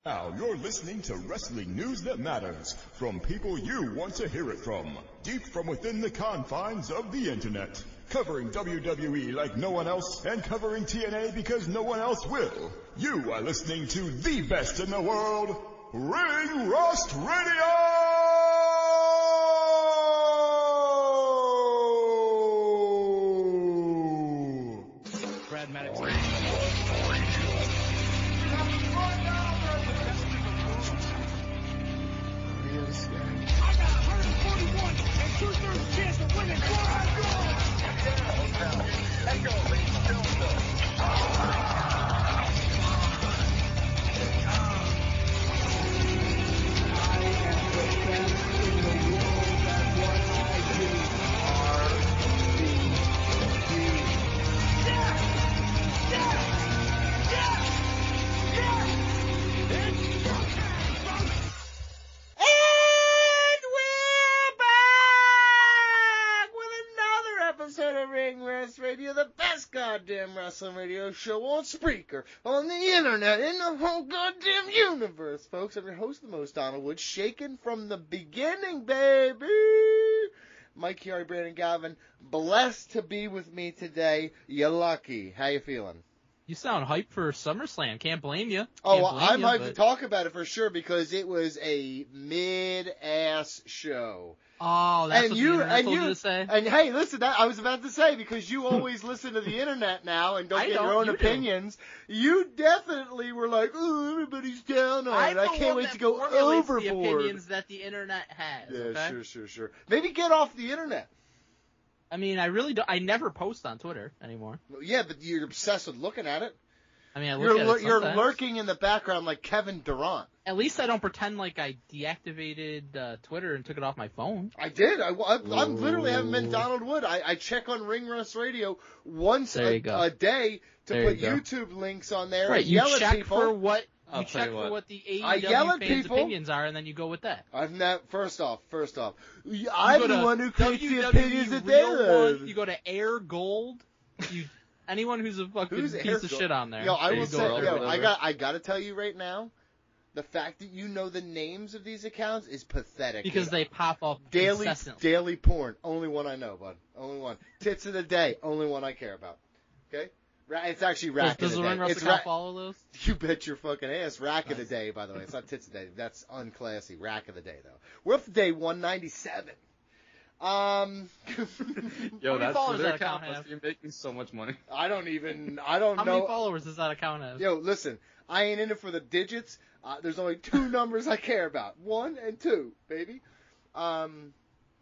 Now you're listening to wrestling news that matters, from people you want to hear it from, deep from within the confines of the internet. Covering WWE like no one else, and covering TNA because no one else will. You are listening to the best in the world, Ring Rust Radio! Brad Maddox. Goddamn wrestling radio show on Spreaker, on the internet, in the whole goddamn universe, folks. I'm your host, the most Donald Wood, shaking from the beginning, baby. Mike, Chiari, Brandon, Gavin, blessed to be with me today. You're lucky. How you feeling? You sound hyped for SummerSlam. Can't blame you. I'm hyped to talk about it for sure because it was a mid-ass show. Oh, that's what the internet told you to say? And hey, listen, I was about to say, because you always listen to the internet now and don't get your own opinions, you definitely were like, oh, everybody's down on it. I can't wait to go overboard. The opinions that the internet has. Yeah, okay? Sure. Maybe get off the internet. I mean, I really don't. I never post on Twitter anymore. Yeah, but you're obsessed with looking at it. I mean, you're lurking in the background like Kevin Durant. At least I don't pretend like I deactivated Twitter and took it off my phone. I did. I literally haven't been Donald Wood. I check on Ring Rust Radio once a day to put YouTube links on there. Right, and yell at people. For what you check for what the AEW fans' opinions are, and then you go with that. First off, I'm the one who creates the opinions that they have. You go to Air Gold. Anyone who's a fucking piece of shit on there. I will say, I gotta tell you right now, the fact that you know the names of these accounts is pathetic. Because they pop up daily porn, only one I know, bud. Only one. Tits of the day, only one I care about. Okay? It's actually Rack of the Day. Does the Ring Rust account follow those? You bet your fucking ass. Rack of the Day, by the way. It's not Tits of the Day. That's unclassy. Rack of the Day, though. We're up to day 197. Yo, that's for their account. You're making so much money. I don't know. How many followers does that account have? Yo, listen, I ain't in it for the digits. There's only two numbers I care about. 1 and 2, baby. What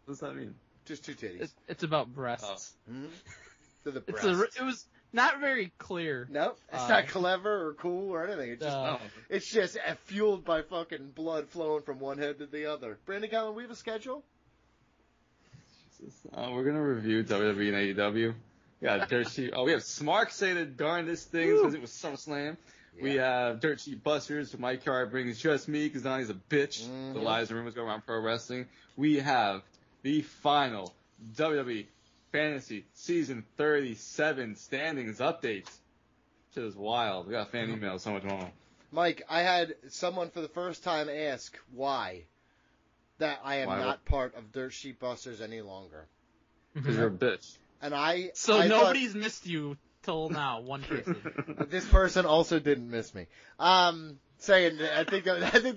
does that mean? Just two titties. It's about breasts. Oh. Mm-hmm. So the breasts. It was not very clear. No, it's not clever or cool or anything. It's just fueled by fucking blood flowing from one head to the other. Brandon Gallon, we have a schedule? We're gonna review WWE and AEW. We got Dirt Sheet. We have Smark say the darndest things because it was SummerSlam. Yeah. We have Dirt Sheet Busters. Mike Chiari brings just me because Donnie's a bitch. Mm-hmm. The lies and rumors go around pro wrestling. We have the final WWE Fantasy Season 37 standings updates. Shit is wild. We got fan emails, so much more. Mike, I had someone for the first time ask why. That I am not part of Dirt Sheet Busters any longer. Because you're a bitch. And nobody's missed you till now, one person. This person also didn't miss me. Saying, I think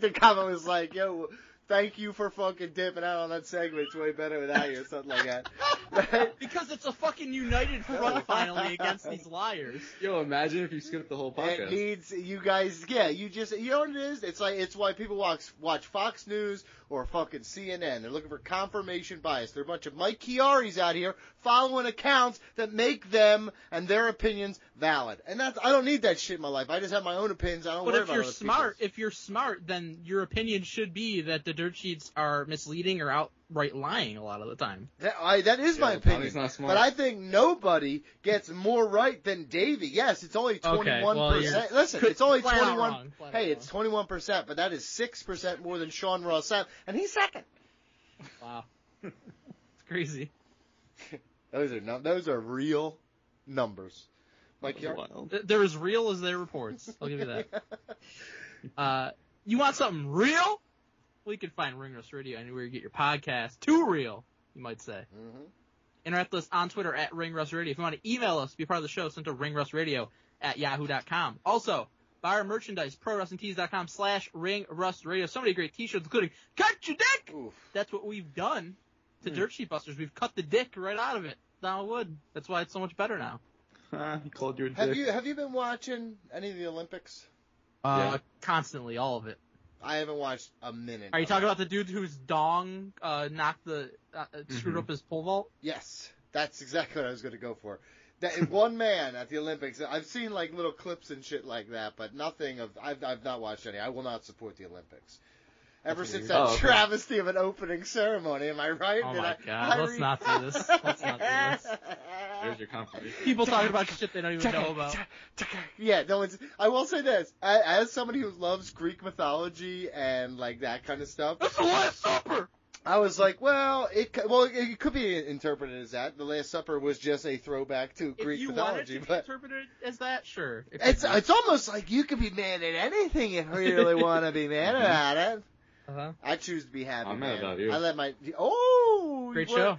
the comment was like, yo, thank you for fucking dipping out on that segment. It's way better without you or something like that. Right? Because it's a fucking united front finally against these liars. Yo, imagine if you skipped the whole podcast. It needs you guys. Yeah, you know what it is. It's why people watch Fox News or fucking CNN. They're looking for confirmation bias. They're a bunch of Mike Chiaris out here following accounts that make them and their opinions valid. And I don't need that shit in my life. I just have my own opinions. I don't worry about other people's. If you're smart, then your opinion should be that the dirt sheets are misleading or outright lying a lot of the time. That is my opinion. Not smart. But I think nobody gets more right than Davey. Yes, it's only 21%. Listen, it's only 21. Hey, it's 21%, but that is 6% more than Sean Ross Sapp, and he's second. Wow, it's crazy. Those are real numbers. Like they're as real as their reports. I'll give you that. You want something real? Well, you can find Ring Rust Radio anywhere you get your podcast. Too real, you might say. Mm-hmm. Interact with us on Twitter at Ring Rust Radio. If you want to email us, be part of the show, send to ringrustradio@yahoo.com. Also, buy our merchandise, prowrestlingtees.com/ringrustradio. So many great t-shirts, including Cut Your Dick! Oof. That's what we've done to Dirt Sheet Busters. We've cut the dick right out of it. Down wood. That's why it's so much better now. He called you a dick. Have you been watching any of the Olympics? Constantly, all of it. I haven't watched a minute. Are you talking about the dude whose dong knocked screwed up his pole vault? Yes, that's exactly what I was going to go for. That one man at the Olympics. I've seen like little clips and shit like that, but nothing of. I've not watched any. I will not support the Olympics. Ever since that travesty of an opening ceremony, am I right? Oh my God! Let's not do this. Let's not do this. There's your confirmation. People talking about shit they don't even know about. Yeah, no one's. I will say this: as somebody who loves Greek mythology and like that kind of stuff, That's the Last Supper. I was like, well, it could be interpreted as that. The Last Supper was just a throwback to Greek mythology, If you wanted to but be interpreted as that, sure. it's almost like you could be mad at anything if you really want to be mad about it. Uh-huh. I choose to be happy. I'm man. mad about you. I let my Great show.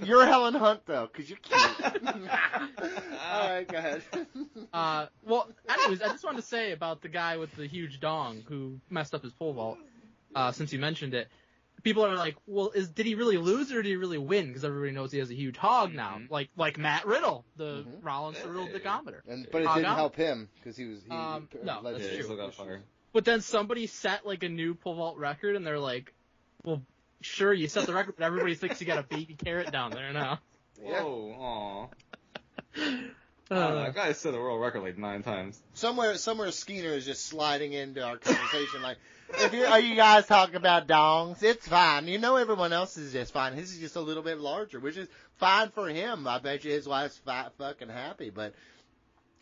You're Helen Hunt though, because you're cute. All right, go ahead. Well, anyways, I just wanted to say about the guy with the huge dong who messed up his pole vault. Since you mentioned it, people are like, well, did he really lose or did he really win? Because everybody knows he has a huge hog now, like Matt Riddle, the Rollins to Riddle decometer. But it didn't help him because he was. No, that's He true. still got fired. But then somebody set like a new pole vault record, and they're like, well, sure, you set the record, but everybody thinks you got a baby carrot down there now. Whoa, that guy set a world record like 9 times. Somewhere Skeeter is just sliding into our conversation like, are you guys talking about dongs? It's fine. You know everyone else is just fine. His is just a little bit larger, which is fine for him. I bet you his wife's fucking happy, but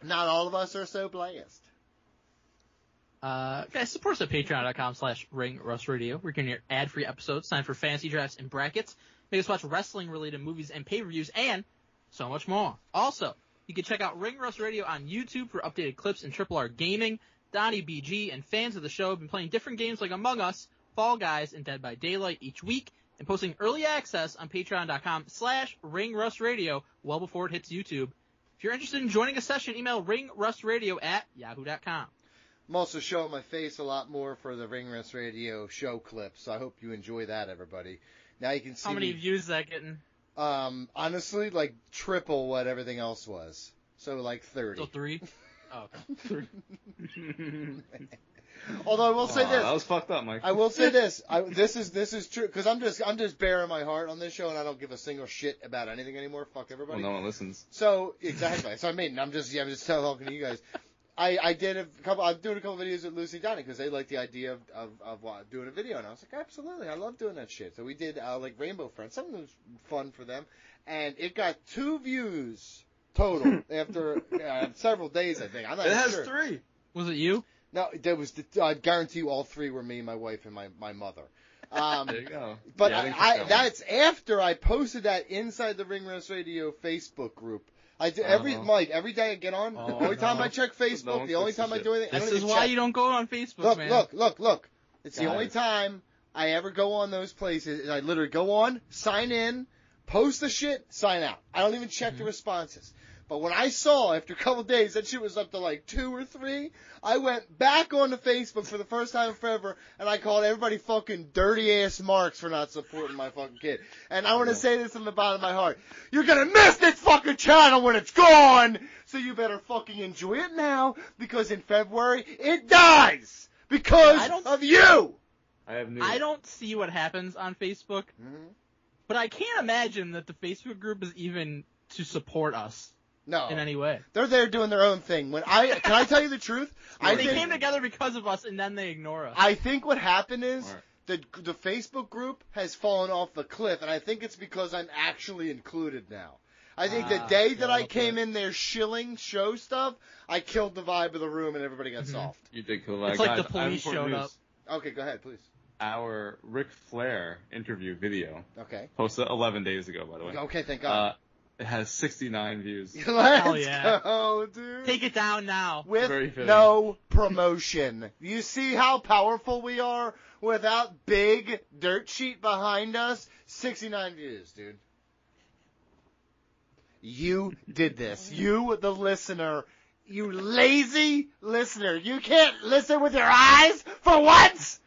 not all of us are so blessed. Guys, support us at patreon.com/ringrustradio. We're getting your ad-free episodes, sign for fantasy drafts and brackets, make us watch wrestling-related movies and pay-per-views, and so much more. Also, you can check out Ring Rust Radio on YouTube for updated clips and Triple R Gaming. Donnie BG and fans of the show have been playing different games like Among Us, Fall Guys, and Dead by Daylight each week, and posting early access on patreon.com/ringrustradio well before it hits YouTube. If you're interested in joining a session, email ringrustradio@yahoo.com. I'm also showing my face a lot more for the Ring Rust Radio show clips, so I hope you enjoy that, everybody. Now you can see how many views is that getting? Honestly, like triple what everything else was. So like 30. So 3? Oh, okay. Although I will say this. That was fucked up, Mike. I will say this. This is true because I'm just bearing my heart on this show, and I don't give a single shit about anything anymore. Fuck everybody. Well, no one listens. So exactly. So I mean, I'm just talking to you guys. I'm doing a couple videos with Lucy and Donnie because they like the idea of doing a video, and I was like, absolutely, I love doing that shit. So we did like Rainbow Friends, something that was fun for them, and it got 2 views total after several days, I think. I'm not It has sure. 3. Was it you? No, there was. I guarantee you, all 3 were me, my wife, and my mother. There you go. But Yeah, that's after I posted that inside the Ring Rust Radio Facebook group. I do every day I get on. The only time I check Facebook, the only time I do anything. This is why you don't go on Facebook, man. Look. It's the only time I ever go on those places. I literally go on, sign in, post the shit, sign out. I don't even check the responses. But when I saw after a couple of days that shit was up to like 2 or 3, I went back onto Facebook for the first time forever, and I called everybody fucking dirty ass marks for not supporting my fucking kid. And I want to say this from the bottom of my heart: you're gonna miss this fucking channel when it's gone, so you better fucking enjoy it now, because in February it dies because of you. I don't see what happens on Facebook, but I can't imagine that the Facebook group is even to support us. No. In any way. They're there doing their own thing. Can I tell you the truth? They came together because of us, and then they ignore us. I think what happened is the Facebook group has fallen off the cliff, and I think it's because I'm actually included now. I think the day that I came in there shilling show stuff, I killed the vibe of the room, and everybody got soft. You did kill that. It's like the police showed up. Okay, go ahead, please. Our Ric Flair interview video. Okay. Posted 11 days ago, by the way. Okay, thank God. It has 69 views. Let's yeah. go, dude. Take it down now. With no promotion. You see how powerful we are without big dirt sheet behind us? 69 views, dude. You did this. You, the listener. You lazy listener. You can't listen with your eyes for once?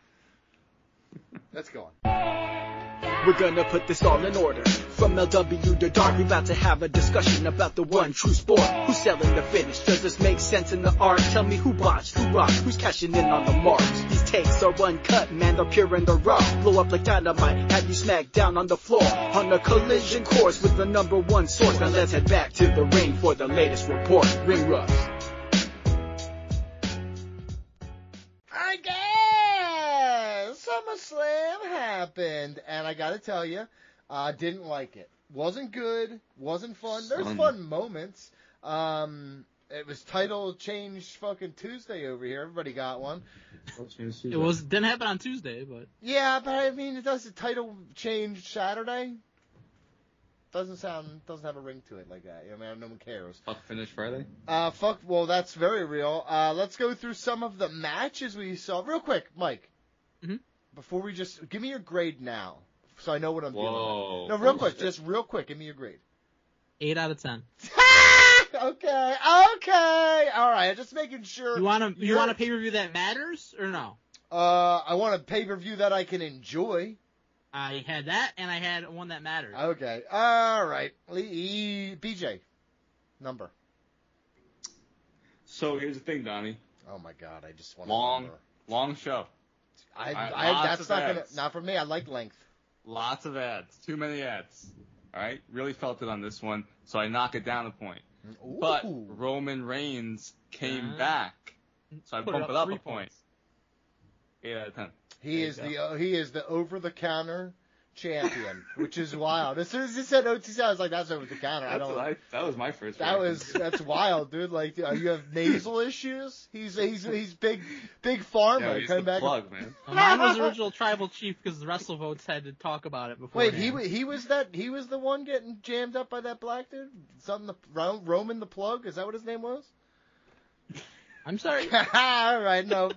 Let's go on. We're gonna put this all in order. From LW to Dark, we about to have a discussion about the one true sport. Who's selling the finish? Does this make sense in the art? Tell me who botched, who rocked, who's cashing in on the marks. These takes are uncut, man, they're pure and they're raw. Blow up like dynamite, have you smacked down on the floor. On a collision course with the number one source. Now let's head back to the ring for the latest report. Ring Rust. I guess SummerSlam happened, and I gotta tell you, didn't like it. Wasn't good. Wasn't fun. There's fun moments. It was title change fucking Tuesday over here. Everybody got one. It didn't happen on Tuesday, but Yeah, but I mean, it does the title change Saturday. Doesn't have a ring to it like that. I mean, no one cares. Fuck finish Friday? Well, that's very real. Let's go through some of the matches we saw. Real quick, Mike. Mm-hmm. Before we just, give me your grade now, so I know what I'm dealing with. No, real quick, give me your grade. 8 out of 10. Okay, alright, just making sure. You want a pay-per-view that matters, or no? I want a pay-per-view that I can enjoy. I had that, and I had one that mattered. Okay, alright. BJ, number. So here's the thing, Donnie. Oh my god, I just want a number. Long show. That's not for me. I like length. Lots of ads. Too many ads. All right? Really felt it on this one, so I knock it down a point. Ooh. But Roman Reigns came back, so I bump it up a point. 8 out of 10. He is the over-the-counter champion, which is wild. As soon as he said OTC, I was like, that's over-the-counter. That was my first. That's wild, dude. Like, you have nasal issues. He's big pharma. Yeah, he's coming the back. plug, man. Mine was original tribal chief because the WrestleVotes had to talk about it before. Wait, he was the one getting jammed up by that black dude? Roman the Plug? Is that what his name was? I'm sorry. All right, no.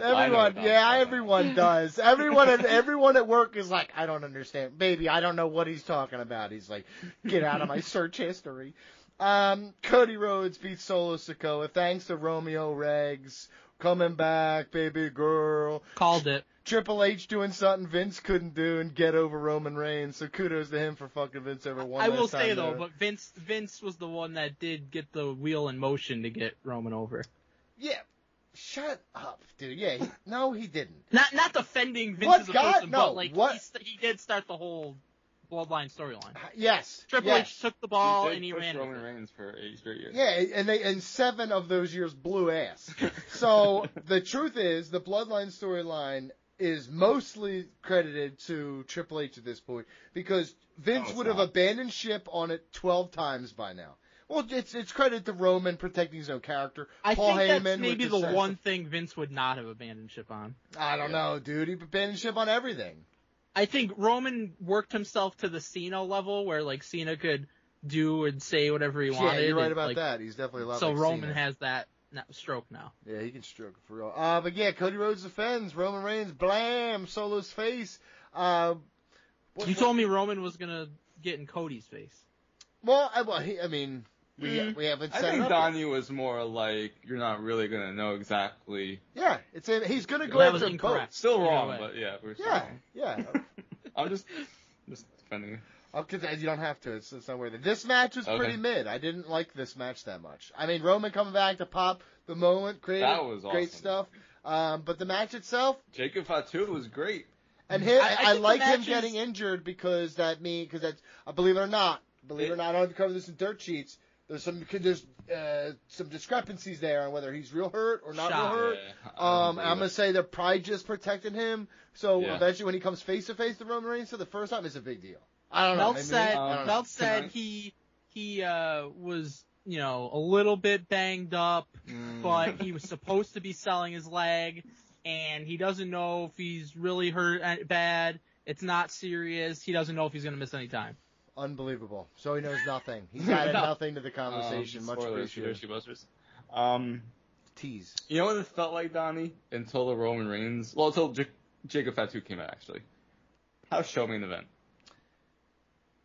Everyone does. Everyone at work is like, I don't understand. Baby, I don't know what he's talking about. He's like, get out of my search history. Cody Rhodes beats Solo Sikoa. Thanks to Romeo Regs. Coming back, baby girl. Called it. Triple H doing something Vince couldn't do and get over Roman Reigns. So kudos to him for fucking Vince over one. I will say though, but Vince was the one that did get the wheel in motion to get Roman over. Yeah, shut up, dude. Yeah, he didn't. Not defending Vince as a person, but like he did start the whole Bloodline storyline. Yes. Triple H took the ball and he pushed ran. Roman Reigns for 8 straight years. Yeah, and 7 of those years blew ass. So the truth is, the Bloodline storyline is mostly credited to Triple H at this point because Vince would have abandoned ship on it 12 times by now. Well, it's credit to Roman protecting his own character. I Paul think Heyman that's maybe the one thing Vince would not have abandoned ship on. I don't know, dude. He abandoned ship on everything. I think Roman worked himself to the Cena level where like Cena could do and say whatever he wanted. Yeah, you're right about that. He's definitely a lot so like Roman Cena. has that stroke now. Yeah, he can stroke it for real. But yeah, Cody Rhodes defends. Roman Reigns, blam, Solo's face. You told me Roman was gonna get in Cody's face. Well, we haven't set I think it up Donnie was more like, you're not really going to know exactly. Yeah, he's going to go That was after both. Still Either wrong, way. but yeah. We're still Yeah, wrong. yeah. I'm just defending it. Okay, you don't have to. It's not worth it. This match was pretty mid. I didn't like this match that much. I mean, Roman coming back to pop the moment, great stuff. But the match itself, Jacob Fatu was great. And I like him getting injured because that's, believe it or not, I don't have to cover this in dirt sheets. There's some discrepancies there on whether he's real hurt or not real hurt. I'm gonna say they're probably just protecting him. So eventually, when he comes face to face to Roman Reigns for the first time, it's a big deal. I don't know. Mel said he was a little bit banged up, but he was supposed to be selling his leg, and he doesn't know if he's really hurt bad. It's not serious. He doesn't know if he's gonna miss any time. Unbelievable. So he knows nothing. He's added nothing to the conversation. Much appreciated. Tease. You know what it felt like, Donnie? Until the Roman Reigns... Well, until Jacob Fatu came out, actually. How's show main event?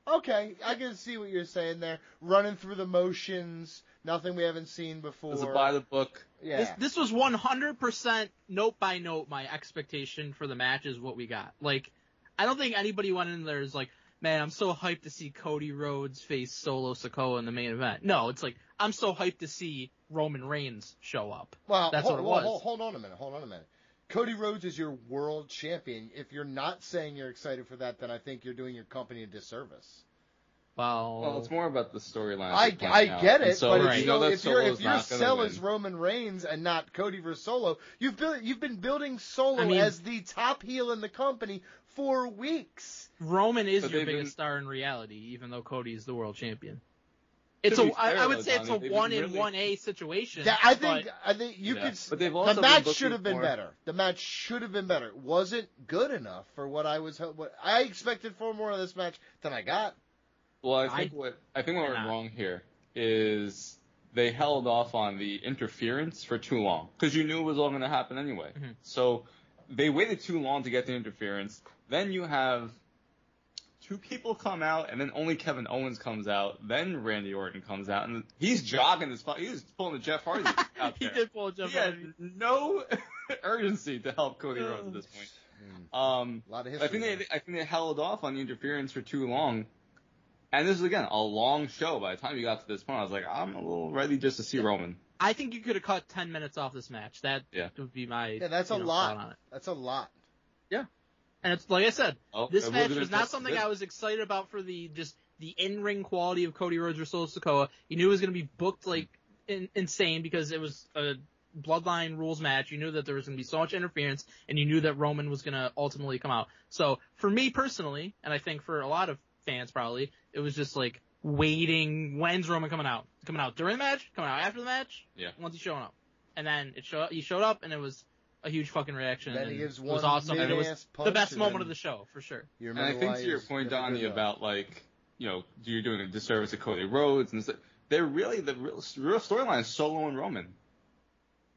Okay, I can see what you're saying there. Running through the motions, nothing we haven't seen before. Does it by the book? Yeah. This was 100% note by note my expectation for the match is what we got. Like, I don't think anybody went in there is like, man, I'm so hyped to see Cody Rhodes face Solo Sikoa in the main event. No, it's like, I'm so hyped to see Roman Reigns show up. Well, that's what it was. Hold on a minute. Cody Rhodes is your world champion. If you're not saying you're excited for that, then I think you're doing your company a disservice. Well, it's more about the storyline. I get it, so, but right. if your sell is Roman Reigns and not Cody versus Solo, you've been building Solo as the top heel in the company for weeks. Roman is your biggest star in reality, even though Cody is the world champion. I would say it's a 1-in-1A situation. Yeah, I think you could. But the match should have been better. The match should have been better. It wasn't good enough for what I expected for more of this match than I got. Well, I think what went wrong here is they held off on the interference for too long because you knew it was all going to happen anyway. Mm-hmm. So they waited too long to get the interference. Then you have two people come out, and then only Kevin Owens comes out. Then Randy Orton comes out, and he's jogging his spot. He was pulling a Jeff Hardy out there. He did pull a Jeff Hardy. He had no urgency to help Cody Rhodes at this point. A lot of history. I think they held off on the interference for too long. And this is, again, a long show. By the time you got to this point, I was like, I'm a little ready just to see Roman. I think you could have cut 10 minutes off this match. That would be my that's a lot. thought on it. That's a lot. Yeah. And it's like I said, this match was not something I was excited about for the in-ring quality of Cody Rhodes or Solo Sikoa. You knew it was going to be booked like insane because it was a Bloodline rules match. You knew that there was going to be so much interference, and you knew that Roman was going to ultimately come out. So for me personally, and I think for a lot of fans probably, it was just like waiting. When's Roman coming out? Coming out during the match? Coming out after the match? Yeah. Once he's showing up, and then he showed up, and it was a huge fucking reaction. Then he gives it was awesome. And it was punch, the best moment of the show for sure. And I think to your point, Donnie, about like you're doing a disservice to Cody Rhodes, and they're really the real storyline is Solo and Roman.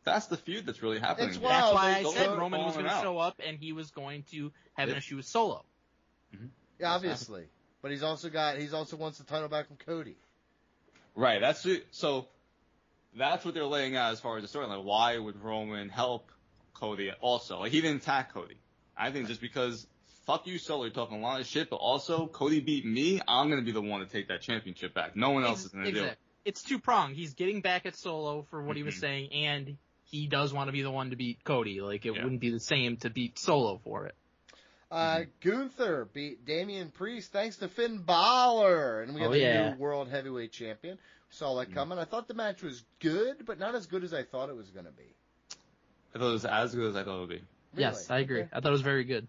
That's the feud that's really happening. That's why I said Roman was going to show up, and he was going to have an issue with Solo. Mm-hmm. Yeah, obviously. But he's also wants the title back from Cody. Right. So that's what they're laying out as far as the storyline. Why would Roman help Cody also? Like, he didn't attack Cody. I think just because fuck you, Solo, you're talking a lot of shit, but also Cody beat me, I'm going to be the one to take that championship back. No one else is going to do it. It's two-pronged. He's getting back at Solo for what he was saying, and he does want to be the one to beat Cody. Like, it wouldn't be the same to beat Solo for it. Gunther beat Damian Priest thanks to Finn Balor, and we got the new World Heavyweight Champion. Saw that coming. I thought the match was good, but not as good as I thought it was going to be. I thought it was as good as I thought it would be. Really? Yes, I agree. Okay. I thought it was very good.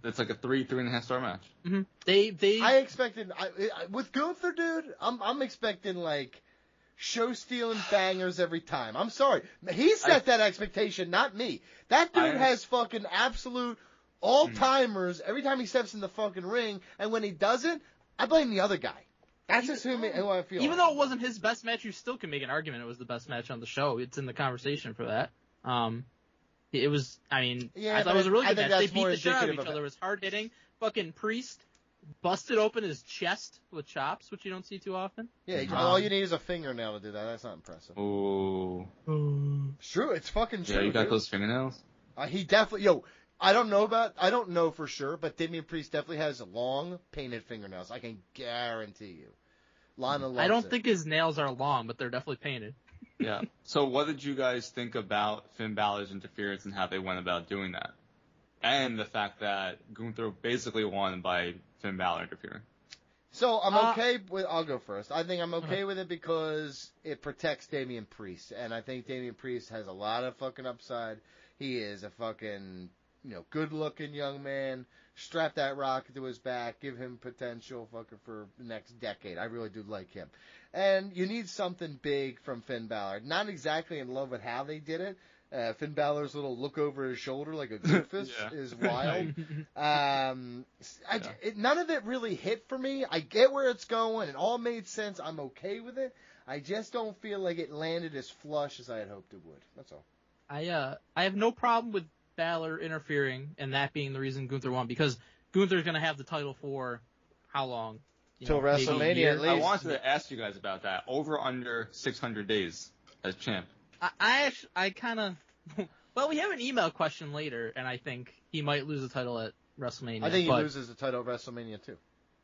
It's like a 3.5 star match. Mm-hmm. I expected with Gunther, dude. I'm expecting like show stealing bangers every time. I'm sorry, he set that expectation, not me. That dude has fucking absolute all-timers every time he steps in the fucking ring, and when he doesn't, I blame the other guy. That's just who I feel. Even though it wasn't his best match, you still can make an argument it was the best match on the show. It's in the conversation for that. It was, I thought it was a really good match. They beat the shit out of each other. It was hard-hitting. Fucking Priest busted open his chest with chops, which you don't see too often. Yeah, all you need is a fingernail to do that. That's not impressive. Ooh. It's true. It's fucking true. Yeah, you got those fingernails? He definitely, I don't know for sure, but Damian Priest definitely has long, painted fingernails. I can guarantee you. Lana loves I don't think his nails are long, but they're definitely painted. Yeah. So what did you guys think about Finn Balor's interference and how they went about doing that? And the fact that Gunther basically won by Finn Balor interfering. So I'm okay with, I'll go first. I think I'm okay with it because it protects Damian Priest. And I think Damian Priest has a lot of fucking upside. He is a fucking, good-looking young man. Strap that rocket to his back. Give him potential fucking for the next decade. I really do like him. And you need something big from Finn Balor. Not exactly in love with how they did it. Finn Balor's little look over his shoulder like a goofus is wild. None of it really hit for me. I get where it's going. It all made sense. I'm okay with it. I just don't feel like it landed as flush as I had hoped it would. That's all. I have no problem with Balor interfering and that being the reason Gunther won, because Gunther's going to have the title for how long? Till WrestleMania at least. I wanted to ask you guys about that. Over under 600 days as champ. I kind of, well, we have an email question later, and I think he might lose the title at WrestleMania. I think he loses the title at WrestleMania too.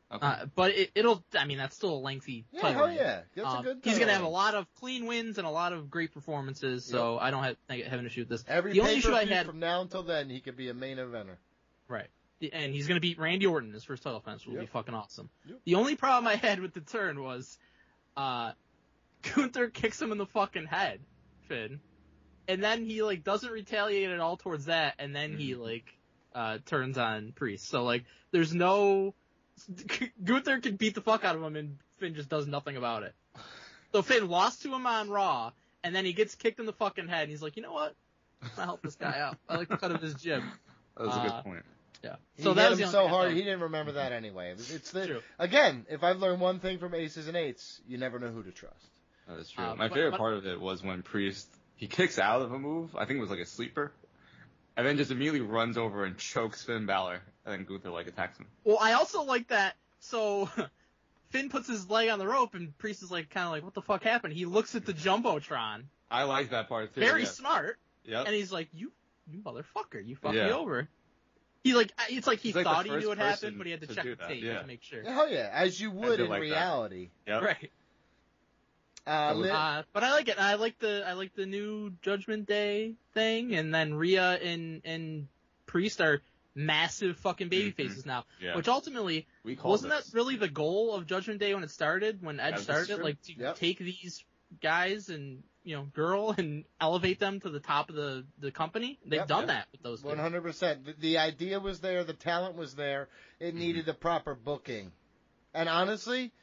Okay. But it'll, I mean, that's still a lengthy title. Hell yeah. That's a good he's going to have a title. lot of clean wins and a lot of great performances, so I don't have an issue with this. Every the only issue I pay-per-view had from now until then, he could be a main eventer. Right. And he's going to beat Randy Orton in his first title defense, which will be fucking awesome. Yep. The only problem I had with the turn was Gunther kicks him in the fucking head, Finn. And then he, like, doesn't retaliate at all towards that, and then he, like, turns on Priest. So, like, there's no... Gunther can beat the fuck out of him, and Finn just does nothing about it. So Finn lost to him on Raw, and then he gets kicked in the fucking head, and he's like, you know what? I'm gonna help this guy out. I like the cut of his jib. That was a good point. Yeah. So that was him so hard, he didn't remember that anyway. It's True. Again, if I've learned one thing from Aces and Eights, you never know who to trust. That is true. My favorite part of it was when Priest, he kicks out of a move, I think it was like a sleeper, and then just immediately runs over and chokes Finn Balor, and then Gunther, like, attacks him. Well, I also like that, so Finn puts his leg on the rope, and Priest is like, kind of like, what the fuck happened? He looks at the Jumbotron. I like that part too. Very smart. Yep. And he's like, you motherfucker, you fucked me over. He like, it's like he thought he knew what happened, but he had to check the tape to make sure. Hell yeah, as you would in like reality. Yep. Right. But I like it. I like the new Judgment Day thing, and then Rhea and Priest are massive fucking baby faces now. Yeah. Which ultimately wasn't that really the goal of Judgment Day when it started, when Edge started, like to take these guys and girl and elevate them to the top of the company. They've done that with those. 100%. The idea was there, the talent was there. It needed the proper booking, and honestly.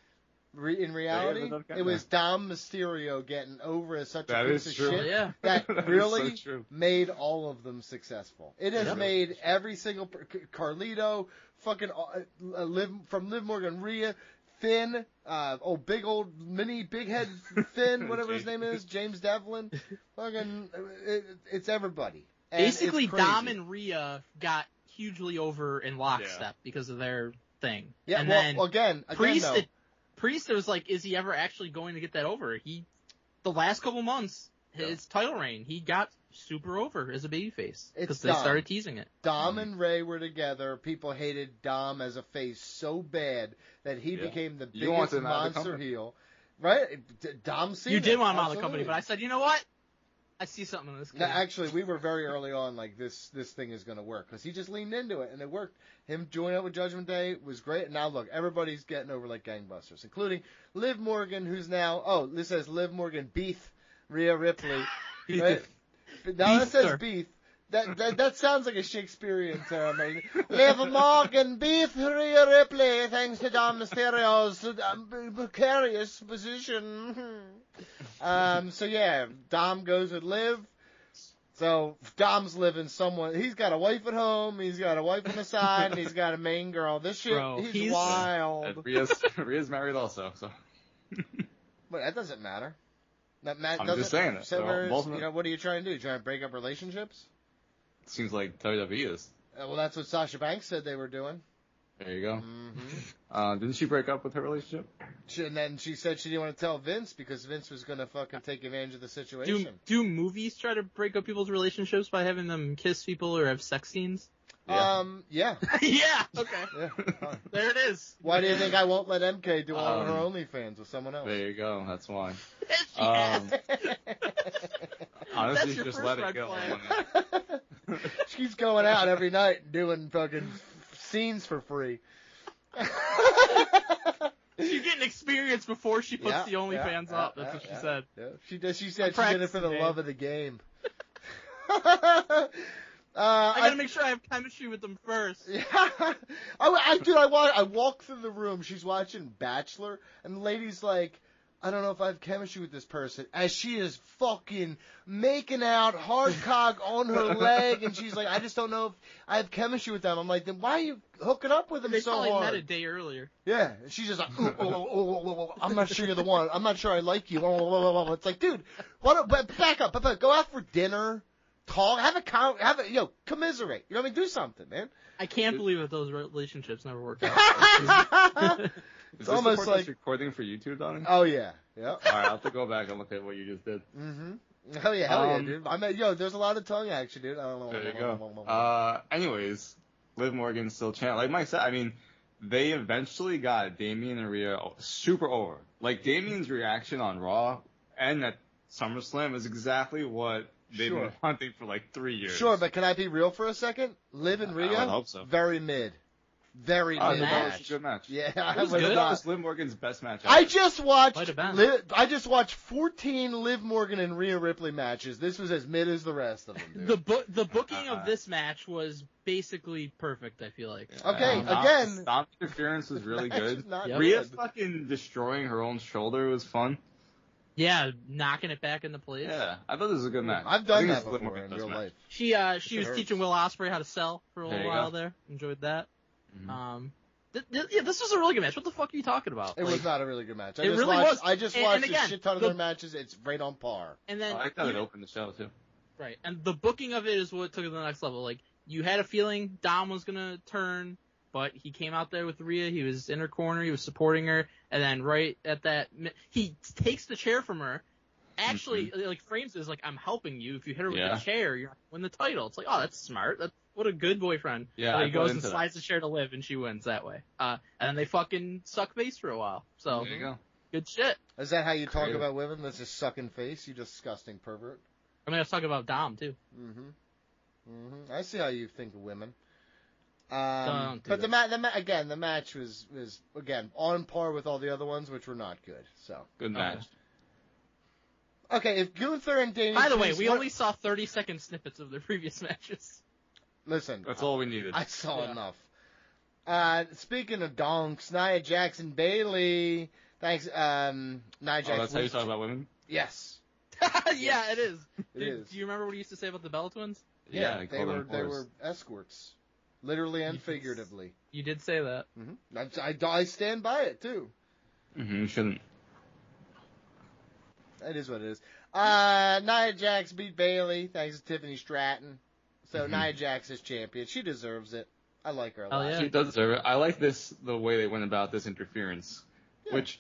In reality, it was Dom Mysterio getting over as such a piece of shit that really made all of them successful. It has made every single Carlito, fucking Liv Morgan, Rhea, Finn, big head Finn, whatever his name is, James Devlin, fucking, it's everybody. And basically, it's crazy. Dom and Rhea got hugely over in lockstep because of their thing. Yeah, and well, then again, Priest was like, is he ever actually going to get that over? The last couple months, his title reign, he got super over as a babyface because they started teasing it. Dom and Ray were together. People hated Dom as a face so bad that he became the biggest monster heel. Right? Dom Cena. You did want him out of the company, but I said, you know what? I see something in this kid. Now, actually, we were very early on like this thing is going to work because he just leaned into it and it worked. Him joining up with Judgment Day was great. And now look, everybody's getting over like gangbusters, including Liv Morgan, who's now this says Liv Morgan Beef Rhea Ripley. Right? Now that says Beef. That sounds like a Shakespearean term. Liv Morgan Beef Rhea Ripley, thanks to Dom Mysterio's precarious position. So yeah, Dom goes with Liv. So Dom's living he's got a wife at home, he's got a wife on the side, and he's got a main girl. This shit, he's wild. Rhea's married also, so. But that doesn't matter. I'm just saying it. What are you trying to do? Trying to break up relationships? It seems like WWE is. Well, that's what Sasha Banks said they were doing. There you go. Mm-hmm. Didn't she break up with her relationship? And then she said she didn't want to tell Vince because Vince was going to fucking take advantage of the situation. Do movies try to break up people's relationships by having them kiss people or have sex scenes? Yeah. Yeah. Okay. Yeah. There it is. Why do you think I won't let MK do all of her OnlyFans with someone else? There you go. That's why. Honestly, just let it go. She keeps going out every night and doing fucking scenes for free. She's getting experience before she puts the OnlyFans up. That's what she said. Yeah. She said she did it for the love of the game. I gotta make sure I have chemistry with them first. Yeah. I walk through the room. She's watching Bachelor, and the lady's like, I don't know if I have chemistry with this person. As she is fucking making out hard cock on her leg, and she's like, I just don't know if I have chemistry with them. I'm like, then why are you hooking up with them They so probably hard? met a day earlier. Yeah, and she's just like, I'm not sure you're the one. I'm not sure I like you. It's like, dude, back up, go out for dinner, talk, commiserate. You know what I mean? Do something, man. I can't believe that those relationships never worked out. Is It's this almost the part like that's recording for YouTube, Donnie? Oh yeah, yeah. All right, I'll have to go back and look at what you just did. Hell yeah, dude. I mean, there's a lot of tongue action, dude. I don't know. There you go. Anyways, Liv Morgan's still champ. Like Mike said, I mean, they eventually got Damian and Rhea super over. Like, Damian's reaction on Raw and at SummerSlam is exactly what they've been hunting for like 3 years. Sure, but can I be real for a second? Liv and Rhea, I would hope so. very mid. Very mid That match. was a good match. Yeah, It was I good. That was Liv Morgan's best match ever. I just watched. Might have been. I just watched 14 Liv Morgan and Rhea Ripley matches. This was as mid as the rest of them. Dude. The booking of this match was basically perfect, I feel like. Okay, again. Stomp interference was really good. Not Rhea good. fucking destroying her own shoulder was fun. Yeah, knocking it back into place. Yeah, I thought this was a good match. I've done I think that this is Liv before Morgan's in best real match. life. She was hurts. teaching Will Ospreay how to sell for a There little you while go. there. Enjoyed that. Mhm. This was a really good match. What the fuck are you talking about? It was not a really good match. It really was. I just And watched again, a shit ton of their matches. It's right on par. And then I thought it opened the show too. right, and the booking of it is what took it to the next level. Like, you had a feeling Dom was gonna turn, but he came out there with Rhea. He was in her corner. He was supporting her, and then right at that, he takes the chair from her. Actually, like, frames it as like, I'm helping you. If you hit her with the chair, you're gonna win the title. It's like, oh, that's smart. What a good boyfriend. Yeah, So I he goes bought and into slides the chair to Liv, and she wins that way. And then they fucking suck face for a while. So There you go. good shit. Is that how you talk Creative. about women? That's just sucking face. You disgusting pervert. I mean, I was talking about Dom too. I see how you think of women. Don't do But the that. the match was again on par with all the other ones, which were not good. So Good match. okay, if Gunther and Damian. By the way, Priest we were- only saw 30-second snippets of their previous matches. listen. That's all we needed. I saw enough. Speaking of donks, Nia Jackson Bailey. Thanks, Nia Jackson. That's how you talk about women? Yes. Yeah, it is. It is. Do you remember what he used to say about the Bella Twins? Yeah, I they call were them whores. escorts, literally and figuratively. You did say that. I stand by it too. You shouldn't. That is what it is. Nia Jax beat Bailey thanks to Tiffany Stratton. So Nia Jax is champion. She deserves it. I like her a lot. Yeah. She does deserve it. I like the way they went about this interference, which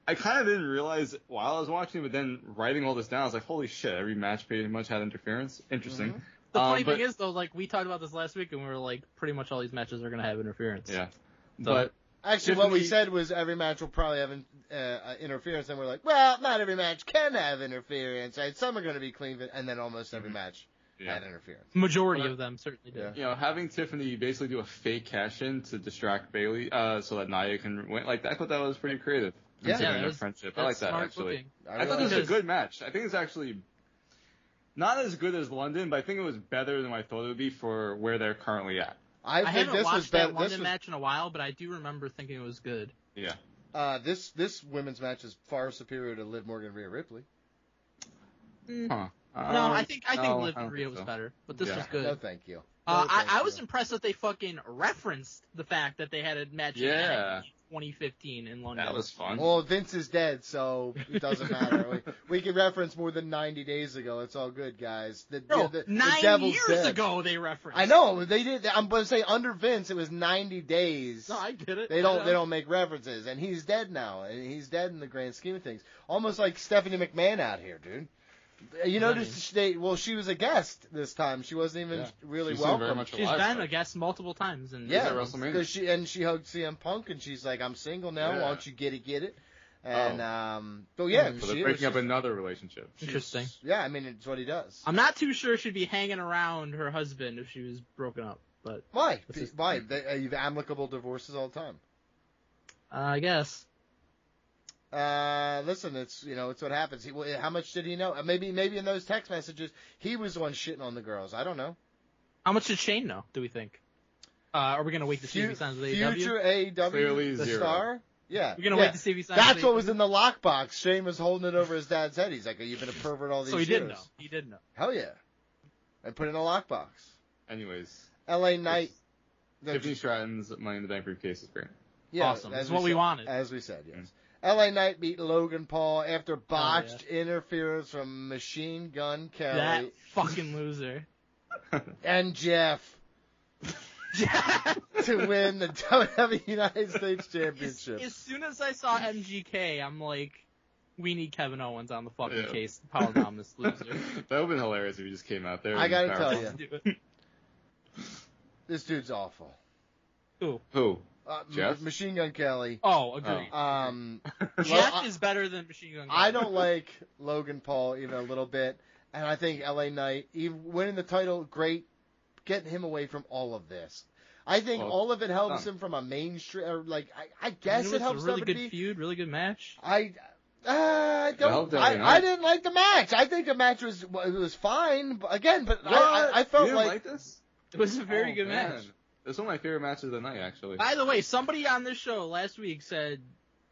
I kind of didn't realize while I was watching, but then writing all this down, I was like, holy shit, every match pretty much had interference. Interesting. The funny but- thing is, though, like, we talked about this last week, and we were like, pretty much all these matches are going to have interference. Yeah. So- But Actually, what we Tiffany- said was every match will probably have interference, and we're like, well, not every match can have interference. Right? Some are going to be clean, and then almost every match had interference. Majority of them certainly did. you know, having Tiffany basically do a fake cash in to distract Bailey, so that Nia can win, like, I thought that was pretty creative. Yeah. considering that their was- friendship. I like That's that smart actually. booking. I thought this was a Because- good match. I think it's actually not as good as London, but I think it was better than I thought it would be for where they're currently at. I I think haven't this was watched better. that London match in a while, but I do remember thinking it was good. Yeah. This women's match is far superior to Liv Morgan and Rhea Ripley. Huh. No, I think no, Liv I don't and Rhea think was so. better, but this Yeah. was good. No, thank you. I was impressed that they fucking referenced the fact that they had a match in Yeah. 2015 in London. That was fun. Well, Vince is dead, so it doesn't matter. we can reference more than 90 days ago. It's all good, guys. Bro, the 9 devil's years dead. ago they referenced. I know they did. I'm going to say under Vince, it was 90 days. No, I get it. They don't make references, and he's dead now, and he's dead in the grand scheme of things. Almost like Stephanie McMahon out here, dude. You notice she was a guest this time. She wasn't even really She seemed very welcome. much She's alive, been though. a guest multiple times, and Yeah, at WrestleMania. because she hugged CM Punk, and she's like, "I'm single now. Yeah. Why don't you get it?" And So they're breaking up another relationship. interesting. Yeah, I mean, it's what he does. I'm not too sure she'd be hanging around her husband if she was broken up, but Why? This is- Why? You've amicable divorces all the time. I guess. Listen, it's what happens. How much did he know? Maybe in those text messages, he was the one shitting on the girls. I don't know. How much did Shane know? Do we think? Are we gonna wait to see if he signs with AEW? Future AEW Clearly the zero. star. Yeah. We're gonna wait to see if he signs. That's what was in the lockbox. Shane was holding it over his dad's head. He's like, "You've been a pervert all these years." So he did know. He did know. Hell yeah. I put it in a lockbox. Anyways. LA Knight. Tiffany Stratton's Money in the Bank briefcase is great. Yeah, awesome. That's what we wanted. As we said, yes. LA Knight beat Logan Paul after botched interference from Machine Gun Kelly. That fucking loser. And Jeff. To win the WWE United States Championship. As soon as I saw MGK, I'm like, we need Kevin Owens on the fucking case to power bomb this loser. That would have been hilarious if he just came out there. I gotta tell you. This dude's awful. Who? Jeff? Machine Gun Kelly. Oh, agreed. Jeff is better than Machine Gun Kelly. I don't like Logan Paul even a little bit, and I think LA Knight, even winning the title, great. Getting him away from all of this. I think all of it helps him from a mainstream, or like, I guess it helps. A really good feud, really good match. I didn't like the match. I think the match was fine. I felt like this. It was a very good match. It's one of my favorite matches of the night, actually. By the way, somebody on this show last week said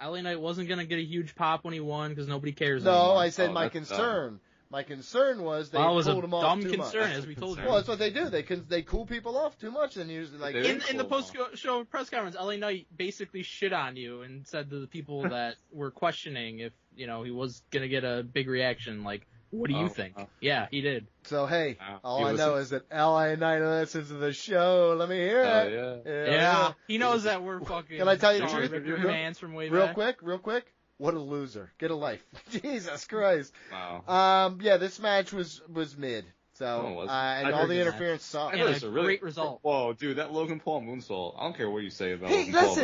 LA Knight wasn't going to get a huge pop when he won because nobody cares anymore. No, I said my concern. My concern was they cooled him off too much. Dumb concern, as we told you. Well, that's what they do. They cool people off too much, and usually like in the post-show press conference, LA Knight basically shit on you and said to the people that were questioning if he was gonna get a big reaction, like, what do you think? Yeah, he did. So hey, all I know is that LA Knight listens to the show. Let me hear it. Yeah. He knows that we're fucking. Can I tell you the truth? Fans from way back. Real quick. What a loser. Get a life. Jesus Christ. Wow. This match was mid. So, and all the interference sucked. And a great result. Whoa, dude, that Logan Paul moonsault. I don't care what you say about Logan Paul.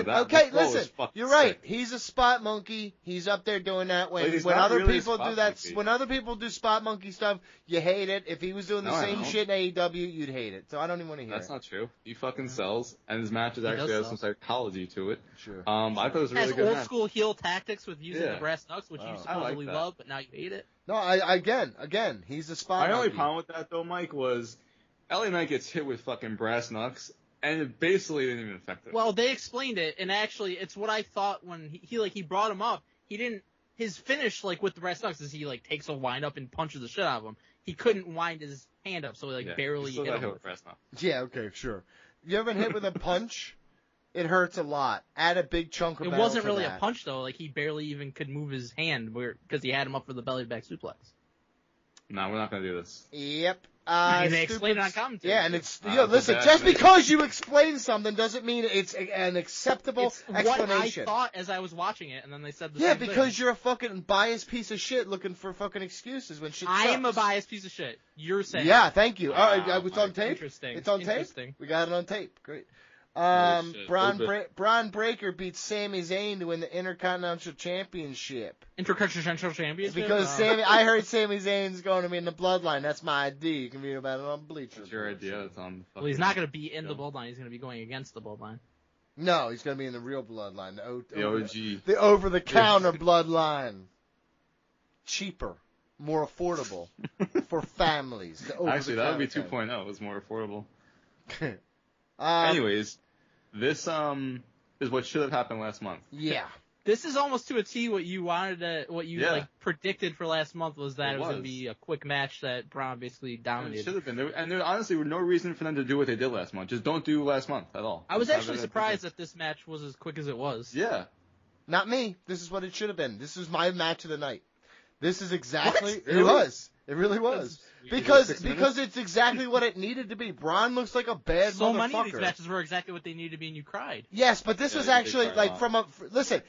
Listen. You're right. He's a spot monkey. He's up there doing that when other people do that. Monkey. When other people do spot monkey stuff, you hate it. If he was doing the same shit in AEW, you'd hate it. So I don't even want to hear it. That's not true. He fucking sells, and his matches actually have some psychology to it. Sure. I thought it was a really good match. Old school heel tactics with using the brass knucks, which you supposedly love, but now you hate it. No, again, he's a spot. My only problem with that though, Mike, was LA Knight gets hit with fucking brass knucks, and it basically didn't even affect him. Well, they explained it, and actually, it's what I thought when he brought him up. He didn't. His finish, like with the brass knucks, is he like takes a wind up and punches the shit out of him. He couldn't wind his hand up, so he barely hit him. With brass knucks. Yeah, okay, sure. You ever been hit with a punch? It hurts a lot. Add a big chunk of metal. It wasn't really a punch though. Like he barely even could move his hand because he had him up for the belly back suplex. No, we're not gonna do this. Yep. They explained it on commentary. Yeah, and it's listen. Just because you explain something doesn't mean it's an acceptable explanation. What I thought as I was watching it, and then they said the same thing. Because you're a fucking biased piece of shit looking for fucking excuses when shit sucks. I am a biased piece of shit. You're saying. Yeah, thank you. All right, it's on tape. Interesting. It's on tape. We got it on tape. Great. Braun Breaker beats Sami Zayn to win the Intercontinental Championship. Intercontinental Championship? Because I heard Sami Zayn's going to be in the Bloodline. That's my ID. You can read about it on Bleacher. That's your idea. It's on. Well, he's not going to be in the Bloodline. He's going to be going against the Bloodline. No, he's going to be in the real Bloodline. The OG. The over-the-counter Bloodline. Cheaper. More affordable. For families. Actually, that would be 2.0. It was more affordable. Anyways, this is what should have happened last month. Yeah. This is almost to a T what you wanted like predicted for last month was that it was going to be a quick match that Braun basically dominated. It should have been. There honestly were no reason for them to do what they did last month. Just don't do last month at all. I was actually surprised that this match was as quick as it was. Yeah. Not me. This is what it should have been. This is my match of the night. This is exactly Really? It was. It really was. Because it's exactly what it needed to be. Braun looks like a bad motherfucker. So many of these matches were exactly what they needed to be, and you cried. Yes, but this was actually like listen,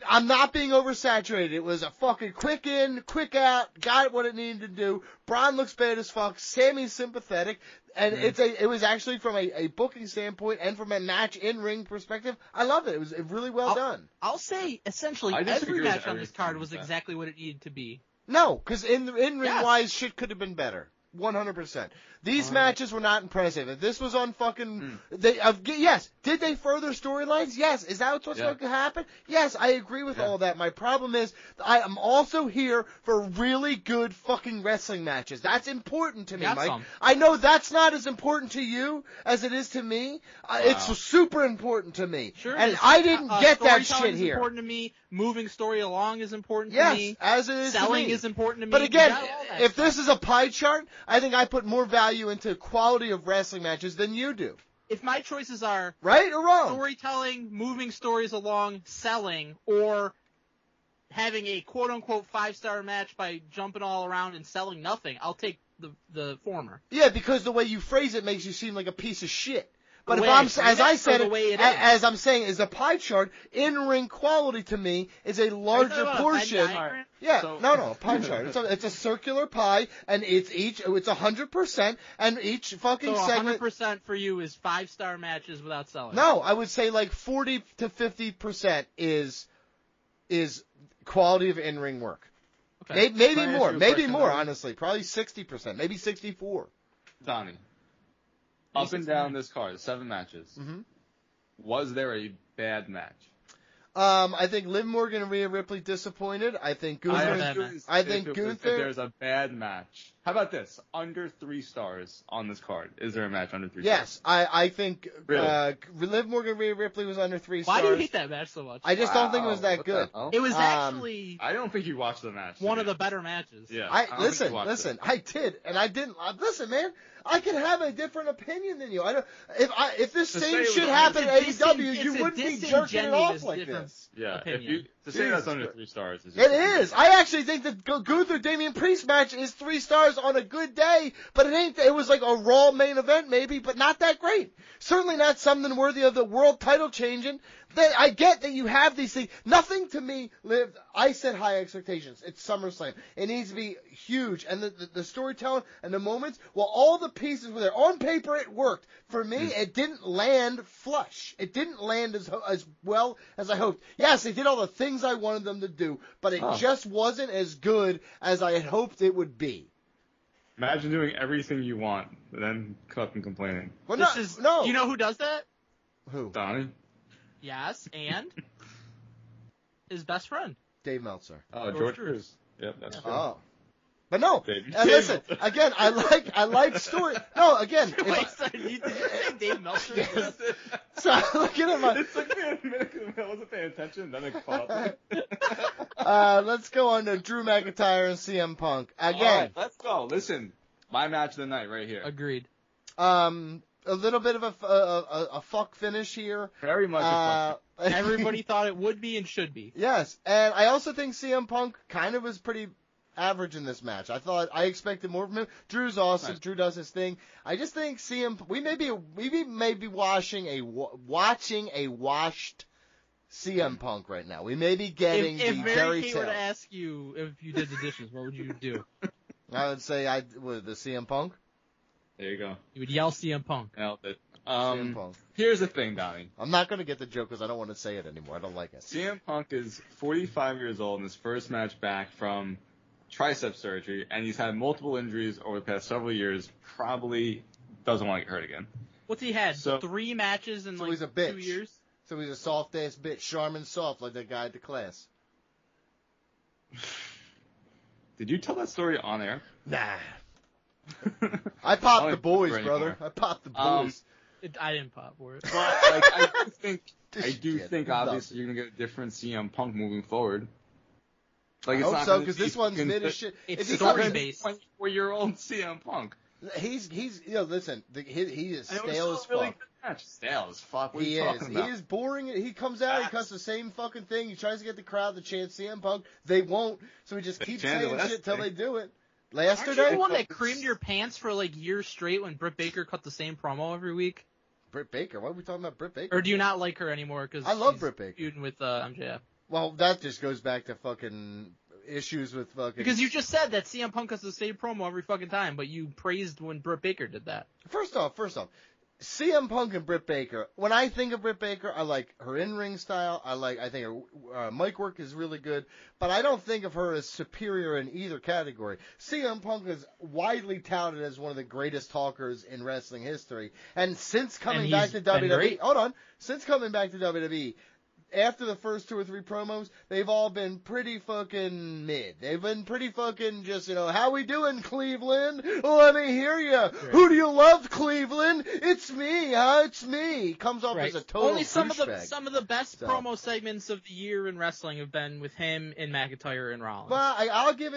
I'm not being oversaturated. It was a fucking quick in, quick out, got what it needed to do. Braun looks bad as fuck. Sammy's sympathetic. And it was actually from a booking standpoint and from a match in ring perspective. I love it. It was really well done. I'll say essentially every match on this card was exactly what it needed to be. No, because in ring wise, shit could have been better. 100%. These matches were not impressive. If this was on fucking, yes. Did they further storylines? Yes. Is that what's going to happen? Yes, I agree with all that. My problem is, I am also here for really good fucking wrestling matches. That's important to me, Mike. I know that's not as important to you as it is to me. It's super important to me. Sure. And I didn't get that shit here. Is important to me. Moving story along is important to me. Yes, as it is Selling to me. is important to me. But again, if this is a pie chart, I think I put more value into quality of wrestling matches than you do. If my choices are right or wrong, storytelling, moving stories along, selling, or having a quote-unquote 5-star match by jumping all around and selling nothing, I'll take the former. Yeah, because the way you phrase it makes you seem like a piece of shit. But if I'm, as I said, as I'm saying, is a pie chart, in-ring quality to me is a larger portion. Yeah, so, no, pie chart. It's a circular pie, and it's 100%, and each fucking segment. 100% for you is 5-star matches without selling. No, I would say like 40 to 50% is quality of in-ring work. Okay. Maybe more, honestly. Probably 60%, maybe 64%. Donnie. Up and down this card, 7 matches. Mm-hmm. Was there a bad match? I think Liv Morgan and Rhea Ripley disappointed. I think Gunther. If there's a bad match. How about this? Under 3 stars on this card. Is there a match under 3 stars? Yes, I think really? Liv Morgan and Rhea Ripley was under 3 stars. Why do you hate that match so much? I just don't think it was that good. It was actually. I don't think you watched the match. One of the better matches. Yeah. Listen. I did, and I didn't. Listen, man. I can have a different opinion than you. I don't. If this same shit happened at AEW, you wouldn't be jerking it off like this. Yeah. To say that's under 3 stars is. It is. I actually think the Gunther Damian Priest match is 3 stars on a good day, but it ain't. It was like a Raw main event maybe, but not that great. Certainly not something worthy of the world title changing. I get that you have these things. Nothing to me, Liv. I set high expectations. It's SummerSlam. It needs to be huge. And the storytelling and the moments, well, all the pieces were there. On paper, it worked. For me, it didn't land flush. It didn't land as well as I hoped. Yes, they did all the things I wanted them to do, but it just wasn't as good as I had hoped it would be. Imagine doing everything you want, and then come up and complaining. Well, no. Do you know who does that? Who? Donnie. Yes, and his best friend. Dave Meltzer. Oh, George Cruz. Yep, that's true. Oh. But no, listen, again, I like story. No, again. Wait, sorry, did you say Dave Meltzer? Yes. So I'm looking at my... It took me a minute because I wasn't paying attention, then it caught me. Let's go on to Drew McIntyre and CM Punk. Again. All right, let's go. Listen, my match of the night right here. Agreed. A little bit of a fuck finish here. Very much a fuck. Everybody thought it would be and should be. Yes, and I also think CM Punk kind of was pretty average in this match. I expected more from him. Drew's awesome. Nice. Drew does his thing. I just think we may be watching a washed CM Punk right now. We may be getting the fairy tale. If Mary Kate were to ask you if you did the dishes, what would you do? I would say the CM Punk. There you go. You would yell CM Punk. CM Punk. Here's the thing, Donnie. I'm not going to get the joke because I don't want to say it anymore. I don't like it. CM Punk is 45 years old in his first match back from tricep surgery, and he's had multiple injuries over the past several years. Probably doesn't want to get hurt again. What's he had? 3 matches in he's a bitch. 2 years? So he's a soft-ass bitch. Charmin soft like that guy at the class. Did you tell that story on air? Nah. I popped the boys, brother. I popped the boys. I didn't pop for it. But I do think obviously you're gonna get a different CM Punk moving forward. I hope so, because this one's mid as shit. It's story-based. 24-year-old CM Punk. He's listen, he is stale as fuck. Really stale as fuck. What he are you is. talking about? He is boring. He comes out, he cuts the same fucking thing. He tries to get the crowd to chant CM Punk. They won't, so he just keeps saying shit till they do it. Yesterday, aren't you the one that creamed your pants for years straight when Britt Baker cut the same promo every week? Britt Baker? Why are we talking about Britt Baker? Or do you not like her anymore? Because I love Britt Baker. Feuding with MJF. Well, that just goes back to fucking issues with fucking. Because you just said that CM Punk cuts the same promo every fucking time, but you praised when Britt Baker did that. First off, CM Punk and Britt Baker. When I think of Britt Baker, I like her in-ring style. I think her mic work is really good, but I don't think of her as superior in either category. CM Punk is widely touted as one of the greatest talkers in wrestling history, and since coming back to WWE, since coming back to WWE. After the first 2 or 3 promos, they've all been pretty fucking mid. They've been pretty fucking just, how we doing, Cleveland? Let me hear you. Right. Who do you love, Cleveland? It's me, huh? It's me. Comes off as a total Only some douchebag. of the best promo segments of the year in wrestling have been with him and McIntyre and Rollins. Well, I'll give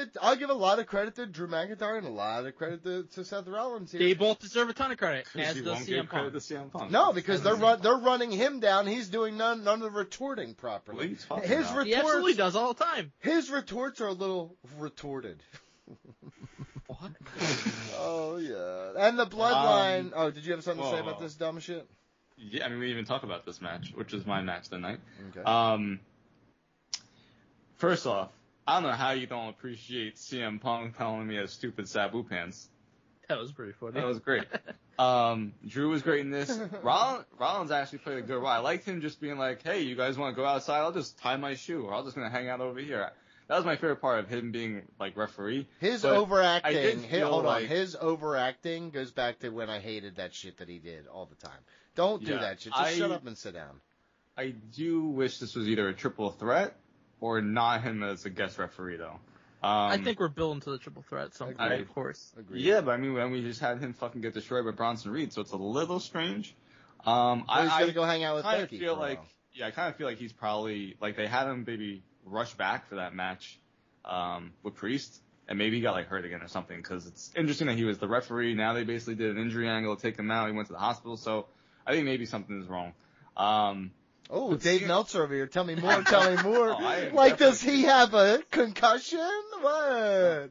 a lot of credit to Drew McIntyre and a lot of credit to Seth Rollins here. They both deserve a ton of credit, as does CM Punk. No, because they're running him down. He's doing none of the retorting properly. He absolutely does all the time. His retorts are a little retorted. What? Oh, yeah. And the bloodline. Did you have something to say about this dumb shit? Yeah, I mean, we didn't even talk about this match, which was my match that night. Okay. First off, I don't know how you don't appreciate CM Punk telling me he has stupid Sabu pants. That was pretty funny. That was great. Drew was great in this. Rollins actually played a good role. I liked him just being like, hey, you guys want to go outside? I'll just tie my shoe, or I'm just going to hang out over here. That was my favorite part of him being, like, referee. His overacting, his overacting goes back to when I hated that shit that he did all the time. Don't do that shit. Just shut up and sit down. I do wish this was either a triple threat or not him as a guest referee, though. I think we're building to the triple threat sometime, of course. Agreed. Yeah, but I mean, when we just had him fucking get destroyed by Bronson Reed, so it's a little strange. He's gonna go hang out with Becky. I kind of feel like he's probably like they had him maybe rush back for that match with Priest, and maybe he got like hurt again or something. Because it's interesting that he was the referee. Now they basically did an injury angle to take him out. He went to the hospital, so I think maybe something is wrong. Dave Meltzer over here. Tell me more. Does he have a concussion? What?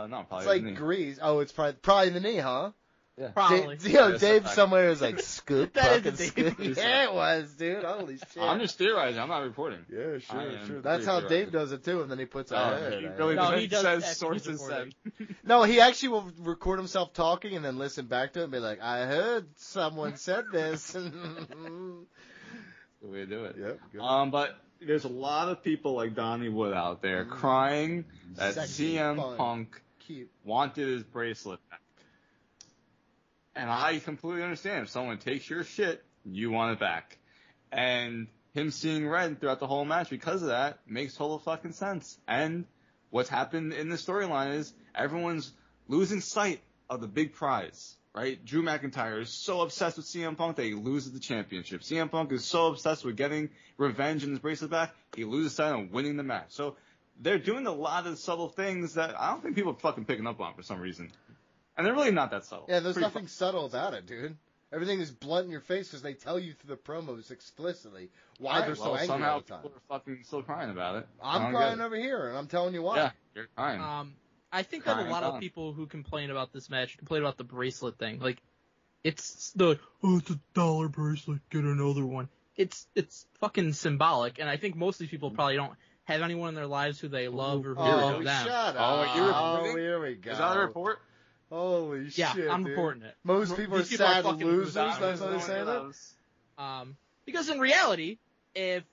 No, probably. It's like Grease. Oh, it's probably the knee, huh? Yeah. Probably. Dave somewhere is like, scoop. That is scoop. Yeah, it was, dude. Holy shit. I'm just theorizing. I'm not reporting. Yeah, sure. That's how Dave does it, too, and then he puts he says sources said. No, he actually will record himself talking and then listen back to it and be like, I heard someone said this. The way to do it. Yep. Good. But there's a lot of people like Donnie Wood out there crying that CM Punk wanted his bracelet back. And I completely understand. If someone takes your shit, you want it back. And him seeing red throughout the whole match because of that makes total fucking sense. And what's happened in the storyline is everyone's losing sight of the big prize. Right? Drew McIntyre is so obsessed with CM Punk that he loses the championship. CM Punk is so obsessed with getting revenge and his bracelet back, he loses sight on winning the match. So they're doing a lot of subtle things that I don't think people are fucking picking up on for some reason. And they're really not that subtle. Yeah, there's nothing subtle about it, dude. Everything is blunt in your face because they tell you through the promos explicitly why they're so angry all the time. Somehow people are fucking still crying about it. I'm crying over here, and I'm telling you why. Yeah, you're crying. I think that a lot of people who complain about this match complain about the bracelet thing. Like, it's it's a $1 bracelet, get another one. It's fucking symbolic, and I think most of these people probably don't have anyone in their lives who they love or who love them. Shut up. Here we go. Is that a report? Holy shit, Yeah, I'm reporting it. Most people are sad losers, that's why they say that? Because in reality, if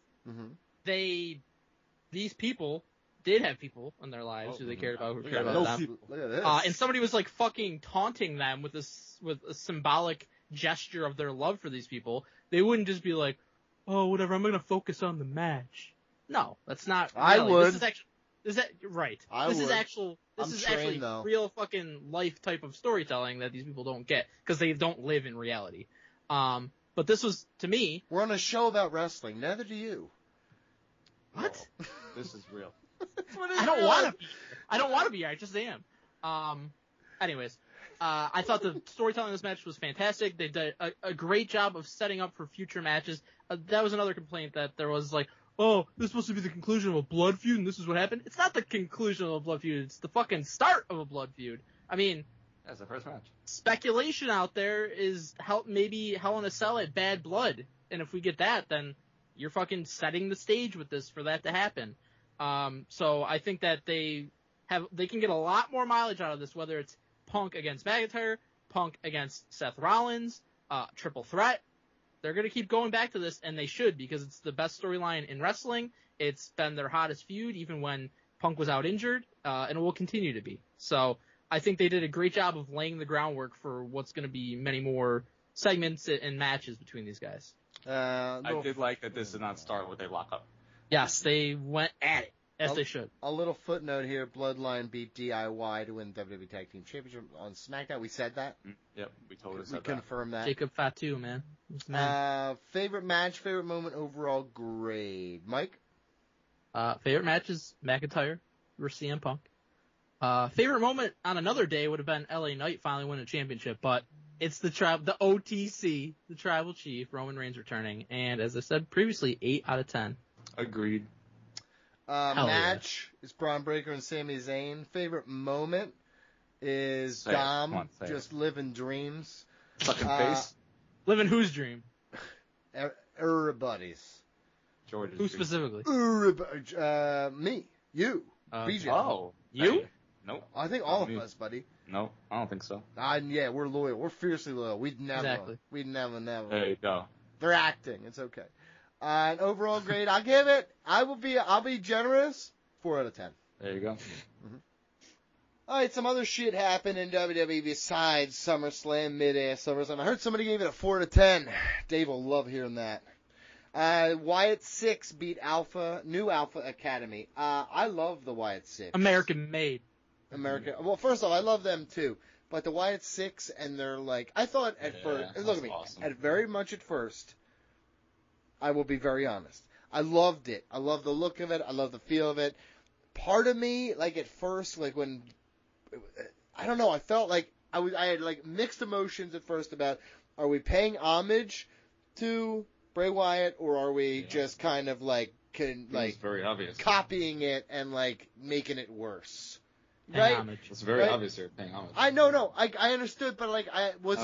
these people did have people in their lives who they cared about, who cared about them. Look at this. And somebody was like fucking taunting them with a symbolic gesture of their love for these people, they wouldn't just be like, oh, whatever, I'm going to focus on the match. No, that's not reality. I would. This is actually real fucking life type of storytelling that these people don't get because they don't live in reality. But this was, to me... We're on a show about wrestling. Neither do you. What? No, this is real. I don't want to be. I don't want to be here. I just am. Anyways, I thought the storytelling in this match was fantastic. They did a great job of setting up for future matches. That was another complaint that there was like, oh, this is supposed to be the conclusion of a blood feud, and this is what happened. It's not the conclusion of a blood feud. It's the fucking start of a blood feud. I mean, that's the first match. Speculation out there is maybe Hell in a Cell at Bad Blood, and if we get that, then you're fucking setting the stage with this for that to happen. So I think that they can get a lot more mileage out of this, whether it's Punk against McIntyre, Punk against Seth Rollins, triple threat. They're going to keep going back to this, and they should, because it's the best storyline in wrestling. It's been their hottest feud, even when Punk was out injured, and it will continue to be. So I think they did a great job of laying the groundwork for what's going to be many more segments and matches between these guys. I did like that this did not start with a lockup. Yes, they went at it, as they should. A little footnote here, Bloodline beat DIY to win WWE Tag Team Championship on SmackDown. We said that? Yep, we totally said We confirmed that. Jacob Fatu, man. Favorite match, favorite moment, overall grade. Mike? Favorite match is McIntyre versus CM Punk. Favorite moment on another day would have been LA Knight finally winning a championship, but it's the OTC, the Tribal Chief, Roman Reigns returning, and as I said previously, 8 out of 10. Agreed. Match is Braun Breaker and Sami Zayn. Favorite moment is Dom just living dreams. Fucking face. Living whose dream? Everybody's. George's Who dream. specifically? Me. You. BJ. Oh. You? Nope. I think all of us, buddy. No, I don't think so. Yeah, we're loyal. We're fiercely loyal. We'd never. Exactly. We'd never. There you go. They're acting. It's okay. An overall grade, I'll be generous. 4 out of 10. There you go. Mm-hmm. All right, some other shit happened in WWE besides SummerSlam, mid-air SummerSlam. I heard somebody gave it a 4 out of 10. Dave will love hearing that. Wyatt 6 beat New Alpha Academy. I love the Wyatt 6. American made. Well, first off, I love them too. But the Wyatt 6, and they're like, I thought at first, look at me, awesome. Very much at first, I will be very honest, I loved it. I love the look of it. I love the feel of it. Part of me, like at first, like when, I don't know, I felt like I had like mixed emotions at first about, are we paying homage to Bray Wyatt, or are we just kind of like, very obvious. copying it and like making it worse? Right? It's very obvious you're paying homage. I understood, but like, was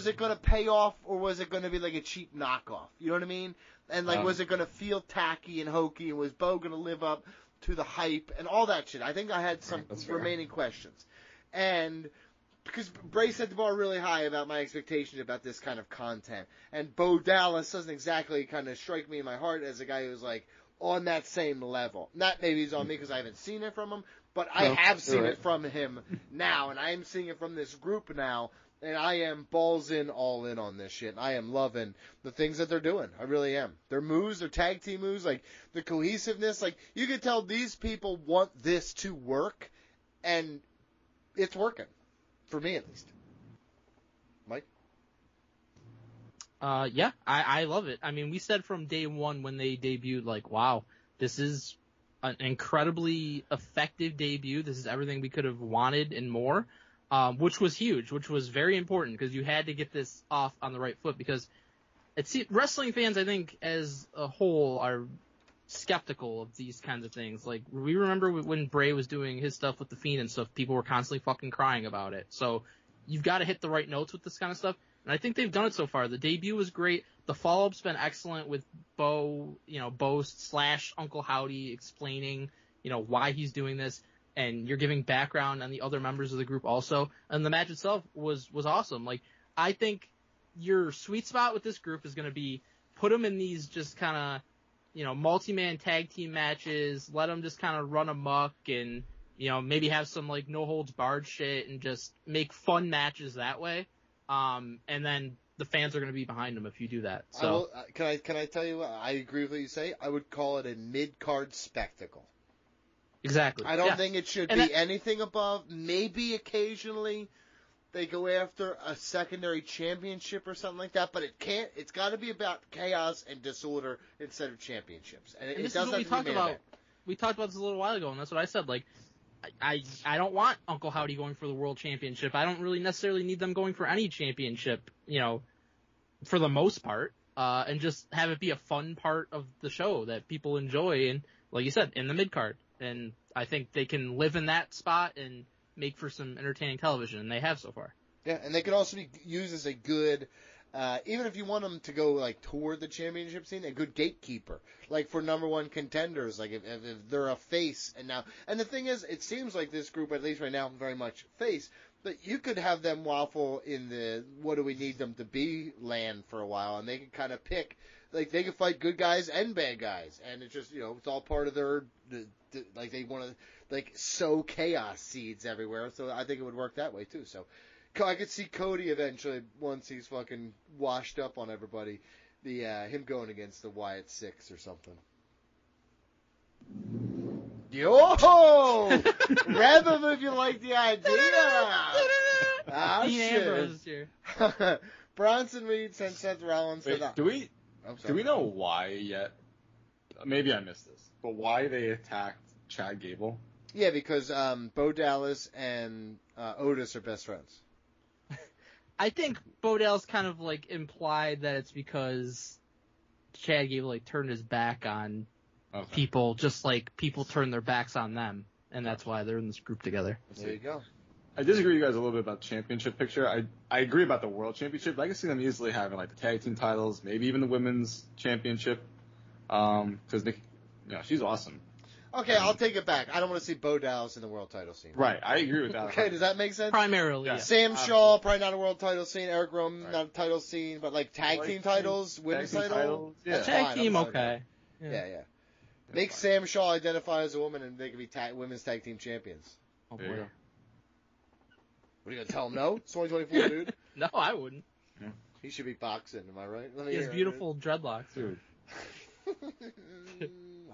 it going to pay off, or was it going to be like a cheap knockoff? You know what I mean? And like, was it going to feel tacky and hokey, and was Bo going to live up to the hype and all that shit? I think I had some remaining questions, and because Bray set the bar really high about my expectations about this kind of content, and Bo Dallas doesn't exactly kind of strike me in my heart as a guy who's like on that same level. Not maybe he's on me because I haven't seen it from him. But I have seen it from him now, and I am seeing it from this group now, and I am balls in, all in on this shit. I am loving the things that they're doing. I really am. Their moves, their tag team moves, like the cohesiveness, like you can tell these people want this to work, and it's working. For me, at least. Mike? Yeah, I love it. I mean, we said from day one when they debuted, like, wow, this is an incredibly effective debut. This is everything we could have wanted and more, which was huge, which was very important because you had to get this off on the right foot because wrestling fans, I think, as a whole, are skeptical of these kinds of things. Like, we remember when Bray was doing his stuff with The Fiend and stuff, people were constantly fucking crying about it. So you've got to hit the right notes with this kind of stuff. And I think they've done it so far. The debut was great. The follow-up's been excellent with Bo / Uncle Howdy explaining, why he's doing this, and you're giving background on the other members of the group also. And the match itself was awesome. Like, I think your sweet spot with this group is going to be put them in these just kind of, multi-man tag team matches, let them just kind of run amok and, maybe have some like no holds barred shit and just make fun matches that way. And then the fans are going to be behind them if you do that. So can I tell you what? I agree with what you say. I would call it a mid-card spectacle. Exactly. I don't think it should be anything above. Maybe occasionally they go after a secondary championship or something like that, but it can't. It's got to be about chaos and disorder instead of championships. And it doesn't have to be main event. We talked about this a little while ago, and that's what I said. Like, I don't want Uncle Howdy going for the world championship. I don't really necessarily need them going for any championship, for the most part, and just have it be a fun part of the show that people enjoy. And like you said, in the mid card, and I think they can live in that spot and make for some entertaining television, and they have so far. Yeah, and they can also be used as a good, even if you want them to go like toward the championship scene, a good gatekeeper, like for number one contenders, like if they're a face and the thing is, it seems like this group, at least right now, very much face, But you could have them waffle in the what do we need them to be land for a while, and they can kind of pick. Like, they can fight good guys and bad guys, and it's just, it's all part of their, like, they want to, like, sow chaos seeds everywhere, so I think it would work that way, too. So, I could see Cody eventually, once he's fucking washed up on everybody, him going against the Wyatt Six or something. Yo! Rev him if you like the idea! Ah, Dean shit. Ambrose is here. Bronson Reed sent Seth Rollins to the... Do we know why yet? Maybe I missed this, but why they attacked Chad Gable? Yeah, because Bo Dallas and Otis are best friends. I think Bo Dallas kind of like implied that it's because Chad Gable like turned his back on people, just like people turn their backs on them, and that's why they're in this group together. There you go. I disagree with you guys a little bit about the championship picture. I agree about the world championship, but I can see them easily having like the tag team titles, maybe even the women's championship. Because she's awesome. Okay, I'll take it back. I don't want to see Bo Dallas in the world title scene. Right, I agree with that. Okay, does that make sense? Primarily, yeah. Sam Shaw, probably not a world title scene. Eric Rowan, not a title scene, but like tag team titles, women's title. Yeah. Tag team, okay. Yeah. Make Sam Shaw identify as a woman, and they can be women's tag team champions. Oh boy. What are you gonna tell him? No, it's 2024, dude. No, I wouldn't. He should be boxing. Am I right? He has beautiful dreadlocks, dude.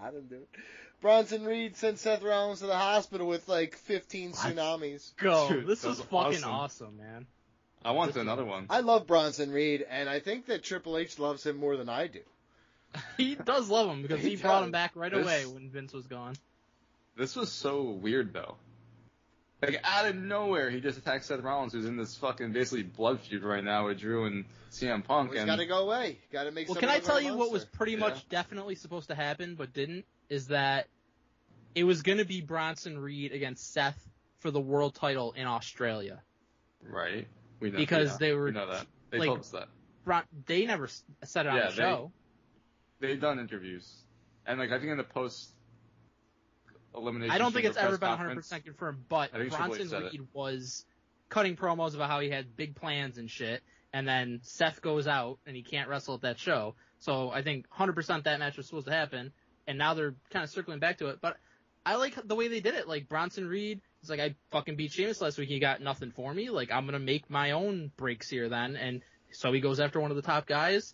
I didn't do it. Bronson Reed sent Seth Rollins to the hospital with like 15 tsunamis. Go. Dude, this was fucking awesome. awesome, man. I want another one. I love Bronson Reed, and I think that Triple H loves him more than I do. He does love him because he brought him back right away when Vince was gone. This was so weird, though. Like, out of nowhere, he just attacked Seth Rollins, who's in this fucking basically blood feud right now with Drew and CM Punk. Well, he's got to go away. Got to make. Well, can I tell you what was pretty much definitely supposed to happen but didn't? Is that it was going to be Bronson Reed against Seth for the world title in Australia. Right. We know because they were. We know that. They like, told us that. They never said it on the show. They've done interviews. And, like, I think in the post elimination. I don't think it's ever been 100% confirmed, but Bronson Reed it. was cutting promos about how he had big plans and shit, and then Seth goes out and he can't wrestle at that show. So I think 100% that match was supposed to happen, and now they're kind of circling back to it. But I like the way they did it. Like, Bronson Reed is like, I fucking beat Sheamus last week. He got nothing for me. Like, I'm going to make my own breaks here then. And so he goes after one of the top guys.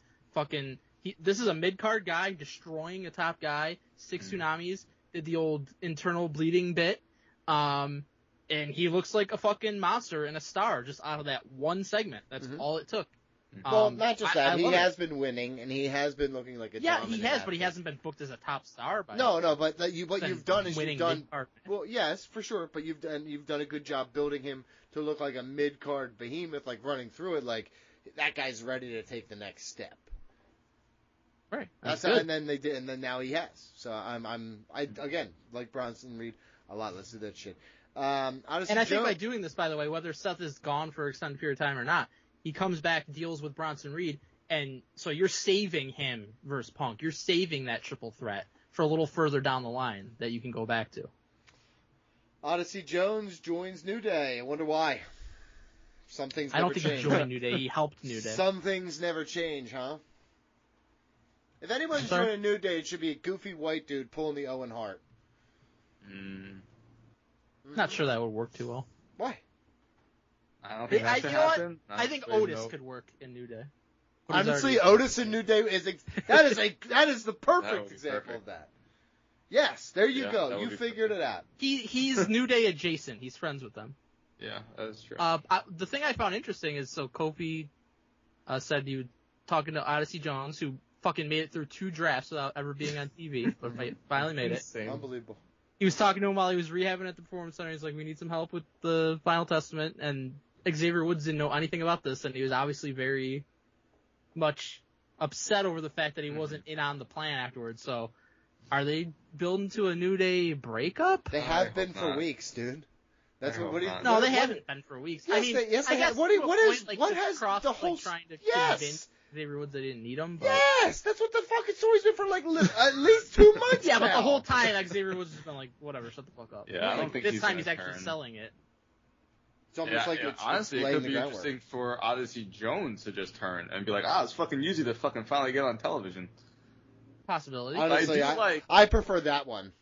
This is a mid-card guy destroying a top guy. 6 tsunamis. Did the old internal bleeding bit. And he looks like a fucking monster and a star just out of that one segment. That's all it took. Well, not just that. He has been winning, and he has been looking like a dominant he has, but he hasn't been booked as a top star. By No, but what you've done is you've done. Well, yes, for sure, but you've done a good job building him to look like a mid-card behemoth, like running through it, like that guy's ready to take the next step. Right. And then they did, and then now he has. So I again like Bronson Reed a lot. Let's do that shit. And I think by doing this, by the way, whether Seth is gone for an extended period of time or not, he comes back, deals with Bronson Reed, and so you're saving him versus Punk. You're saving that triple threat for a little further down the line that you can go back to. Odyssey Jones joins New Day. I wonder why. Some things never change. I don't think he joined New Day. He helped New Day. Some things never change, huh? If anyone's joining New Day, it should be a goofy white dude pulling the Owen Hart. Not sure that would work too well. Why? I don't think that should happen. I think Otis could work in New Day. Honestly, Otis in New Day is the perfect example of that. Yes, there you go. You figured it out. He's New Day adjacent. He's friends with them. Yeah, that's true. The thing I found interesting is Kofi said he was talking to Odyssey Jones, who fucking made it through 2 drafts without ever being on TV, but finally made it. Unbelievable. He was talking to him while he was rehabbing at the Performance Center. He's like, we need some help with the Final Testament, and Xavier Woods didn't know anything about this, and he was obviously very much upset over the fact that he wasn't in on the plan afterwards. So, are they building to a New Day breakup? They have been for weeks, dude. That's what do you? No, they haven't been for weeks. Yes, I mean, yes, I guess what has Cross, the whole trying to yes. convince Xavier Woods they didn't need him? But... Yes, that's what the fucking story's been for like at least 2 months. Yeah, now. but the whole time Xavier Woods has been like, whatever, shut the fuck up. Yeah, I don't think this time he's actually selling it. It's almost like it's honestly, laying it could the be groundwork. interesting for Odyssey Jones to just turn and be like, it's fucking easy to fucking finally get on television. Possibility. Honestly, I prefer that one.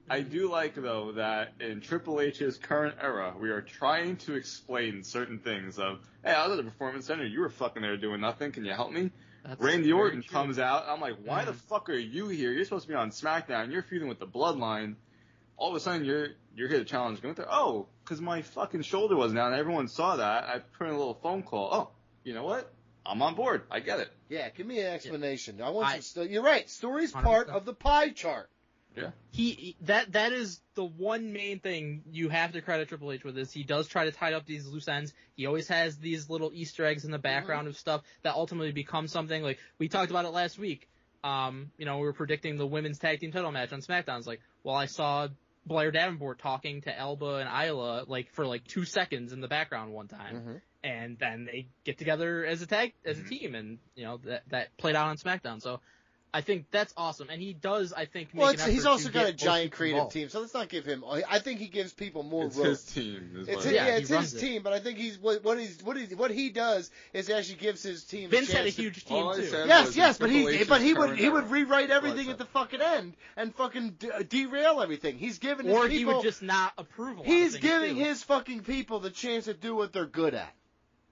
I do like, though, that in Triple H's current era, we are trying to explain certain things of, hey, I was at the Performance Center, you were fucking there doing nothing, can you help me? That's Randy very Orton true. comes out, I'm like, why the fuck are you here? You're supposed to be on SmackDown, you're feuding with the Bloodline. All of a sudden, you're here to challenge Gunther. Oh, because my fucking shoulder was down, everyone saw that, I put in a little phone call. Oh, you know what? I'm on board, I get it. Yeah, give me an explanation. Yeah. I want some you're right, story's 100%. Part of the pie chart. Yeah. That is the one main thing you have to credit Triple H with is he does try to tie up these loose ends. He always has these little Easter eggs in the background of stuff that ultimately become something. Like we talked about it last week. We were predicting the women's tag team title match on SmackDown. It's like, well, I saw Blair Davenport talking to Elba and Isla for 2 seconds in the background one time, and then they get together as a team, and that played out on SmackDown. So I think that's awesome, and he does. I think. He's also got a giant creative team, so let's not give him. I think he gives people more rope. His team. It's his team, but I think he's what he does is he actually gives his team. Vince a chance had a huge team too. Yes, but he would rewrite everything at the fucking end and fucking derail everything. He's giving his people. Or he would just not approve. He's giving his fucking people the chance to do what they're good at.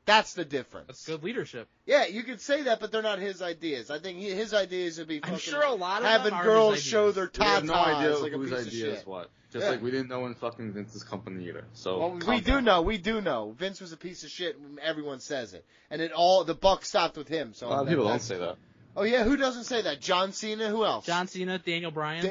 That's the difference. That's good leadership. Yeah, you could say that, but they're not his ideas. I think his ideas would be fucking I'm sure a lot of having them are girls his show their tatas. We have no idea like whose a piece idea of is shit. what. Just like we didn't know in fucking Vince's company either. So we do know. Vince was a piece of shit. Everyone says it, and the buck stopped with him. So a lot of people don't say that. Oh yeah, who doesn't say that? John Cena. Who else? John Cena, Daniel Bryan.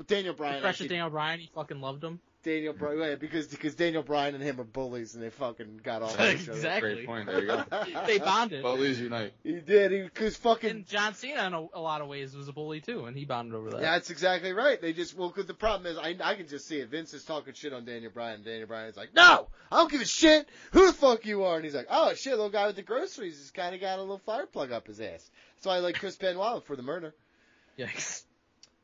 Daniel Bryan. Precious Daniel Bryan. He fucking loved him. Daniel Bryan, yeah, because Daniel Bryan and him are bullies, and they fucking got all each other. Exactly. Great point. There you go. They bonded. Bullies unite. He did. Because fucking. And John Cena, in a lot of ways, was a bully too, and he bonded over that. Yeah, that's exactly right. They just because the problem is I can just see it. Vince is talking shit on Daniel Bryan, and Daniel Bryan's like, no, I don't give a shit who the fuck you are, and he's like, oh shit, little guy with the groceries has kind of got a little fire plug up his ass. That's why I like Chris Benoit for the murder. Yikes.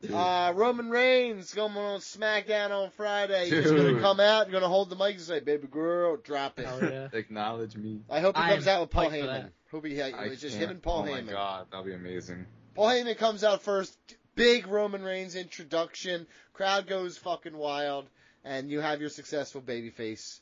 Roman Reigns going on SmackDown on Friday. He's going to come out and going to hold the mic and say, baby girl, drop it. Oh, yeah. Acknowledge me. I hope he comes out with Paul Heyman. It's just him and Paul Heyman. Oh my god, that'll be amazing. Paul Heyman comes out first. Big Roman Reigns introduction. Crowd goes fucking wild. And you have your successful babyface.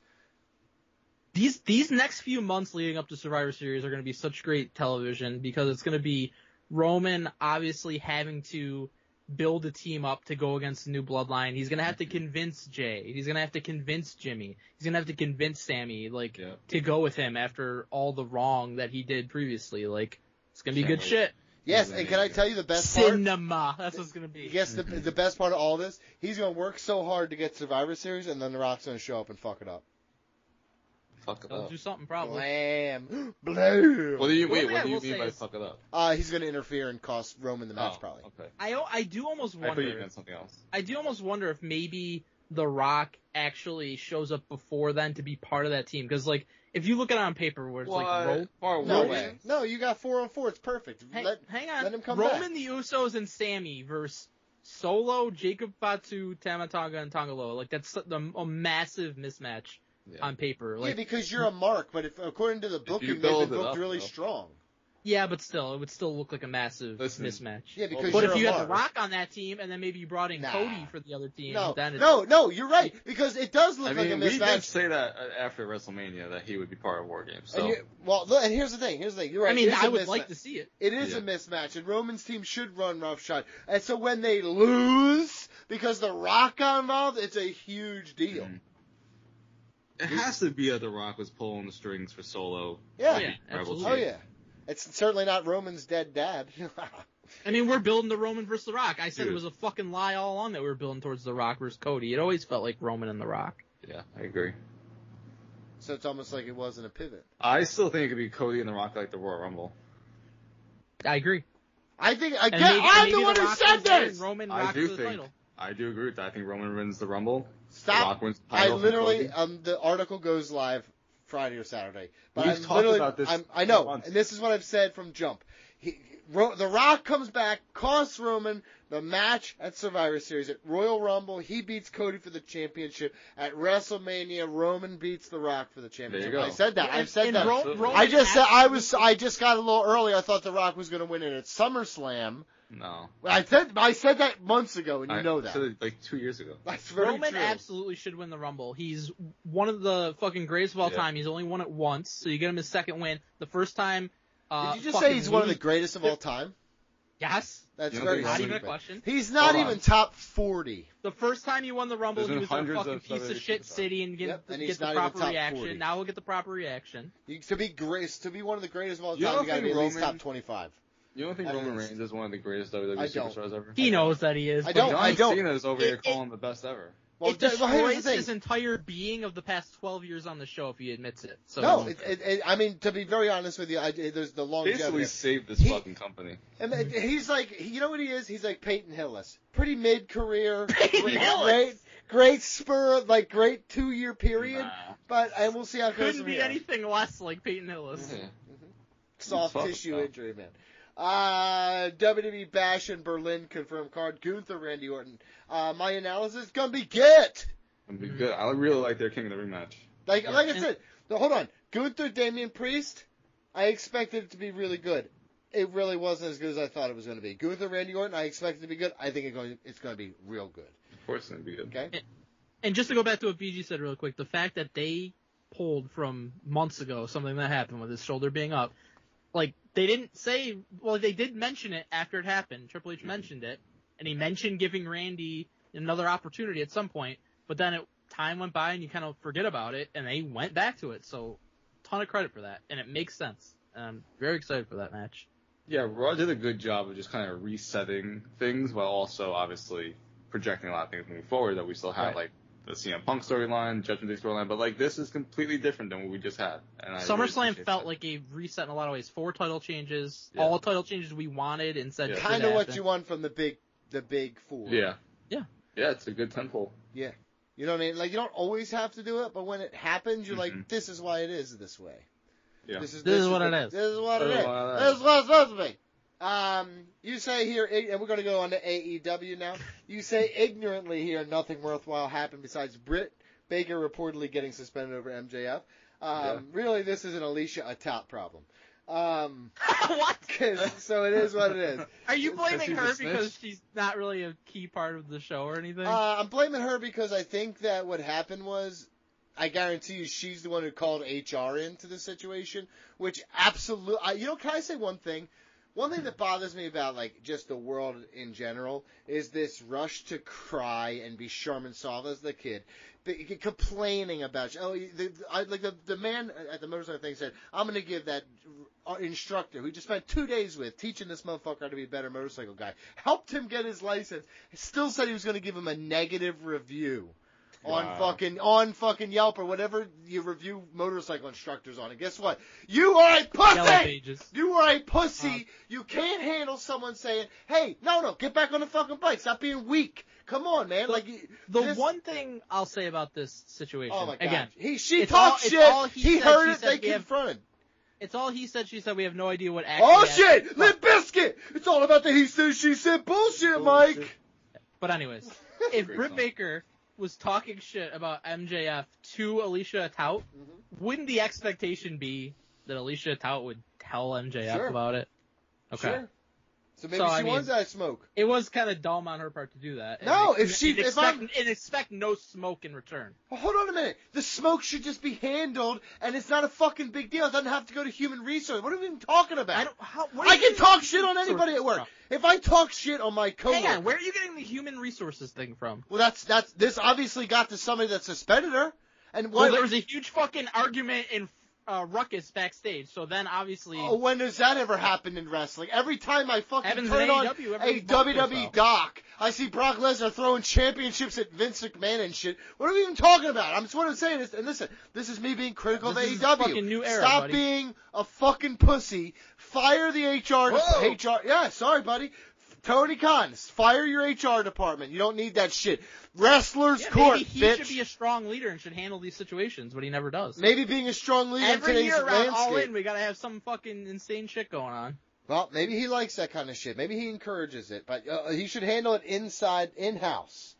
These next few months leading up to Survivor Series are going to be such great television because it's going to be Roman obviously having to build a team up to go against the new bloodline. He's going to have to convince Jay. He's going to have to convince Jimmy. He's going to have to convince Sammy, to go with him after all the wrong that he did previously. It's going to be good shit. Yes, and can I tell you the best part? Cinema. That's what it's going to be. Yes, the best part of all this, he's going to work so hard to get Survivor Series, and then The Rock's going to show up and fuck it up. He'll do something probably. Blam. Blam. What do you mean by fuck it up? He's going to interfere and cost Roman the match probably. Okay. I do almost wonder. I thought you meant something else. I do almost wonder if maybe The Rock actually shows up before then to be part of that team. Because, if you look at it on paper where it's no way. No, you got 4-on-4. It's perfect. Hang on. Let him come Roman, back. the Usos, and Sammy versus Solo, Jacob Fatu, Tama Tonga, and Tongaloa. That's a massive mismatch. Yeah. On paper. Because you're a mark, but according to the booking, they've been booked really strong. Yeah, but still, it would still look like a massive mismatch. Yeah, because but if you had The Rock on that team, and then maybe you brought in Cody for the other team, no, you're right, because it does look like a mismatch. We did say that after WrestleMania that he would be part of War Games. So. And here's the thing. You're right. I would like to see it. It is a mismatch, and Roman's team should run roughshod. And so when they lose because The Rock got involved, it's a huge deal. Mm-hmm. It has to be that The Rock was pulling the strings for Solo. Yeah, absolutely. Oh, yeah. It's certainly not Roman's dead dad. We're building the Roman versus The Rock. I said it was a fucking lie all along that we were building towards The Rock versus Cody. It always felt like Roman and The Rock. Yeah, I agree. So it's almost like it wasn't a pivot. I still think it could be Cody and The Rock like the Royal Rumble. I agree. I think, I'm the one who said this! Roman rocks the title. I do agree with that. I think Roman wins the Rumble. Stop. I literally, the article goes live Friday or Saturday. But We've talked about this. I know, and this is what I've said from jump. The Rock comes back, costs Roman the match at Survivor Series. At Royal Rumble, he beats Cody for the championship. At WrestleMania, Roman beats The Rock for the championship. There you go. I said that. I've said that. Roman I just said I just got a little early. I thought The Rock was going to win it at SummerSlam. No. I said that months ago, and you know that. I said it like 2 years ago. That's very Roman true. absolutely should win the Rumble. He's one of the fucking greatest of all time. He's only won it once, so you get him his second win. The first time. Did you just say he's one of the greatest of all time? Yes. That's You don't very think Not stupid. even a question. He's not even top 40. The first time he won the Rumble, There's he been was in a hundreds fucking of piece of other shit superstars. city and Yep, and get he's the not even proper top reaction. 40. Now he'll get the proper reaction. To be one of the greatest of all You time, don't you got to be think at least Roman- top 25. You don't think At Roman least. Reigns is one of the greatest WWE I don't. superstars ever? He knows that he is. I but don't- John I don't- Cena's over here it- calling him the best ever. Well, it here's the destroys thing. his entire being of the past 12 years on the show if he admits it. So No, I mean, to be very honest with you, there's the longevity. Basically saved this fucking company. I mean, he's like, you know what he is? He's like Peyton Hillis. Pretty mid-career. Great spur, like great 2-year period. Nah. But and we'll see how it goes couldn't from be here. anything less like Peyton Hillis. Yeah. Soft Fuck tissue that. injury, man. WWE Bash in Berlin confirmed card. Gunther, Randy Orton. My analysis gonna be get. It'd be good. I really like their King of the Ring match. Like I said, hold on. Gunther, Damian Priest. I expected it to be really good. It really wasn't as good as I thought it was going to be. Gunther, Randy Orton. I expected it to be good. I think it's going to be real good. Of course, it'd be good. Okay. And just to go back to what BG said real quick, the fact that they pulled from months ago something that happened with his shoulder being up, like they didn't say, well, they did mention it after it happened. Triple H mentioned it, and he mentioned giving Randy another opportunity at some point, but then time went by and you kind of forget about it, and they went back to it. So, ton of credit for that, and it makes sense. And I'm very excited for that match. Yeah, Raw did a good job of just kind of resetting things while also obviously projecting a lot of things moving forward that we still have, Right. like the CM Punk storyline, Judgment Day storyline, but like this is completely different than what we just had. And I really SummerSlam appreciate felt that. like a reset in a lot of ways. 4 title changes, Yeah. all title changes we wanted and said Yeah. should Kind of what happen. you want from the big four. Yeah. Yeah. Yeah, it's a good temple. Yeah. You know what I mean? Like, you don't always have to do it, but when it happens, you're Mhm. like, this is why it is this way. Yeah. This is what it is. This is what it is. This is what it This is what it's supposed to be. You say here, and we're going to go on to AEW now. You say ignorantly here, nothing worthwhile happened besides Britt Baker reportedly getting suspended over MJF. Really, this is an Alicia Atout problem. What? So it is what it is. Are you blaming she's her a snitch? because she's not really a key part of the show or anything? I'm blaming her because I think that what happened was, I guarantee you, she's the one who called HR into the situation, which absolutely, can I say one thing? One thing that bothers me about, like, just the world in general is this rush to cry and be Sherman soft as the kid, complaining about, the man at the motorcycle thing said, I'm going to give that instructor who just spent 2 days with teaching this motherfucker how to be a better motorcycle guy, helped him get his license, still said he was going to give him a negative review. Wow. On fucking Yelp or whatever you review motorcycle instructors on. And guess what? You are a Yellow pussy! Pages. You are a pussy. You can't handle someone saying, hey, no, get back on the fucking bike. Stop being weak. Come on, man. One thing I'll say about this situation, Oh my God. again, She it's talked all- shit. it's all He said, heard she it. said, They we have- confronted. it's all he said, she said, we have no idea what actually Oh happened. shit! Limp Biscuit! It's all about the he said, she said bullshit, Mike. But anyways, if Great Britt song. Baker was talking shit about MJF to Alicia Atout, wouldn't the expectation be that Alicia Atout would tell MJF Sure. about it? Okay. Sure. So maybe So, she I mean, wants that smoke. It was kind of dumb on her part to do that. No, And expect no smoke in return. Well, hold on a minute. The smoke should just be handled, and it's not a fucking big deal. It doesn't have to go to human resources. What are we even talking about? I can talk shit on anybody at work. If I talk shit on my coworker, Hang on, where are you getting the human resources thing from? well, that's this obviously got to somebody that suspended her, and Well, what? there was a huge fucking argument in ruckus backstage, so then obviously... Oh, when does that ever happen in wrestling? Every time I fucking Happens turn in on AEW a every month or WWE so. doc, I see Brock Lesnar throwing championships at Vince McMahon and shit. What are we even talking about? What I'm saying is, and listen, this is me being critical This of is AEW. fucking new era, Stop buddy. being a fucking pussy. Fire the HR. Whoa. Yeah, sorry, buddy. Tony Khan, fire your HR department. You don't need that shit. Wrestlers court, maybe he bitch. should be a strong leader and should handle these situations, but he never does. Maybe being a strong leader in Every today's year around All landscape. In, we gotta have some fucking insane shit going on. Well, maybe he likes that kind of shit. Maybe he encourages it, but he should handle it in-house.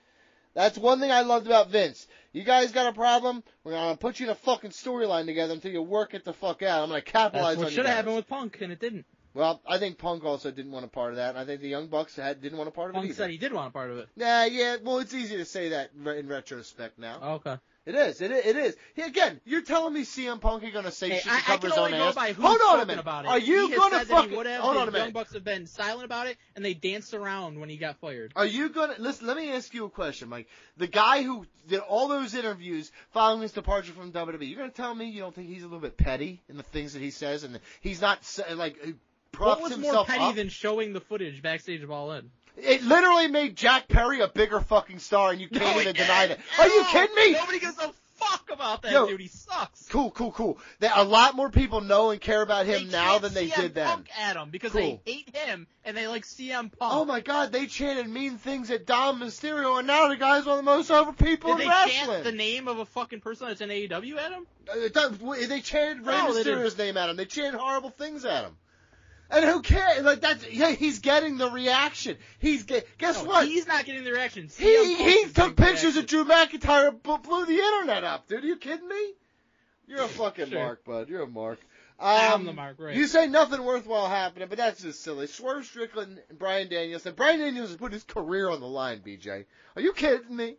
That's one thing I loved about Vince. You guys got a problem? We're gonna put you in a fucking storyline together until you work it the fuck out. I'm gonna capitalize on you. That's what should have happened with Punk, and it didn't. Well, I think Punk also didn't want a part of that, and I think the Young Bucks didn't want a part of it either. Punk said he did want a part of it. Yeah, well, it's easy to say that in retrospect now. Oh, okay. It is. Again, you're telling me CM Punk is going to say shit to cover his own ass? Hold on a minute. About it. Are you going to fucking... Hold on a minute. The Young Bucks have been silent about it, and they danced around when he got fired. Are you going to... Listen, let me ask you a question, Mike. The guy who did all those interviews following his departure from WWE, you're going to tell me you don't think he's a little bit petty in the things that he says, and he's not, like, props himself up? What was more petty than showing the footage backstage of All In? It literally made Jack Perry a bigger fucking star, and you can't even deny that. Are you kidding me? Nobody gives a fuck about that dude. He sucks. Cool. A lot more people know and care about him now than they did then. Punk at him because they hate him and they like CM Punk. Oh my God, they chanted mean things at Dom Mysterio, and now the guy's one of the most over people in wrestling. Did they chant the name of a fucking person that's in AEW at him? They chanted Rey Mysterio's name at him. They chanted horrible things at him. And who cares? Like he's getting the reaction. Guess what? He's not getting the reaction. He took pictures of Drew McIntyre and blew the internet up, dude. Are you kidding me? You're a fucking mark, bud. You're a mark. I'm the mark, right? You say nothing worthwhile happening, but that's just silly. Swerve Strickland and Bryan Danielson. Bryan Danielson put his career on the line, BJ. Are you kidding me?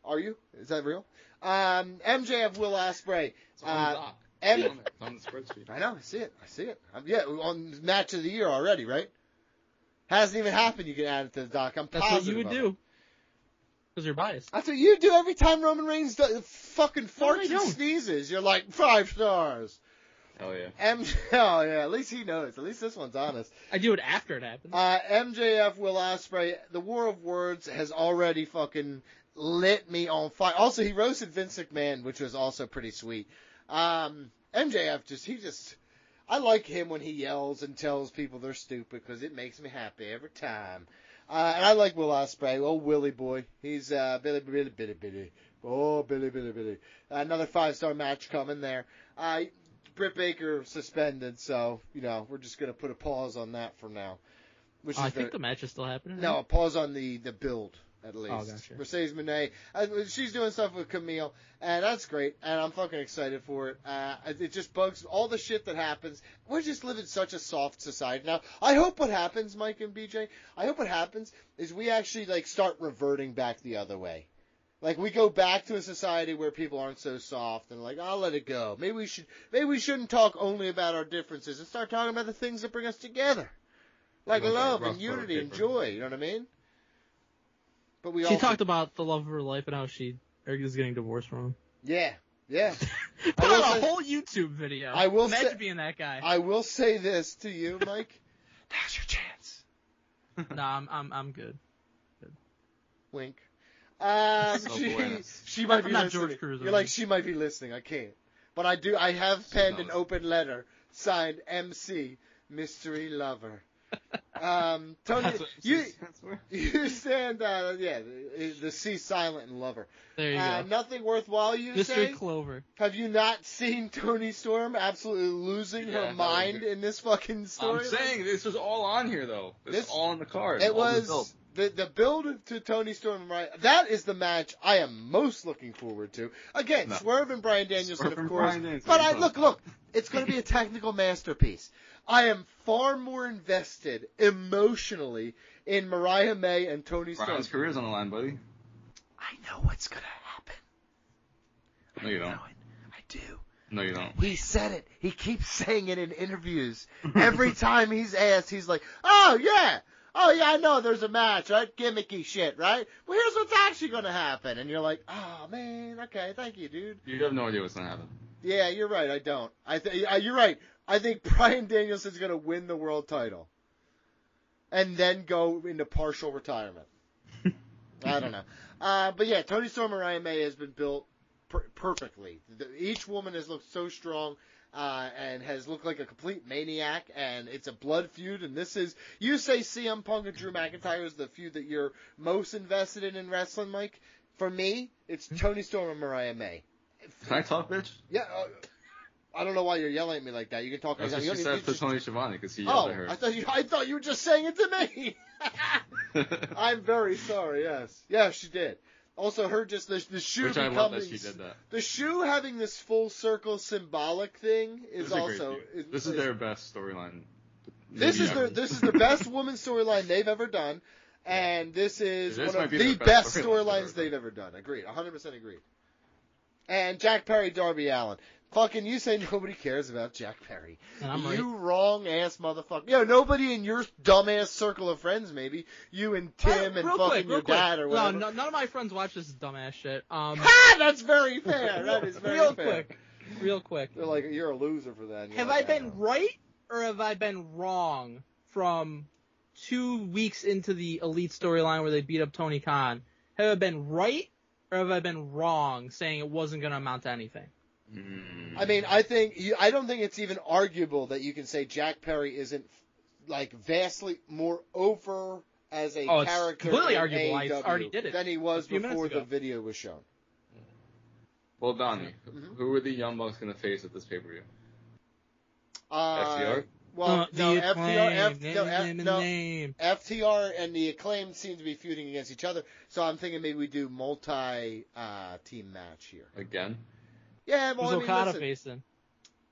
Are you? Is that real? MJF Will Ospreay. On the spreadsheet. I know, I see it. On match of the year already, right? Hasn't even happened. You can add it to the doc. I'm positive. That's what you would do. Because you're biased. That's what you do every time Roman Reigns fucking farts and sneezes. You're like 5 stars. Oh yeah. Oh yeah. At least he knows. At least this one's honest. I do it after it happens. MJF Will Ospreay. The War of Words has already fucking lit me on fire. Also, he roasted Vince McMahon, which was also pretty sweet. MJF I like him when he yells and tells people they're stupid because it makes me happy every time. And I like Will Ospreay. Oh, Willie boy. He's, Billy. Oh, Billy. Another 5-star match coming there. Britt Baker suspended, so, we're just going to put a pause on that for now. I think the match is still happening. No, a pause on the build. At least. Oh, gotcha. Mercedes Moné. She's doing stuff with Camille, and that's great, and I'm fucking excited for it. It just bugs all the shit that happens. We're just living such a soft society now. I hope what happens, Mike and BJ, is we actually, start reverting back the other way. We go back to a society where people aren't so soft, and I'll let it go. Maybe we shouldn't talk only about our differences and start talking about the things that bring us together. Love and unity and joy, you know what I mean? But she talked about the love of her life and how she is getting divorced from him. Yeah. Put on a whole YouTube video. Imagine being that guy. I will say this to you, Mike. Now's your chance. Nah, I'm good. Wink. She might be listening. George Cruz, You're she might be listening. I can't. But I have penned an open letter signed MC Mystery Lover. Tony, you stand, the C silent and lover. There you go. Nothing worthwhile, you Mystery say? Clover. Have you not seen Toni Storm absolutely losing her mind in this fucking story? I'm saying this was all on here, though. This was all in the card. It was the build to Toni Storm, right? That is the match I am most looking forward to. Again, Swerve and Bryan Danielson, of course. But look, it's going to be a technical masterpiece. I am far more invested emotionally in Mariah May and Toni Storm. Bryan's career's on the line, buddy. I know what's going to happen. No, you don't. I do. No, you don't. He said it. He keeps saying it in interviews. Every time he's asked, he's like, oh, yeah, I know there's a match, right? Gimmicky shit, right? Well, here's what's actually going to happen. And you're like, oh, man, okay, thank you, dude. You have no idea what's going to happen. Yeah, you're right, I don't. You're right. I think Bryan Danielson's going to win the world title and then go into partial retirement. I don't know. But yeah, Toni Storm and Mariah May has been built perfectly. Each woman has looked so strong and has looked like a complete maniac, and it's a blood feud. And this is, you say CM Punk and Drew McIntyre is the feud that you're most invested in wrestling, Mike. For me, it's Toni Storm and Mariah May. Can I talk, bitch? Yeah. I don't know why you're yelling at me like that. You can talk. That's what she said to Tony Schiavone because he Oh, yelled at her. I thought you were just saying it to me. I'm very sorry. Yes. Yeah, she did. Also, her just the shoe Which I love that she did that. The shoe having this full circle symbolic thing is also. This is their best storyline. This is the best women's storyline they've ever done, and this is one of the best storylines they've ever done. Agreed. 100% agreed. And Jack Perry, Darby Allin. Fucking you say nobody cares about Jack Perry. You wrong ass motherfucker. You know, nobody in your dumbass circle of friends, maybe. You and Tim and fucking your dad or whatever. No, none of my friends watch this dumbass shit. That's very fair. That is very fair. Real quick. They're like, you're a loser for that. Have I been right or have I been wrong from 2 weeks into the Elite storyline where they beat up Tony Khan? Have I been right or have I been wrong saying it wasn't going to amount to anything? I mean, I don't think it's even arguable that you can say Jack Perry isn't like vastly more over as a character it's completely in arguable. AEW I already did it than he was before the video was shown. Well, Donnie, who are the Young Bucks going to face at this pay-per-view? FTR? Well, FTR. FTR and the Acclaim seem to be feuding against each other, so I'm thinking maybe we do multi-team match here. Again? Yeah, well, Who's Okada facing?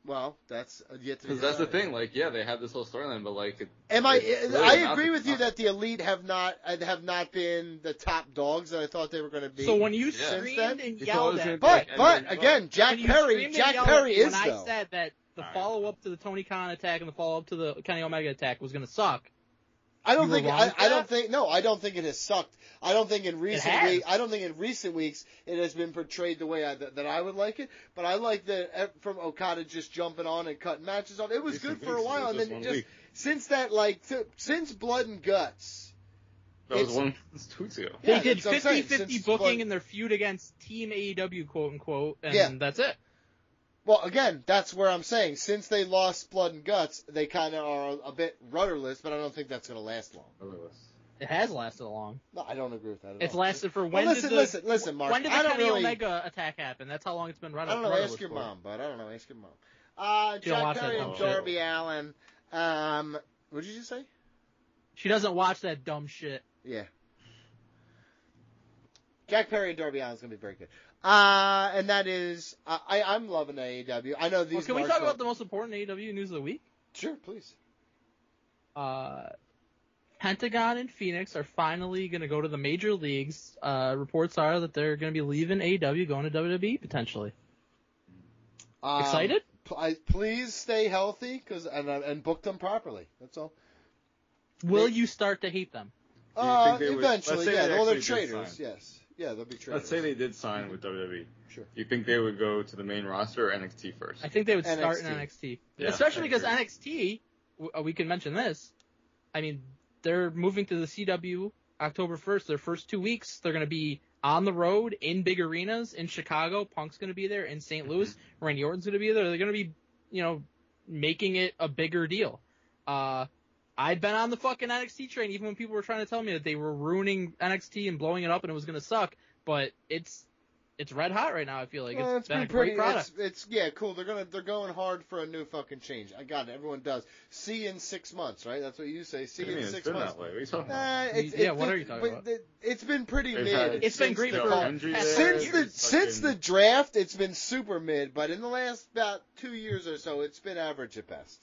Well, that's yet to be Because that's the thing. Like, yeah, they have this whole storyline, but like, I agree with you that the Elite have not been the top dogs that I thought they were going to be. So when you screamed and yelled at, but again, Jack Perry is when I said that the follow-up to the Tony Khan attack and the follow-up to the Kenny Omega attack was going to suck. I don't think it has sucked. I don't think in recent weeks it has been portrayed the way that I would like it. But I like that from Okada just jumping on and cutting matches off. It was good for a while, and then since Blood and Guts. That was 2 weeks ago. They did 50-50 booking in their feud against Team AEW, quote unquote, and that's it. Well, again, that's where I'm saying, since they lost Blood and Guts, they kind of are a bit rudderless, but I don't think that's going to last long. Rudderless. It has lasted long. No, I don't agree with that at all. It's lasted for when listen, Mark. When did the Kenny Omega attack happen? That's how long it's been running. I don't know. Ask your mom, bud. I don't know. Ask your mom. Jack Perry and Darby Allin. What did you just say? She doesn't watch that dumb shit. Yeah. Jack Perry and Darby Allin's going to be very good. And that is, I'm loving AEW. I know these. Can we talk about the most important AEW news of the week? Sure, please. Pentagon and Phoenix are finally going to go to the major leagues. Reports are that they're going to be leaving AEW, going to WWE potentially. Excited? Please stay healthy and book them properly. That's all. Will you start to hate them? Eventually, yeah. Well, they're traders, yes. Yeah, they'll be traders. Let's say they did sign with WWE. Sure. You think they would go to the main roster or NXT first? I think they would start in NXT. Yeah, especially because NXT, we can mention this, I mean, they're moving to the CW October 1st. Their first 2 weeks, they're going to be on the road in big arenas. In Chicago, Punk's going to be there. In St. Louis, Randy Orton's going to be there. They're going to be, making it a bigger deal. I've been on the fucking NXT train, even when people were trying to tell me that they were ruining NXT and blowing it up and it was going to suck. But it's red hot right now. I feel like it's been a great product. It's cool. They're going hard for a new fucking change. I got it. Everyone does. See you in 6 months, right? That's what you say. See you in 6 months. That way. What are you talking about? What are you talking about? It's been pretty mid. It's been great for since the draft. It's been super mid, but in the last about 2 years or so, it's been average at best.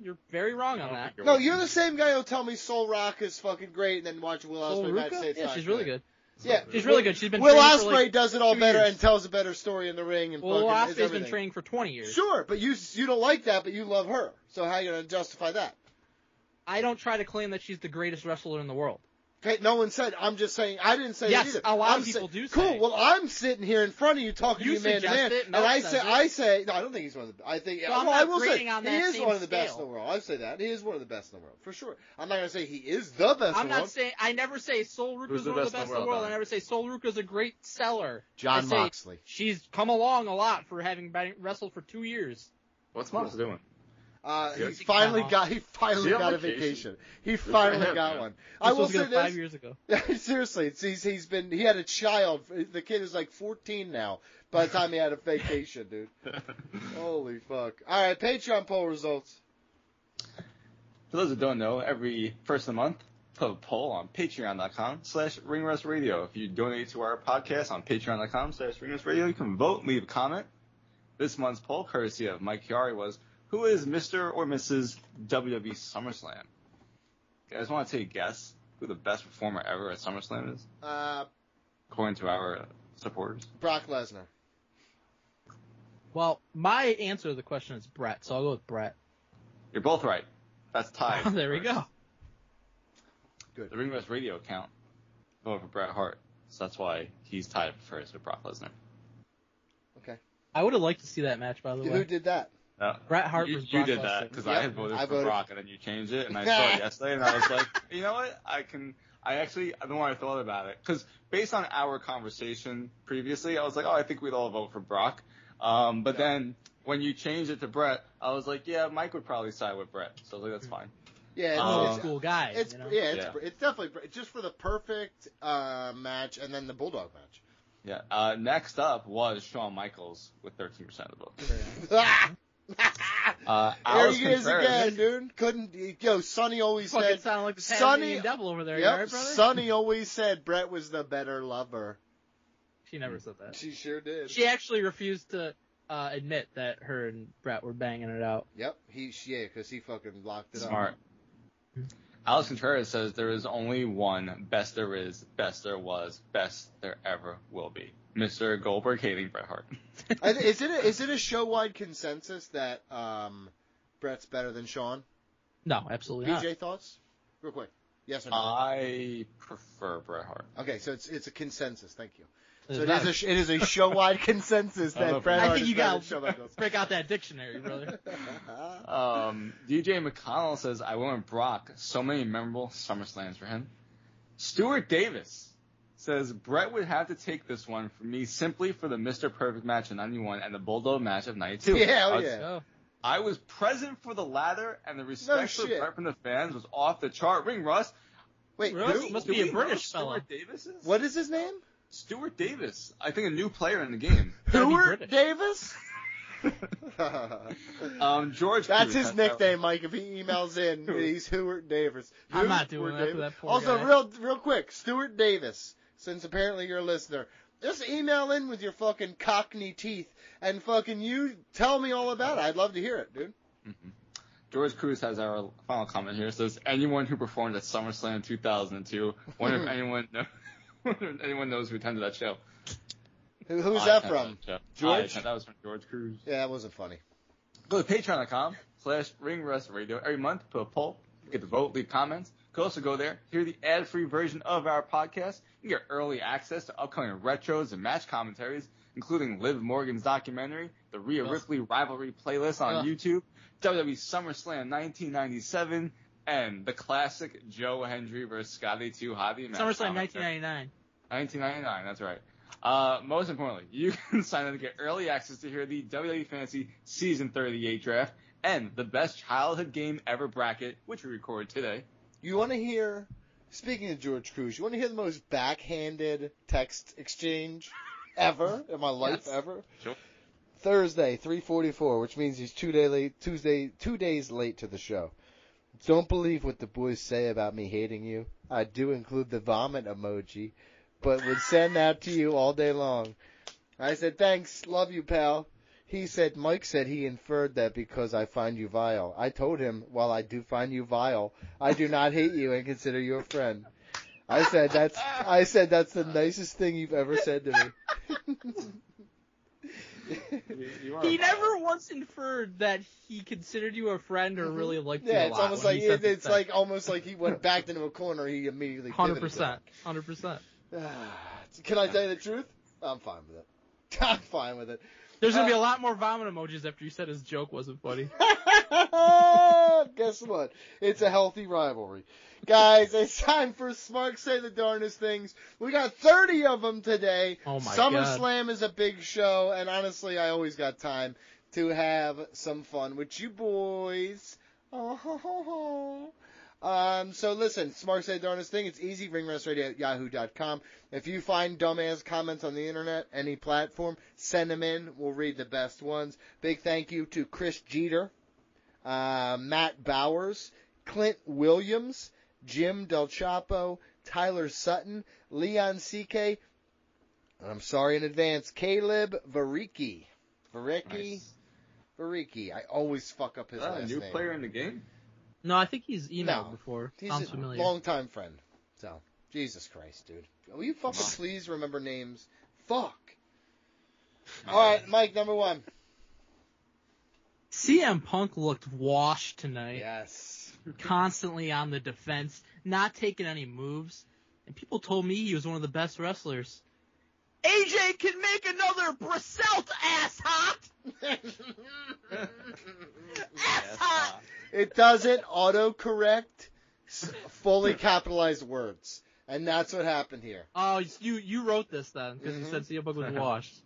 You're very wrong on that. No, you're the same guy who'll tell me Soul Rock is fucking great, and then watch Will Ospreay match say it's Yeah, she's really good. Yeah, she's really good. She's been. Will Ospreay does it all better and tells a better story in the ring. And Will Ospreay's been training for 20 years. Sure, but you don't like that, but you love her. So how are you going to justify that? I don't try to claim that she's the greatest wrestler in the world. Okay, no one said. I'm just saying. I didn't say that either. Yes, a lot of people do say. Cool. Well, I'm sitting here in front of you talking to you man to man, and I say, no, I don't think he's one of the. I think. So I will say he is one of the best in the world. I say that he is one of the best in the world for sure. I'm not going to say he is the best. I'm not saying. I never say Sol Ruca is one of the best in the world. I never say Sol Ruca is a great seller. John Moxley. She's come along a lot for having wrestled for 2 years. What's Mox doing? He finally got a vacation. He finally got one. I will say this. 5 years ago. Seriously, he had a child. The kid is like 14 now. By the time he had a vacation, dude. Holy fuck! All right, Patreon poll results. For those who don't know, every first of the month, put a poll on patreon.com/ringrustradio. If you donate to our podcast on patreon.com/ringrustradio, you can vote, leave a comment. This month's poll, courtesy of Mike Chiari, was, who is Mr. or Mrs. WWE SummerSlam? You guys want to take a guess who the best performer ever at SummerSlam is? According to our supporters. Brock Lesnar. Well, my answer to the question is Brett, so I'll go with Brett. You're both right. That's tied. There we go. Good. The Ring Rust Radio account voted for Bret Hart, so that's why he's tied for first with Brock Lesnar. Okay. I would have liked to see that match, by the way. Who did that? Bret Hart versus Brock Lesnar. You did that, because I had voted for Brock, and then you changed it, and I saw it yesterday, and I was like, you know what? I don't know why I thought about it, because based on our conversation previously, I was like, I think we'd all vote for Brock. But then when you changed it to Brett, I was like, yeah, Mike would probably side with Brett. So I was like, that's fine. Yeah, it's old school guy. It's definitely just for the perfect match and then the Bulldog match. Yeah. Next up was Shawn Michaels with 13% of the vote. There he is again, dude. Sonny always said. Sound like the Tasmanian devil over there. Yep, right, brother? Sonny always said Brett was the better lover. She never said that. She sure did. She actually refused to admit that her and Brett were banging it out. Yep, because he fucking locked it Smart. up. Alex Contreras says there is only one best there is, best there was, best there ever will be. Mr. Goldberg hating Bret Hart. Is it a show-wide consensus that Brett's better than Shawn? No, absolutely not. BJ, thoughts? Real quick. Yes or no? I prefer Bret Hart. Okay, so it's a consensus. Thank you. It So it is a show-wide consensus that Bret Hart is better than Shawn Michaels. Break out that dictionary, brother. DJ McConnell says, I went with Brock. So many memorable SummerSlams for him. Stuart Davis says, Brett would have to take this one for me simply for the Mr. Perfect match of 91 and the Bulldog match of 92. Yeah. I was present for the latter, and the respect for Brett from the fans was off the chart. Ring Russ. Wait, Russ must be a British fella. Stuart Davis is? What is his name? Stuart Davis. I think a new player in the game. Stuart Davis? George That's Cruz his nickname, Mike. If he emails in, he's Stuart Davis. I'm not doing that for that poor Also, guy. real quick, Stuart Davis, since apparently you're a listener, just email in with your fucking cockney teeth and fucking you tell me all about it. I'd love to hear it, dude. Mm-hmm. George Cruz has our final comment here. It says, anyone who performed at SummerSlam 2002, wonder if anyone knows who attended that show. Who's that from? George? That was from George Cruz. Yeah, that wasn't funny. Go to patreon.com/ringrustradio. Every month, put a poll. You get to vote, leave comments. You can also go there, hear the ad-free version of our podcast. You get early access to upcoming retros and match commentaries, including Liv Morgan's documentary, the Rhea Ripley rivalry playlist on YouTube, WWE SummerSlam 1997, and the classic Joe Hendry vs. Scotty 2 Hottie match. SummerSlam 1999. 1999, that's right. Most importantly, you can sign up to get early access to hear the WWE Fantasy Season 38 draft and the best childhood game ever bracket, which we recorded today. You want to hear, speaking of George Cruz, you want to hear the most backhanded text exchange ever in my life ever? Sure. Thursday, 3:44, which means he's 2 days late to the show. Don't believe what the boys say about me hating you. I do include the vomit emoji, but would send that to you all day long. I said, thanks, love you, pal. He said, Mike said he inferred that because I find you vile. I told him, while I do find you vile, I do not hate you and consider you a friend. I said that's the nicest thing you've ever said to me. He never once inferred that he considered you a friend or really liked you a lot. Yeah, it's almost like almost like he went back into a corner. He immediately 100%. 100%. Can I tell you the truth? I'm fine with it. I'm fine with it. There's gonna be a lot more vomit emojis after you said his joke wasn't funny. Guess what? It's a healthy rivalry. Guys, it's time for Smart Say the Darnest Things. We got 30 of them today. Oh my SummerSlam is a big show, and honestly, I always got time. to have some fun with you boys. So listen, Smart Say Darnest Thing. It's easy. ringrustradio@yahoo.com. If you find dumbass comments on the internet, any platform, send them in. We'll read the best ones. Big thank you to Chris Jeter, Matt Bowers, Clint Williams, Jim Del Chapo, Tyler Sutton, Leon CK, I'm sorry in advance, Caleb Varicki. Nice. Varicki. I always fuck up his last name. A new player in the game? No, I think he's emailed before. He's Sounds a familiar. longtime friend. So, Jesus Christ, dude. Will you fucking please remember names? Fuck. All right, Mike, number 1. CM Punk looked washed tonight. Yes. Constantly on the defense, not taking any moves. And people told me he was one of the best wrestlers. AJ can make another Brasselt ass hot! Ass hot! It doesn't autocorrect fully capitalized words. And that's what happened here. Oh, you wrote this then, because you said CM Punk was washed.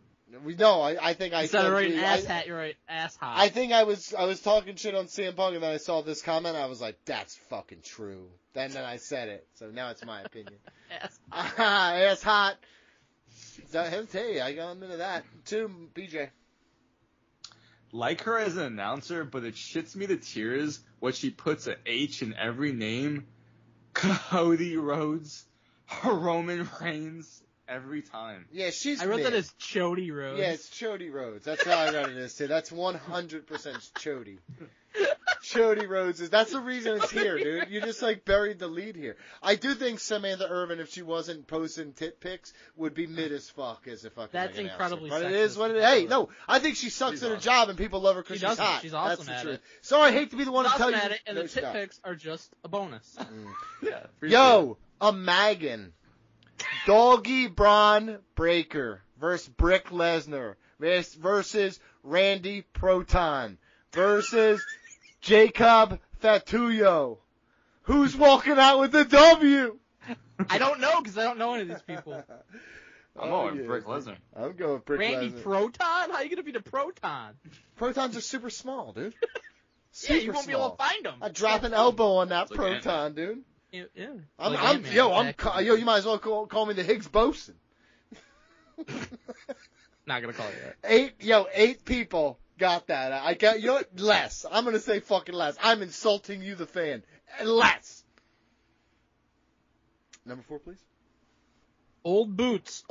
No, I think I Instead said of writing ass hat, you're right, ass hot. I think I was talking shit on CM Punk, and then I saw this comment, I was like, that's fucking true. Then I said it, so now it's my opinion. Ass Ass hot. Hey, I got into that. 2, BJ. Like her as an announcer, but it shits me to tears what she puts a H in every name. Cody Rhodes, Roman Reigns, every time. Yeah, she's I wrote mid. that as Chody Rhodes. Yeah, it's Chody Rhodes. That's how I wrote it as too. That's 100% Chody. Chody Rhodes that's the reason it's here, dude. You just buried the lead here. I do think Samantha Irvin, if she wasn't posting tit pics, would be mid as fuck as a fucking That's announcer. incredibly But sexist. it is what it is. Hey, no, I think she sucks at her job and people love her because she's hot. She's awesome That's the at truth. it. Sorry, I hate to be the one She's to tell awesome you. at it, and No, the she's tit not. pics are just a bonus. Yeah. Yo, a Magan. Doggy Braun Breaker versus Brick Lesnar versus Randy Proton versus Jacob Fatuyo. Who's walking out with the W? I don't know, because I don't know any of these people. I'm going with Brick Lesnar. I'm going with Brick Randy Lesnar. Proton? How are you going to be the Proton? Protons are super small, dude. Yeah, you Super won't be small. able to find them. I drop an elbow on that like Proton, dude. Yeah. You might as well call me the Higgs boson. Not going to call you that. 8 people got that. I got, you know what? Less. I'm going to say fucking less. I'm insulting you, the fan. Less. Number 4, please. Old boots.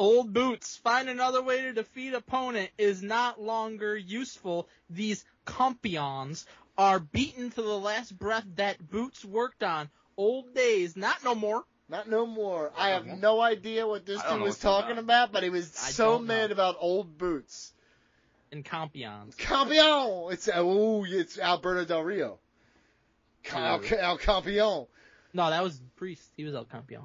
Find another way to defeat opponent is not longer useful. These campions are beaten to the last breath that Boots worked on. Old days, not no more. Not no more. I have no idea what this I don't dude know was what's talking about, but he was so don't know. mad about old boots. And campions. Campion! It's Alberto Del Rio. El Campion. No, that was Priest. He was El Campion.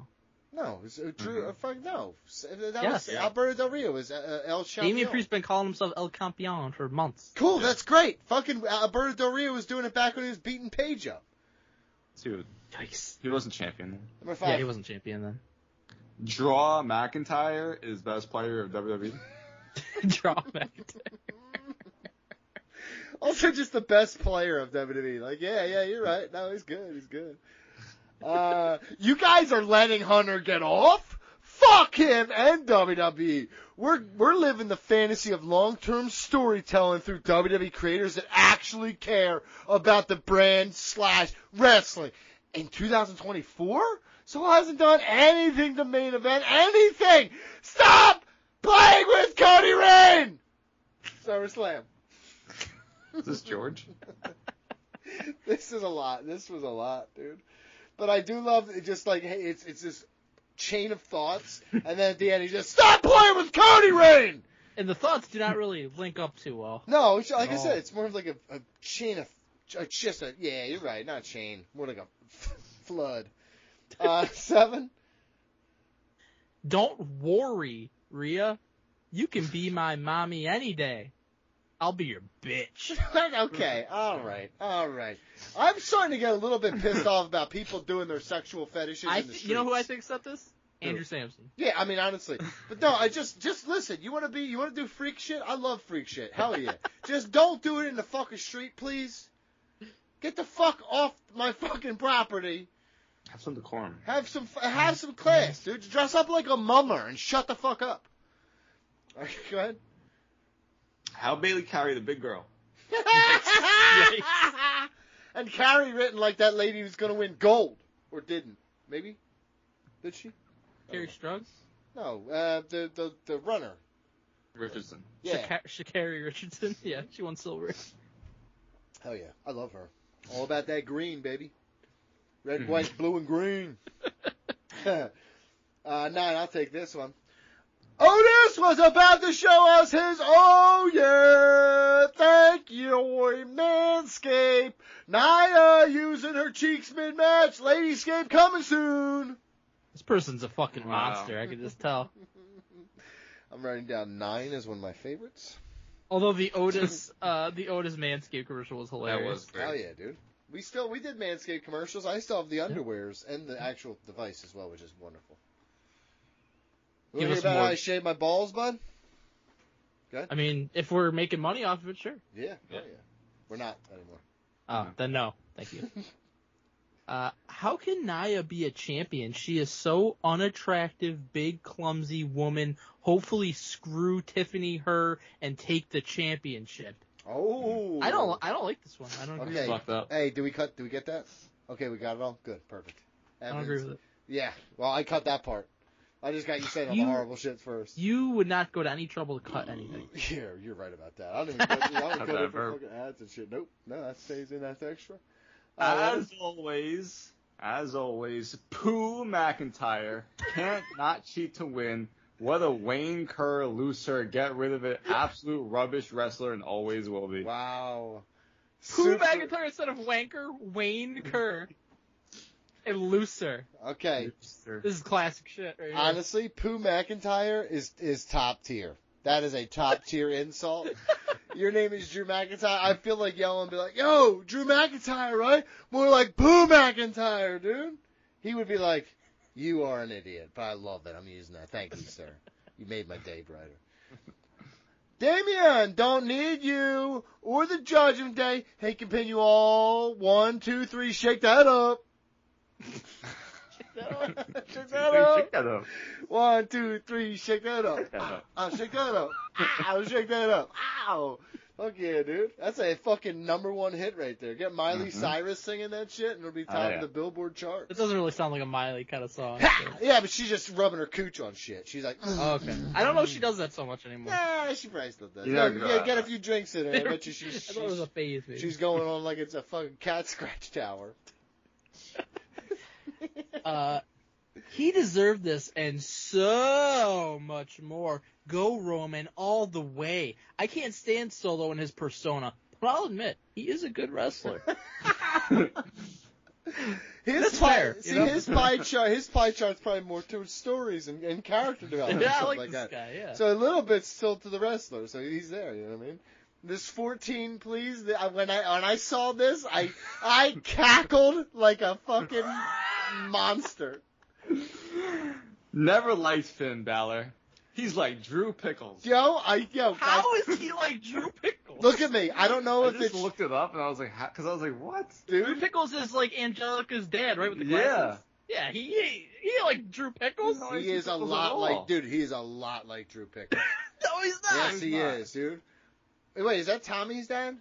No, it was Drew. No, that Yes. was Alberto Del Rio. Was El Champion. Damian Priest been calling himself El Campion for months. Cool, that's great. Fucking Alberto Del Rio was doing it back when he was beating Paige up. Dude, Yikes. he wasn't champion. Number 5. Yeah, he wasn't champion then. Draw McIntyre is best player of WWE. Draw McIntyre. Also, just the best player of WWE. Yeah, you're right. No, he's good. You guys are letting Hunter get off? Fuck him and WWE. We're living the fantasy of long-term storytelling through WWE creators that actually care about the brand / wrestling. In 2024? So hasn't done anything to main event anything. Stop playing with Cody Rayne. SummerSlam. Is this George? This was a lot, dude. But I do love it. Just hey, it's this chain of thoughts, and then at the end, he just stop playing with Cody Rayne. And the thoughts do not really link up too well. No, I said, it's more of like a chain of yeah, you're right, not a chain, more like a flood. 7. Don't worry, Rhea. You can be my mommy any day. I'll be your bitch. Okay, all right. I'm starting to get a little bit pissed off about people doing their sexual fetishes in the streets. You know who I think said this? Andrew Samson. Yeah, I mean, honestly. But no, I just listen. You want to do freak shit? I love freak shit. Hell yeah. Just don't do it in the fucking street, please. Get the fuck off my fucking property. Have some decorum. Have some class, dude. Dress up like a mummer and shut the fuck up. All right, go ahead. How Bailey carry the big girl? And Carrie written like that lady who's gonna win gold, or didn't? Maybe? Did she? Carrie Struggs? No, the runner. Richardson. Yeah. Sha'Carri Richardson? Yeah, she won silver. Hell yeah, I love her. All about that green, baby. Red, white, blue, and green. 9, I'll take this one. Otis was about to show us his thank you, Manscaped. Nia using her cheeks mid-match. Ladyscape coming soon. This person's a fucking monster, I can just tell. I'm writing down 9 as one of my favorites. Although the Otis Manscaped commercial was hilarious. That was great. Hell yeah, dude. We did Manscaped commercials. I still have the underwears and the actual device as well, which is wonderful. You Give hear us about more. how I shave my balls, bud? Good. I mean, if we're making money off of it, sure. Yeah. We're not anymore. Oh, then no. Thank you. How can Nia be a champion? She is so unattractive, big, clumsy woman. Hopefully screw Tiffany her and take the championship. Oh. I don't like this one. I don't agree. Okay. Fucked up. Hey, do we get that? Okay, we got it all? Good. Perfect. I don't agree with it. Yeah. Well, I cut that part. I just got you saying all the horrible shit first. You would not go to any trouble to cut anything. Yeah, you're right about that. I don't even cut it for fucking ads and shit. Nope. No, that stays in. That's extra. As always, Pooh McIntyre can't not cheat to win. What a Wayne Kerr loser. Get rid of it. Absolute rubbish wrestler and always will be. Wow. Pooh McIntyre instead of Wanker, Wayne Kerr. A looser. Okay. This is classic shit right here. Honestly, Pooh McIntyre is top tier. That is a top tier insult. Your name is Drew McIntyre. I feel like yelling and be like, yo, Drew McIntyre, right? More like Pooh McIntyre, dude. He would be like, you are an idiot, but I love it. I'm using that. Thank you, sir. You made my day brighter. Damien, don't need you or the Judgment Day. Hey, continue all. 1, 2, 3, shake that up. Shake that up. 1, 2, 3, shake that up. Shake that up. Ow, shake that up. Ow. Fuck yeah, dude. That's a fucking #1 hit right there. Get Miley Cyrus singing that shit, and it'll be top of the Billboard chart. It doesn't really sound like a Miley kind of song. Yeah, but she's just rubbing her cooch on shit. She's like, oh, okay. I don't know if she does that so much anymore. yeah, she probably still does. Yeah, Get a few drinks in her. I bet you I thought it was a phase, maybe. she's going on like it's a fucking cat scratch tower. He deserved this and so much more. Go Roman all the way. I can't stand Solo and his persona, but I'll admit, he is a good wrestler. That's fair. His pie chart's probably more towards stories and character development. Yeah, I and like stuff this guy, yeah. So a little bit's still to the wrestler, so he's there, you know what I mean? This 14, please. When I saw this, I cackled like a fucking monster. Never liked Finn Balor. He's like Drew Pickles. How is he like Drew Pickles? Look at me. I don't know if I just it's looked it up and I was like, what? Drew dude. Pickles is like Angelica's dad, right? With the glasses. Yeah, he like Drew Pickles. No, He is a lot like, dude. He is a lot like Drew Pickles. No, he's not. Yes, he is, dude. Wait, is that Tommy's dad?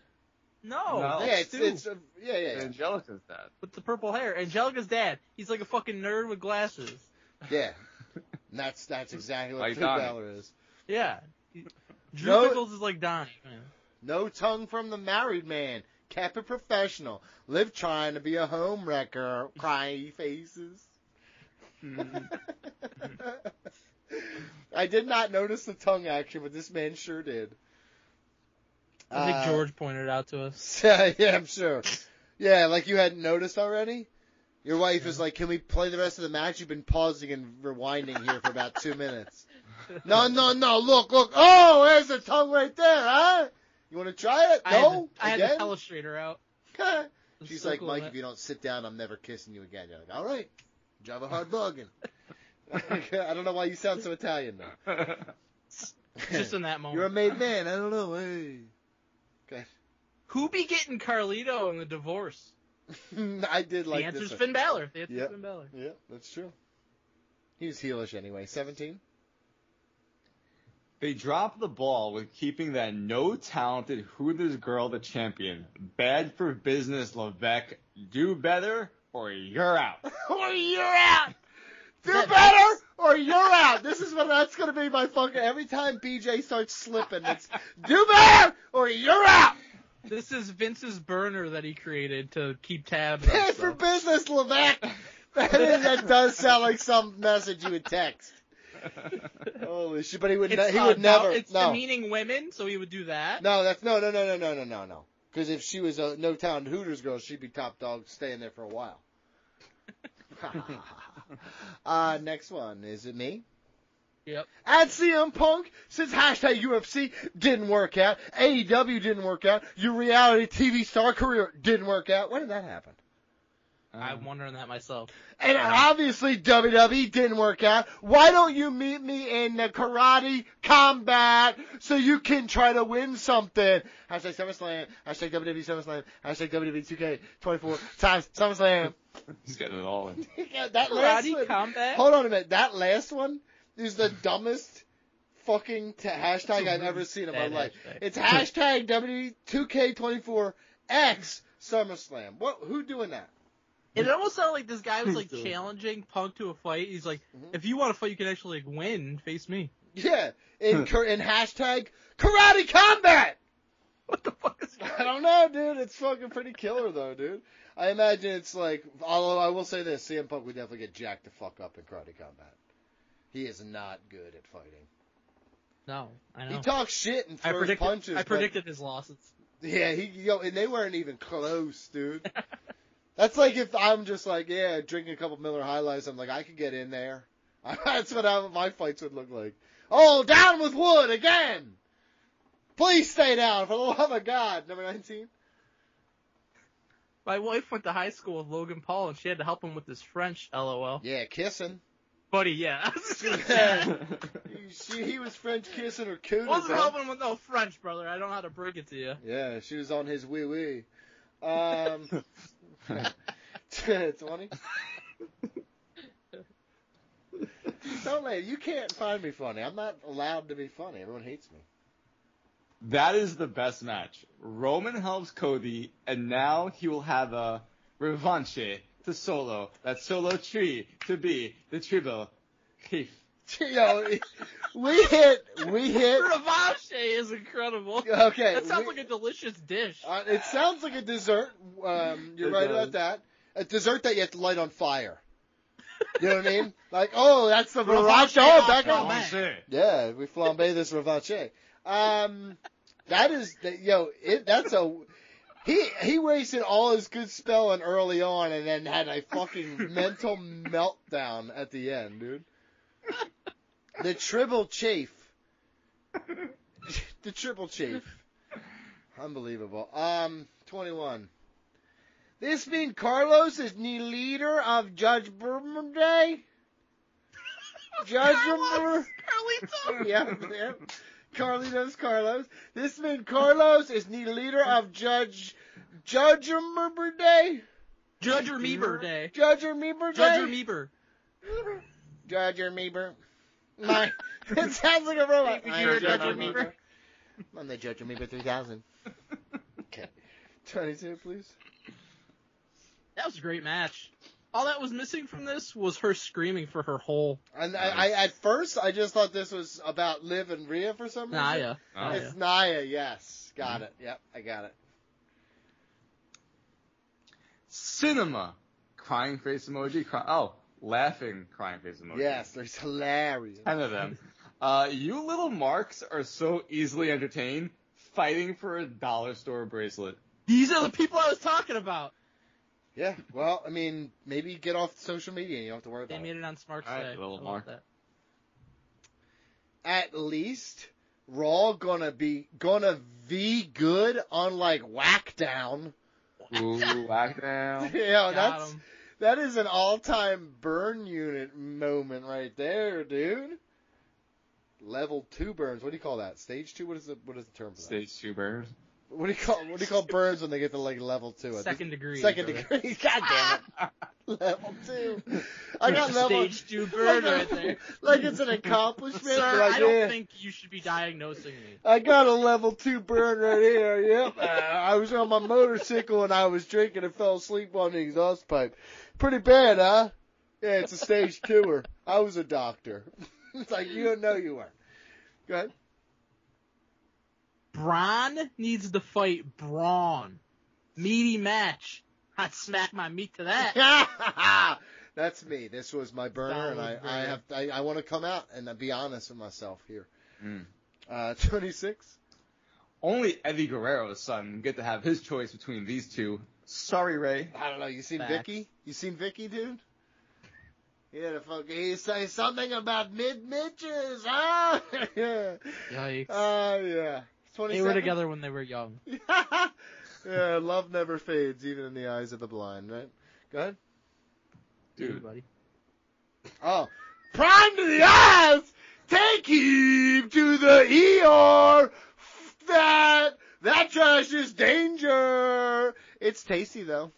No. No. Yeah, Stu. it's yeah. Angelica's dad. with the purple hair. Angelica's dad. He's like a fucking nerd with glasses. Yeah. And that's exactly what Like Finn Donnie. Balor is. Yeah. Drew No- Pickles is like Donnie. Man. No tongue from the married man. Kept it professional. Live trying to be a home wrecker. Crying faces. I did not notice the tongue action, but this man sure did. I think George pointed it out to us. Yeah, I'm sure. Yeah, like you hadn't noticed already? Your wife is like, can we play the rest of the match? You've been pausing and rewinding here for about 2 minutes. No, look. Oh, there's the tongue right there, huh? You want to try it? No? I had the Again? telestrator out. She's so like, cool, Mike, man. if you don't sit down, I'm never kissing you again. You're like, all right. Drive a hard bargain. I don't know why you sound so Italian though. Just in that moment. You're a made man. I don't know. Hey. Okay. Who be getting Carlito in the divorce? I did like the this. answer's Finn Balor. The answer's Yep. Finn Balor. Yeah, that's true. He was heelish anyway. 17? They dropped the ball with keeping that no-talented Hooters girl the champion. Bad for business, Levesque. Do better, or you're out. Or you're out! Do better, or you're out! That's gonna be my fucking, every time BJ starts slipping, it's, do better, or you're out! This is Vince's burner that he created to keep tabs. Bad for business, Levesque! That does sound like some message you would text. Holy shit! But he would never. It's demeaning women, so he would do that. No, that's no. Because if she was a no talented Hooters girl, she'd be top dog, staying there for a while. Next one, is it me? Yep. At CM Punk says hashtag UFC didn't work out. AEW didn't work out. Your reality TV star career didn't work out. When did that happen? I'm wondering that myself. And obviously WWE didn't work out. Why don't you meet me in the karate combat so you can try to win something? Hashtag SummerSlam. Hashtag WWE SummerSlam. Hashtag WWE 2K24 times SummerSlam. He's getting it all in. That last Karate one, combat? Hold on a minute. That last one is the dumbest fucking hashtag I've ever seen in my life. Hashtag. It's hashtag WWE2K24X SummerSlam. Who doing that? It almost sounded like this guy was like challenging Punk to a fight. He's like, if you want to fight, you can actually like win. Face me. Yeah, in hashtag karate combat. What the fuck is I don't know, dude. It's fucking pretty killer though, dude. I imagine it's like, although I will say this, CM Punk would definitely get jacked the fuck up in karate combat. He is not good at fighting. No, I know. He talks shit and throws punches. I predicted his losses. Yeah, and they weren't even close, dude. That's like if I'm just like, yeah, drinking a couple Miller High Lifes, I'm like, I could get in there. That's what my fights would look like. Oh, down with Wood again! Please stay down, for the love of God. Number 19. My wife went to high school with Logan Paul, and she had to help him with his French, LOL. Yeah, kissing. Buddy, yeah. I was just gonna say. He was French kissing her cooter. Wasn't helping with no French, brother. I don't know how to break it to you. Yeah, she was on his wee-wee. 20? Don't let you can't find me funny. I'm not allowed to be funny. Everyone hates me. That is the best match. Roman helps Cody, and now he will have a revanche to Solo. That Solo tree to be the Tribal Chief. Yo, we hit. Revanche is incredible. Okay. That sounds like a delicious dish. It sounds like a dessert. You're right about that. A dessert that you have to light on fire. You know what I mean? Like, oh, that's the revanche. Oh, back on. Yeah, we flambe this revanche. He wasted all his good spelling early on and then had a fucking mental meltdown at the end, dude. The Tribal Chief. The Tribal Chief. Unbelievable. 21. This mean Carlos is the leader of Judge Burman Day? Judge Burman? Carlito. Yeah. Carlos. This mean Carlos is the leader of Judge Meeber Day? Judge or Meeber Day. Judge or Meeber Day? Judge or Meeber. Judge or Meeber. It sounds like a robot. You're Judge or Meeber. I'm the Judge or Meeber 3000. Okay. 22, please. That was a great match. All that was missing from this was her screaming for her whole. And I at first I just thought this was about Liv and Rhea for some reason. Naya. It's Naya, yes. Got it. Yep, I got it. Cinema. Crying face emoji. Laughing crying face emoji. Yes, there's hilarious. 10 of them. You little marks are so easily entertained fighting for a dollar store bracelet. These are the people I was talking about. Yeah, well, I mean, maybe get off social media and you don't have to worry about it. They made it on Smart All right, Say. little Mark. That. At least Raw gonna be good, unlike Whackdown. Ooh, whack down. Yeah, Got 'em. That is an all-time burn unit moment right there, dude. Level 2 burns. What do you call that? Stage 2? What is the term for that? Stage 2 burns. What do you call burns when they get to like level 2? Second degree. Second degree. God damn it. Level 2. I got level Stage 2 burn right there. Like it's an accomplishment. Sir, like, I don't think you should be diagnosing me. I got a level 2 burn right here. Yep. I was on my motorcycle and I was drinking and fell asleep on the exhaust pipe. Pretty bad, huh? Yeah, it's a stage 2er. I was a doctor. It's like, you don't know you weren't. Go ahead. Braun needs to fight Braun. Meaty match. I'd smack my meat to that. That's me. This was my burner, and I want to come out and be honest with myself here. 26. Only Eddie Guerrero's son get to have his choice between these two. Sorry, Ray. I don't know. You seen Facts. Vicky? You seen Vicky, dude? Yeah, the fuck. He say something about mid-mitches, huh? Yeah. Yikes. Yeah. 27? They were together when they were young. Yeah, love never fades, even in the eyes of the blind, right? Go ahead. Dude. Buddy. Oh. Prime to the eyes! Take him to the ER! That trash is danger! It's tasty, though.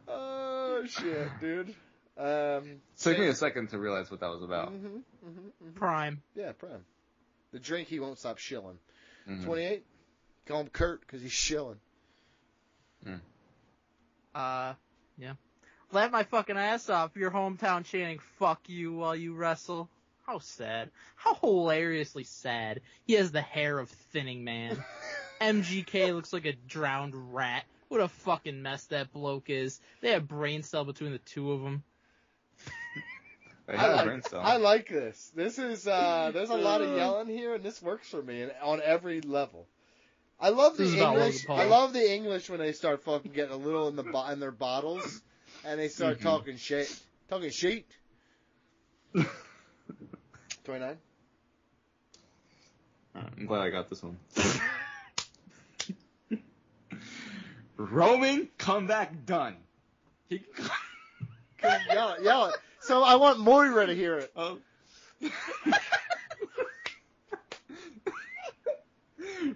Oh, shit, dude. Took me a second to realize what that was about. Prime. Yeah, Prime. The drink he won't stop shilling. 28. Call him Kurt because he's shilling. Yeah. Laugh my fucking ass off. Your hometown chanting "fuck you" while you wrestle. How sad. How hilariously sad. He has the hair of Thinning Man. MGK looks like a drowned rat. What a fucking mess that bloke is. They have brain cell between the two of them. I like this. This is there's a lot of yelling here, and this works for me on every level. I love the English. I love the English when they start fucking getting a little in their bottles, and they start talking shit. Talking shit. 29. I'm glad I got this one. Roman comeback done. Yell it. So I want Moira to hear it. Oh.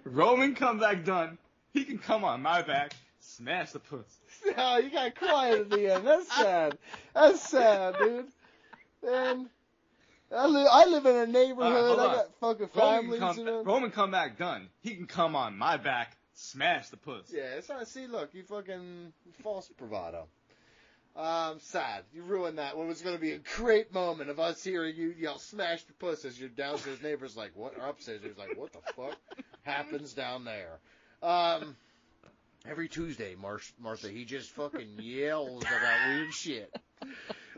Roman comeback done. He can come on my back, smash the puss. Oh, you got quiet at the end. That's sad. That's sad, dude. Man, I live in a neighborhood. I got fucking families. Roman comeback done. He can come on my back, smash the puss. Yeah, it's not. See, look, you fucking false bravado. Sad. You ruined that. What was going to be a great moment of us hearing you yell "smash the puss" as your downstairs neighbor's like, "What?" Or upstairs neighbor's like, "What the fuck happens down there?" Every Tuesday, Martha, he just fucking yells about weird shit.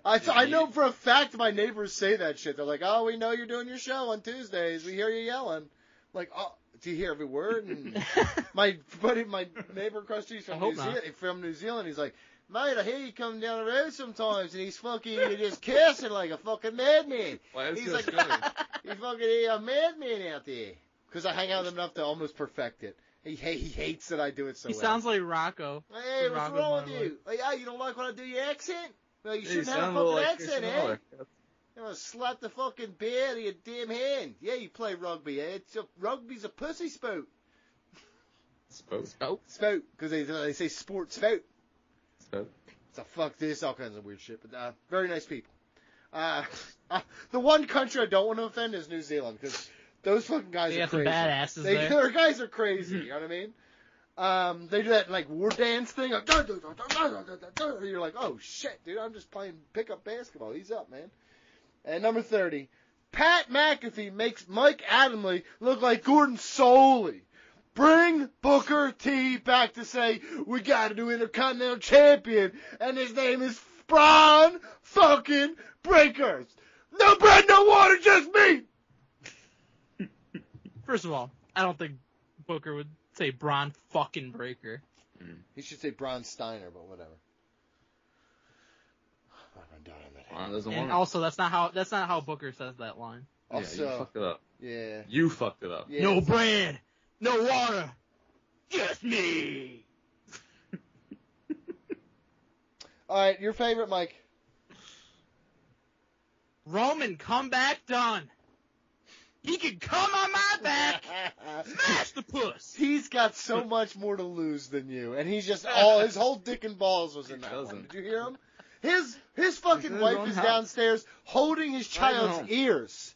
I know for a fact my neighbors say that shit. They're like, "Oh, we know you're doing your show on Tuesdays. We hear you yelling." I'm like, "Oh, do you hear every word?" And my neighbor across the street from New Zealand, he's like, "Mate, I hear you come down the road sometimes, and he's fucking just cursing like a fucking madman." He's like, "He's fucking a madman out there." Because I hang out with him enough to almost perfect it. He hates that I do it so well. He sounds like Rocco. Hey, what's wrong with you? Oh, yeah, you don't like when I do your accent? Well, you shouldn't have a fucking accent, eh? You want to slap the fucking beer out of your damn hand. Yeah, you play rugby, eh? Rugby's a pussy sport. Spout? Spout, because they say sports spout. Spout. So fuck this, all kinds of weird shit, but very nice people. The one country I don't want to offend is New Zealand, because those fucking guys are crazy. Badasses there. Their guys are crazy, you know what I mean? They do that like war dance thing. Like, you're like, oh shit, dude, I'm just playing pickup basketball. He's up, man. And number 30, Pat McAfee makes Mike Adamle look like Gordon Soley. Bring Booker T back to say, we got a new Intercontinental Champion, and his name is Braun fucking Breakers. No bread, no water, just meat. First of all, I don't think Booker would say Braun fucking Breaker. He should say Braun Steiner, but whatever. And also, that's not how Booker says that line. Also, you fucked it up. Yeah. You fucked it up. Yeah. No bread, no water, Just me. All right, your favorite, Mike. Roman comeback done. He can come on my back. Smash the puss. He's got so much more to lose than you, and he's just his whole dick and balls was in that one. Did you hear him? His fucking wife is downstairs holding his child's ears,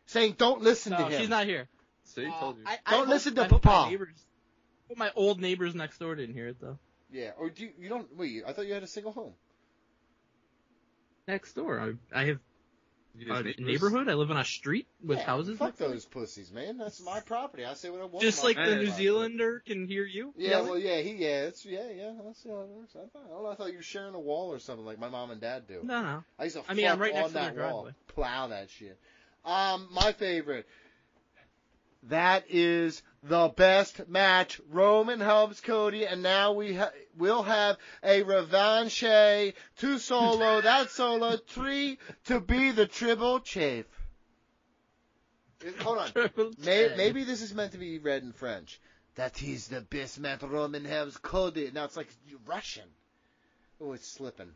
saying, "Don't listen to him." She's not here. See, told you. Don't listen to I hope Papa. My old neighbors next door didn't hear it though. Yeah, or do you don't wait? I thought you had a single home. Next door, I have a neighborhood. I live on a street with houses. Fuck those pussies, man. That's my property. I say what I want. Just like the New Zealander can hear you. Yeah, yelling? Well, yeah, That's see how it works. I don't know. I thought you were sharing a wall or something like my mom and dad do. No. I used to. I'm right next to that their wall, driveway. plow that shit. My favorite. That is the best match. Roman helps Cody, and now we'll have a revanche. 2 solo, that solo, 3 to be the Triple Chief. Hold on. Maybe this is meant to be read in French. That is the best match. Roman helps Cody. Now it's like Russian. Oh, it's slipping.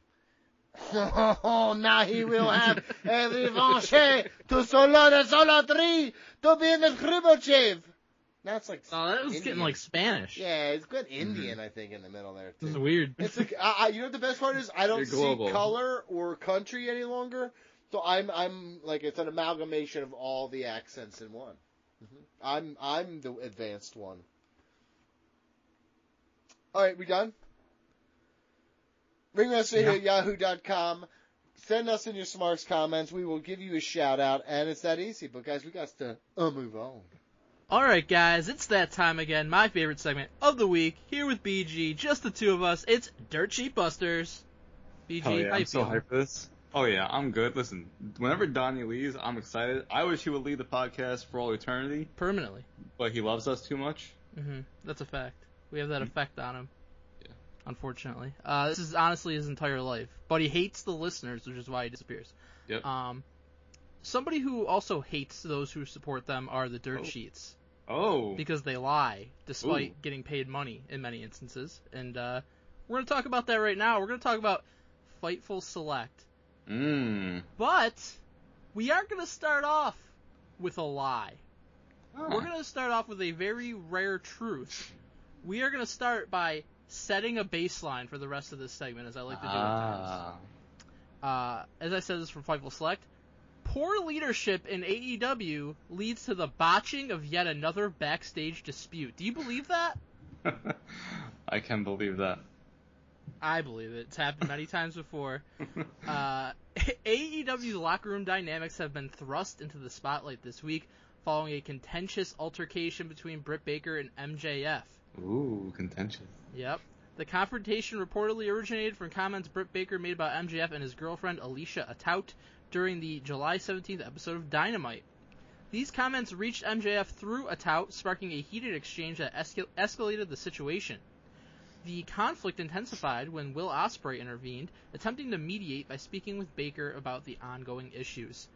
Now he will have a revanche. 2 solo, the solo, 3 to be the Triple Chief. Now it's like. Oh, that was Indian. getting like Spanish. Yeah, it's good Indian, I think, in the middle there, too. This is weird. It's like, you know what the best part is? I don't see color or country any longer. So I'm like, it's an amalgamation of all the accents in one. Mm-hmm. I'm the advanced one. All right, we done? RingWrestlingRadio@yahoo.com. Send us in your Smarks comments. We will give you a shout out, and it's that easy. But guys, we got to move on. Alright guys, it's that time again, my favorite segment of the week, here with BG, just the two of us, it's Dirt Sheet Busters. BG, how you I'm so hyped for this. Oh yeah, I'm good. Listen, whenever Donnie leaves, I'm excited. I wish he would lead the podcast for all eternity. Permanently. But he loves us too much. That's a fact. We have that effect on him. Yeah. Unfortunately. This is honestly his entire life. But he hates the listeners, which is why he disappears. Yep. Somebody who also hates those who support them are the Dirt Sheets. Oh. Because they lie, despite getting paid money in many instances. And we're going to talk about that right now. We're going to talk about Fightful Select. But we aren't going to start off with a lie. We're going to start off with a very rare truth. We are going to start by setting a baseline for the rest of this segment, as I like to do at times. As I said, this is from Fightful Select. Poor leadership in AEW leads to the botching of yet another backstage dispute. Do you believe that? I can believe that. I believe it. It's happened many times before. AEW's locker room dynamics have been thrust into the spotlight this week following a contentious altercation between Britt Baker and MJF. Ooh, contentious. Yep. The confrontation reportedly originated from comments Britt Baker made about MJF and his girlfriend Alicia Atout during the July 17th episode of Dynamite. These comments reached MJF through Atout, sparking a heated exchange that escalated the situation. The conflict intensified when Will Ospreay intervened, attempting to mediate by speaking with Baker about the ongoing issues.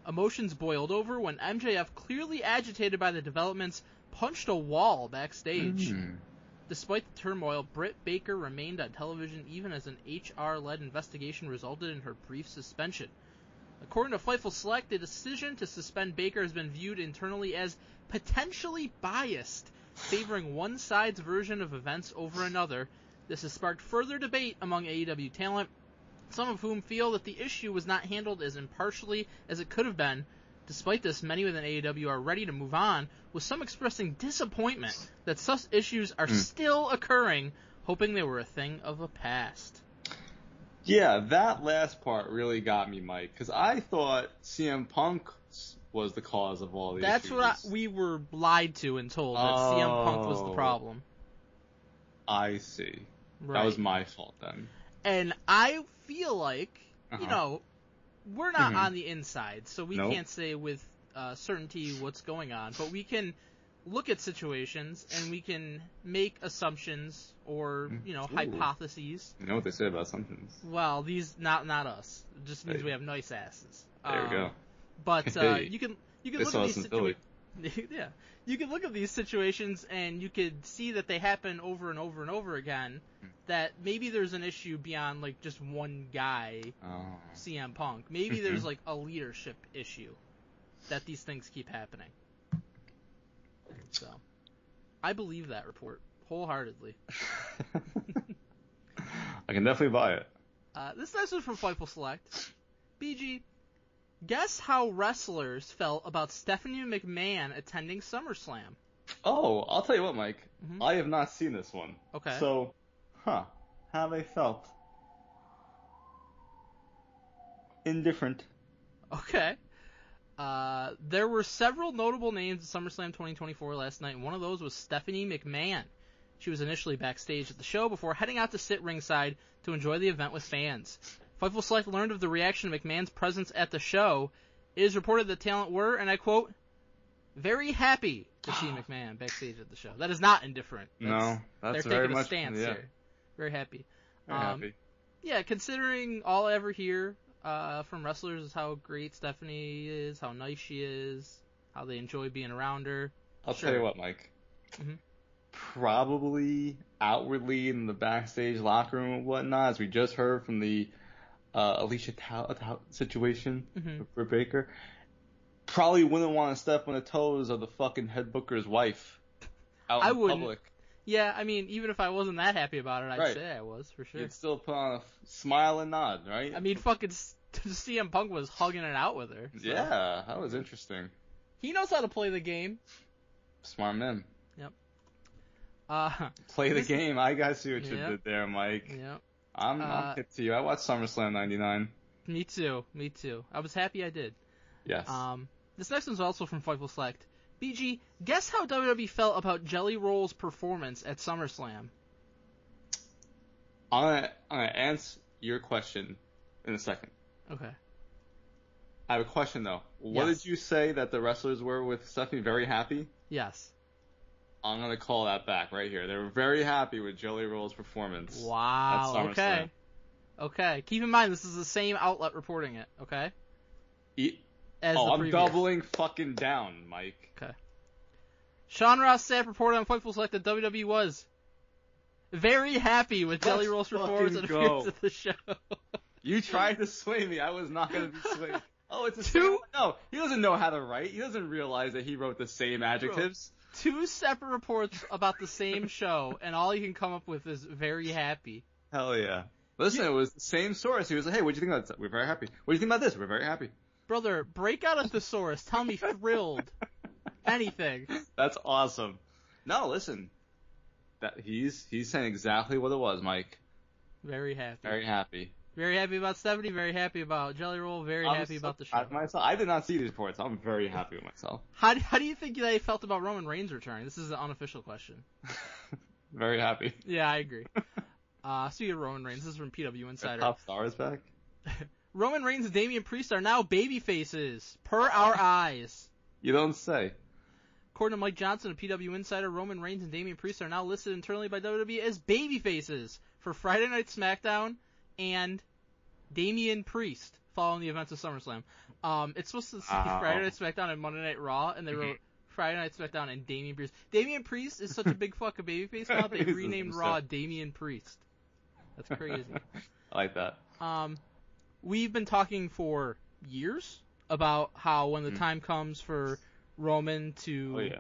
Emotions boiled over when MJF, clearly agitated by the developments, punched a wall backstage. Despite the turmoil, Britt Baker remained on television even as an HR-led investigation resulted in her brief suspension. According to Fightful Select, the decision to suspend Baker has been viewed internally as potentially biased, favoring one side's version of events over another. This has sparked further debate among AEW talent, some of whom feel that the issue was not handled as impartially as it could have been. Despite this, many within AEW are ready to move on, with some expressing disappointment that such issues are still occurring, hoping they were a thing of the past. Yeah, that last part really got me, Mike, because I thought CM Punk was the cause of all these issues. That's what we were lied to and told, that CM Punk was the problem. I see. Right. That was my fault then. And I feel like, you know, we're not on the inside, so we can't say with certainty what's going on, but we can look at situations and we can make assumptions or, you know, hypotheses. You know what they say about assumptions. Well, these not us. It just means we have nice asses. There we go. But you can look at these situations. Yeah. You could look at these situations and you could see that they happen over and over and over again, that maybe there's an issue beyond, like, just one guy, CM Punk. Maybe there's, like, a leadership issue that these things keep happening. So, I believe that report wholeheartedly. I can definitely buy it. This next one's from Fightful Select. BG, guess how wrestlers felt about Stephanie McMahon attending SummerSlam? Oh, I'll tell you what, Mike. Mm-hmm. I have not seen this one. Okay. So, how they felt? Indifferent. Okay. There were several notable names at SummerSlam 2024 last night, and one of those was Stephanie McMahon. She was initially backstage at the show before heading out to sit ringside to enjoy the event with fans. Fightful Select learned of the reaction of McMahon's presence at the show. It is reported that talent were, and I quote, very happy to see McMahon backstage at the show. That is not indifferent. That's they're very taking much, a stance here. Very happy. Very happy. Yeah, considering all I ever hear from wrestlers is how great Stephanie is, how nice she is, how they enjoy being around her. I'll tell you what, Mike. Mm-hmm. Probably outwardly in the backstage locker room and whatnot, as we just heard from the Alicia situation for Baker, probably wouldn't want to step on the toes of the fucking head booker's wife out in public. Yeah, I mean, even if I wasn't that happy about it, I'd say I was, for sure. You'd still put on a smile and nod, right? I mean, fucking CM Punk was hugging it out with her. So. Yeah, that was interesting. He knows how to play the game. Smart man. Yep. Play the game. I gotta see what you did there, Mike. Yep. I'm hip to you. I watched SummerSlam 99. Me too. I was happy I did. Yes. This next one's also from Fightful Select. BG, guess how WWE felt about Jelly Roll's performance at SummerSlam? I'm gonna answer your question in a second. Okay. I have a question though. What did you say that the wrestlers were with Stephanie? Very happy? Yes. I'm gonna call that back right here. They were very happy with Jelly Roll's performance. Wow. At SummerSlam. Okay. Keep in mind this is the same outlet reporting it. Okay. I'm doubling fucking down, Mike. Okay. Sean Ross Sapp reported on Fightful Select that WWE was very happy with Jelly Roll's performance and appearance at the show. You tried to sway me. I was not going to be swayed. Oh, it's a same. No, he doesn't know how to write. He doesn't realize that he wrote the same adjectives. Bro, 2 separate reports about the same show, and all he can come up with is very happy. Hell yeah. Listen, it was the same source. He was like, hey, what'd you think about this? We're very happy. What do you think about this? We're very happy. Brother, break out a thesaurus. Tell me thrilled. Anything. That's awesome. No, listen. He's saying exactly what it was, Mike. Very happy. Very happy. Very happy about Stephanie. Very happy about Jelly Roll. Very happy about the show. I did not see these reports. I'm very happy with myself. How do you think they felt about Roman Reigns returning? This is an unofficial question. Very happy. Yeah, I agree. Speaking of Roman Reigns, this is from PW Insider. Top Star is back. Roman Reigns and Damian Priest are now baby faces, per our eyes. You don't say. According to Mike Johnson of PW Insider, Roman Reigns and Damian Priest are now listed internally by WWE as baby faces for Friday Night SmackDown and Damian Priest following the events of SummerSlam. It's supposed to say Friday Night SmackDown and Monday Night Raw, and they wrote Friday Night SmackDown and Damian Priest. Damian Priest is such a big fucking babyface now, they renamed Raw Damian Priest. That's crazy. I like that. We've been talking for years about how when the time comes for Roman to,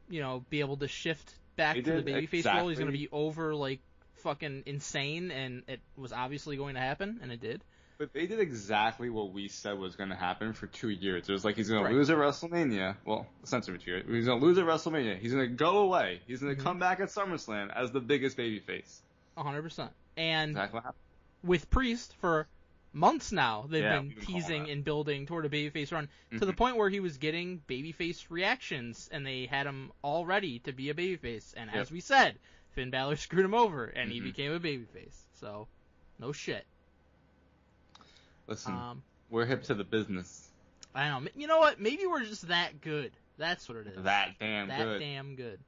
be able to shift back to the babyface role, he's going to be over, like, fucking insane, and it was obviously going to happen, and it did. But they did exactly what we said was going to happen for 2 years. It was like he's going to lose at WrestleMania. Well, essentially 2 years. He's going to lose at WrestleMania. He's going to go away. He's going to come back at SummerSlam as the biggest babyface. 100%. And exactly what happened. With Priest, for months now, they've been teasing and building toward a babyface run to the point where he was getting babyface reactions, and they had him all ready to be a babyface. And as we said, Finn Balor screwed him over, and he became a babyface. So, no shit. Listen, we're hip to the business. I know. You know what? Maybe we're just that good. That's what it is. That damn good.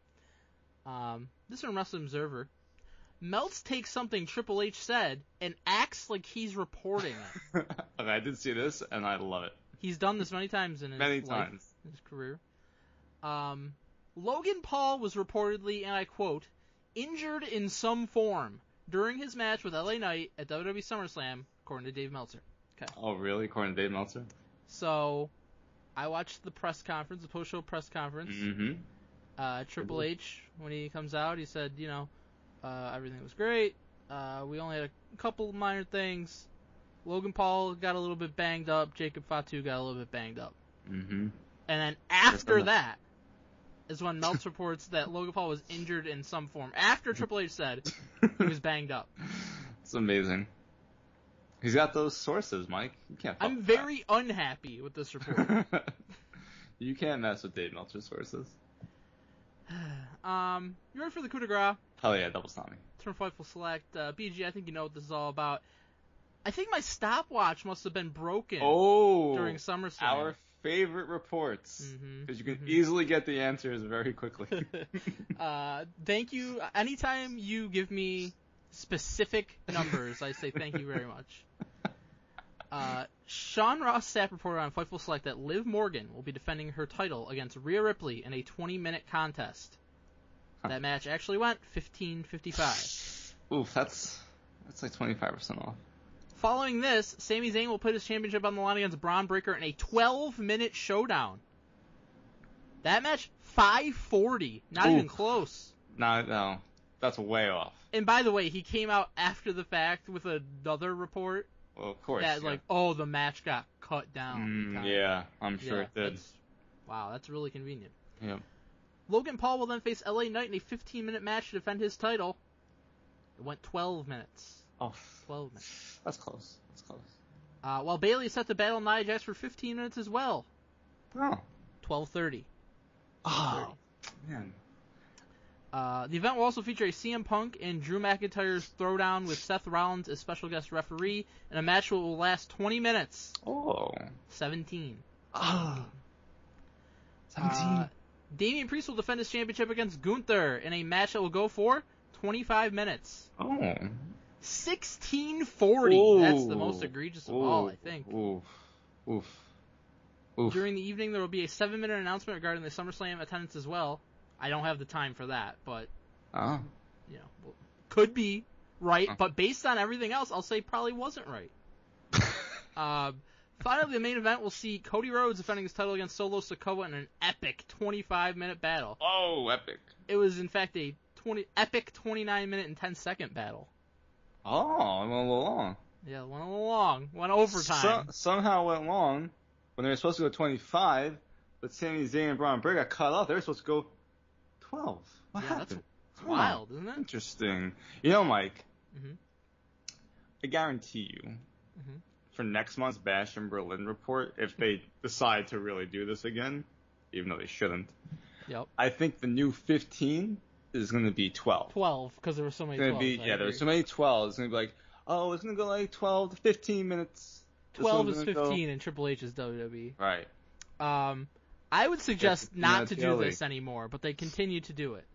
This is from Wrestling Observer. Meltz takes something Triple H said and acts like he's reporting it. Okay, I did see this, and I love it. He's done this many times in his life, his career. Logan Paul was reportedly, and I quote, injured in some form during his match with LA Knight at WWE SummerSlam, according to Dave Meltzer. Okay. Oh, really? According to Dave Meltzer? So, I watched the press conference, the post-show press conference. Mm-hmm. Triple H, when he comes out, he said, everything was great. We only had a couple minor things. Logan Paul got a little bit banged up. Jacob Fatu got a little bit banged up. Mm-hmm. And then after that is when Meltz reports that Logan Paul was injured in some form. After Triple H said he was banged up. It's amazing. He's got those sources, Mike. You can't. I'm very unhappy with this report. You can't mess with Dave Meltzer's sources. You ready for the coup de grace? Hell yeah, double stomach. Turn Fightful Select. BG, I think you know what this is all about. I think my stopwatch must have been broken during SummerSlam. Our favorite reports. Because you can easily get the answers very quickly. Thank you. Anytime you give me specific numbers, I say thank you very much. Sean Ross Sapp reported on Fightful Select that Liv Morgan will be defending her title against Rhea Ripley in a 20-minute contest. That match actually went 15:55. Oof, that's like 25% off. Following this, Sami Zayn will put his championship on the line against Braun Breaker in a 12-minute showdown. That match, 5:40. Not even close. No, that's way off. And by the way, he came out after the fact with another report. Well, of course. That, the match got cut down. Yeah, I'm sure it did. That's really convenient. Yep. Logan Paul will then face LA Knight in a 15-minute match to defend his title. It went 12 minutes. Oh. 12 minutes. That's close. While Bayley is set to battle Nia Jax for 15 minutes as well. Oh. 12:30. Oh, man. The event will also feature a CM Punk and Drew McIntyre's throwdown with Seth Rollins as special guest referee in a match that will last 20 minutes. Oh. 17. Oh. 17. Damian Priest will defend his championship against Gunther in a match that will go for 25 minutes. Oh. 16:40. Ooh. That's the most egregious of all, I think. Oof. During the evening, there will be a 7-minute announcement regarding the SummerSlam attendance as well. I don't have the time for that, but could be right. But based on everything else, I'll say probably wasn't right. Finally, the main event will see Cody Rhodes defending his title against Solo Sikoa in an epic 25-minute battle. Oh, epic! It was in fact a epic 29-minute and 10-second battle. Oh, it went a little long. Yeah, it went a little long. Went overtime. Somehow went long when they were supposed to go 25, but Sami Zayn and Braun Breaker got cut off. They were supposed to go 12. What happened? That's wild, isn't it? Interesting. Mike, I guarantee you, for next month's Bash in Berlin report, if they decide to really do this again, even though they shouldn't, I think the new 15 is going to be 12. 12, because there were so many 12s. There were so many 12s. It's going to be like, it's going to go like 12 to 15 minutes. 12 is 15 in Triple H's WWE. Right. I would suggest not to do this anymore, but they continue to do it.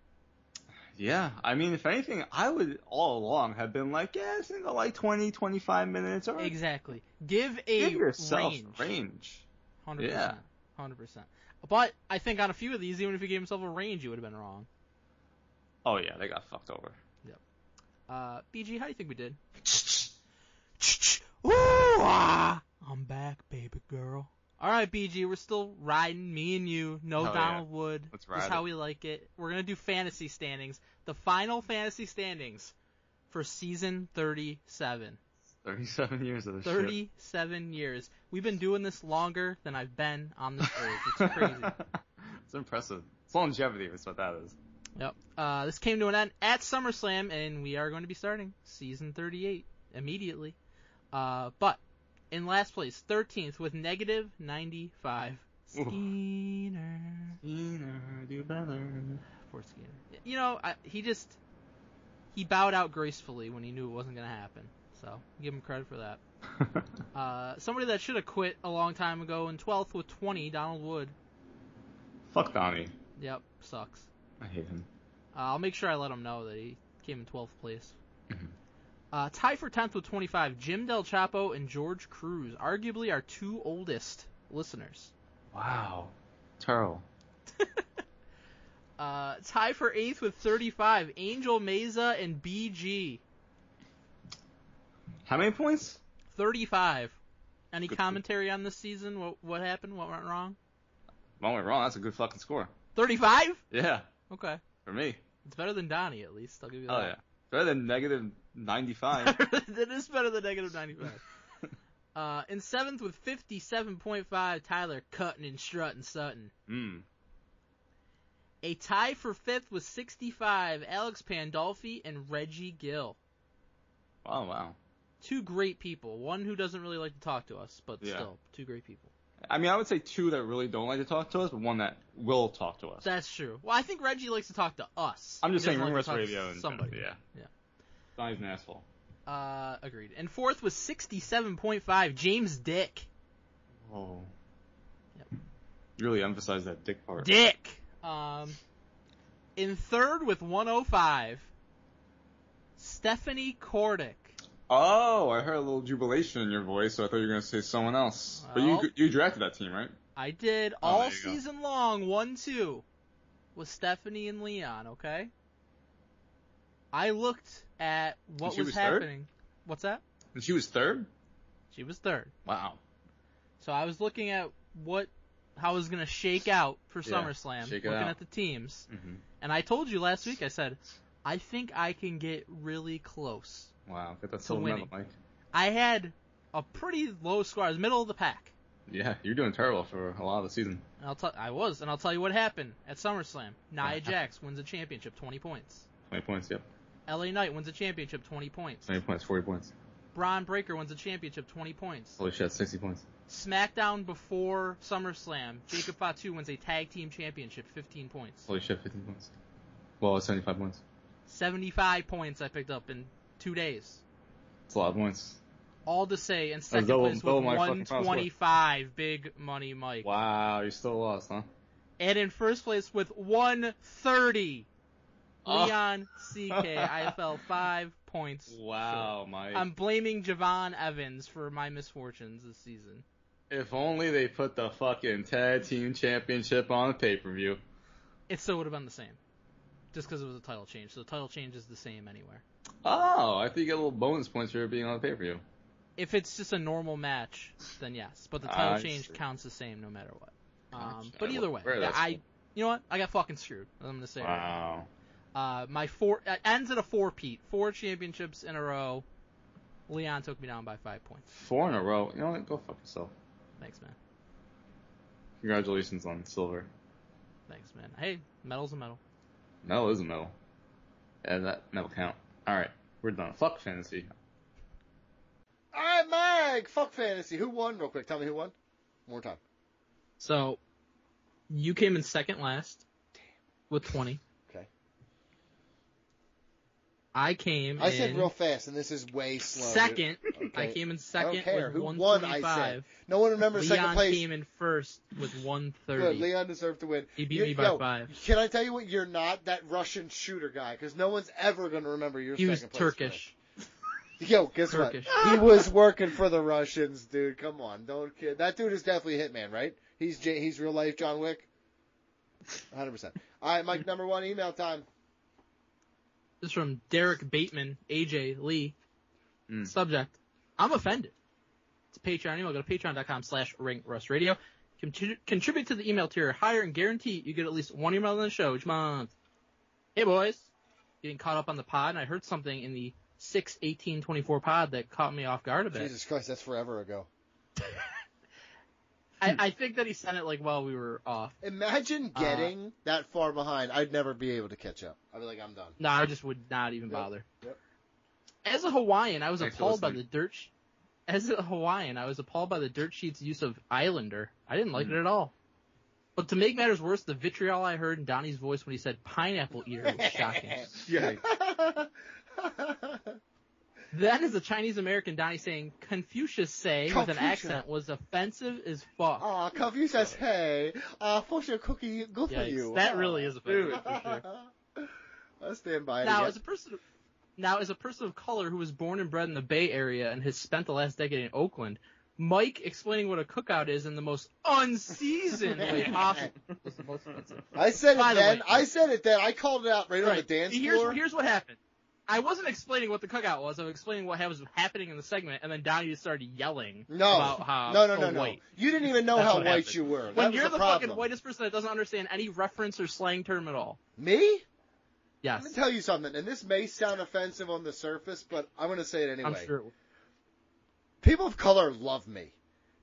Yeah, I mean, if anything, I would all along have been like, it's going to go like 20, 25 minutes. Or exactly. Give yourself range. 100%. Yeah. 100%. But I think on a few of these, even if you gave himself a range, you would have been wrong. Oh, yeah, they got fucked over. Yep. BG, how do you think we did? Ooh, I'm back, baby girl. All right, BG, we're still riding, me and you. No Donald Wood. Let's ride. That's how we like it. We're going to do fantasy standings. The final fantasy standings for season 37. 37 years of this 37 years. We've been doing this longer than I've been on this earth. It's crazy. It's impressive. It's longevity is what that is. Yep. This came to an end at SummerSlam, and we are going to be starting season 38 immediately. But in last place, 13th with negative 95. Skeeter. Skeeter, do better. Poor Skeeter. He bowed out gracefully when he knew it wasn't going to happen. So, give him credit for that. Somebody that should have quit a long time ago in 12th with 20, Donald Wood. Fuck Donnie. Yep, sucks. I hate him. I'll make sure I let him know that he came in 12th place. Tied for 10th with 25, Jim Del Chapo and George Cruz, arguably our two oldest listeners. Wow. Turl. Tie for 8th with 35. Angel Mesa and BG. How many points? 35. Any Good commentary on this season? What happened? What went wrong? What went wrong? That's a good fucking score. 35? Yeah. Okay. For me. It's better than Donnie, at least. I'll give you that. Oh, yeah. Better than negative 95. It is better than negative 95. In 7th with 57.5, Tyler Cutting and Strutting Sutton. A tie for 5th with 65, Alex Pandolfi and Reggie Gill. Oh, wow. Two great people. One who doesn't really like to talk to us, but still, two great people. I mean, I would say two that really don't like to talk to us, but one that will talk to us. That's true. Well, I think Reggie likes to talk to us. I'm just saying Ring Rust Radio and somebody. Yeah. Not even an asshole. Agreed. And 4th was 67.5, James Dick. Oh. Yep. You really emphasize that dick part. Dick! In 3rd with 105, Stephanie Kordick. Oh, I heard a little jubilation in your voice, so I thought you were going to say someone else. Well, but you drafted that team, right? I did all season long, 1-2, with Stephanie and Leon, okay? I looked at what was happening. What's that? And she was 3rd? She was 3rd. Wow. So I was looking at how it was going to shake out for SummerSlam, looking at the teams. Mm-hmm. And I told you last week, I said, I think I can get really close. Wow, get that silver medal, Mike. I had a pretty low score. I was middle of the pack. Yeah, you're doing terrible for a lot of the season. And I'll tell you what happened at SummerSlam. Nia Jax wins a championship, 20 points. 20 points, yep. LA Knight wins a championship, 20 points. 20 points, 40 points. Braun Breaker wins a championship, 20 points. Holy shit, 60 points. SmackDown before SummerSlam, Jacob Fatu wins a tag team championship, 15 points. Holy shit, 15 points. Well, 75 points. 75 points I picked up in 2 days. That's a lot of points. All to say, in second place with 125, Big Money Mike. Wow, you still lost, huh? And in first place with 130, Leon CK. I fell 5 points. Wow, short. Mike. I'm blaming Javon Evans for my misfortunes this season. If only they put the fucking tag team championship on the pay-per-view. It still would have been the same. Just because it was a title change. So the title change is the same anywhere. Oh, I think you get a little bonus points for being on the pay-per-view. If it's just a normal match, then yes. But the title change counts the same no matter what. But either way, you know what? I got fucking screwed. I'm going to say wow. My ends at a 4-peat. 4 championships in a row. Leon took me down by 5 points. 4 in a row? You know what? Go fuck yourself. Thanks, man. Congratulations on silver. Thanks, man. Hey, medal's a medal. Medal is a medal. And that medal count. Alright, we're done. Fuck fantasy. Alright, Mag! Fuck fantasy. Who won? Real quick, tell me who won. One more time. So, you came in second last with 20. Okay. I said real fast, and this is way slow. Second. Okay. I came in second with Who 125. won, I said. No one remembers second place. Leon came in first with 130. Good. Leon deserved to win. He beat me by 5. Can I tell you what? You're not that Russian shooter guy, because no one's ever going to remember your second place. He was Turkish. Yo, guess Turkish. What? He was working for the Russians, dude. Come on, don't kid. That dude is definitely a hitman, right? He's real life John Wick. 100%. All right, Mike. Number 1 email time. This is from Derek Bateman, AJ Lee. Subject: I'm offended. It's a Patreon email. Go to patreon.com/ringrustradio. Contribute to the email tier higher and guarantee you get at least 1 email on the show each month. Hey boys, getting caught up on the pod, and I heard something in the 6/18/24 pod that caught me off guard a bit. Jesus Christ, that's forever ago. I think that he sent it while we were off. Imagine getting that far behind. I'd never be able to catch up. I'd be like, I'm done. No, I just would not even bother. Yep. As a Hawaiian, I was appalled by the dirt. As a Hawaiian, I was appalled by the dirt sheet's use of Islander. I didn't like it at all. But to make matters worse, the vitriol I heard in Donnie's voice when he said pineapple eater was shocking. Yeah. Then as a Chinese American, Donnie saying Confucius say with an accent was offensive as fuck. Aw, Confucius, hey, fortune cookie, good for you. That really is offensive for sure. I stand by it. Now, as a person of color who was born and bred in the Bay Area and has spent the last decade in Oakland, Mike explaining what a cookout is in the most unseasoned way possible was the most offensive. I said By it the then. way, I said it then. I called it out right on the dance Here's floor. what happened. I wasn't explaining what the cookout was. I was explaining what was happening in the segment, and then Donnie just started yelling about how No. white. You didn't even know That's how what white happened. you were. When That you're was the problem. fucking whitest person that doesn't understand any reference or slang term at all. Me? Yes. Let me tell you something, and this may sound offensive on the surface, but I'm going to say it anyway. I'm sure it will. People of color love me.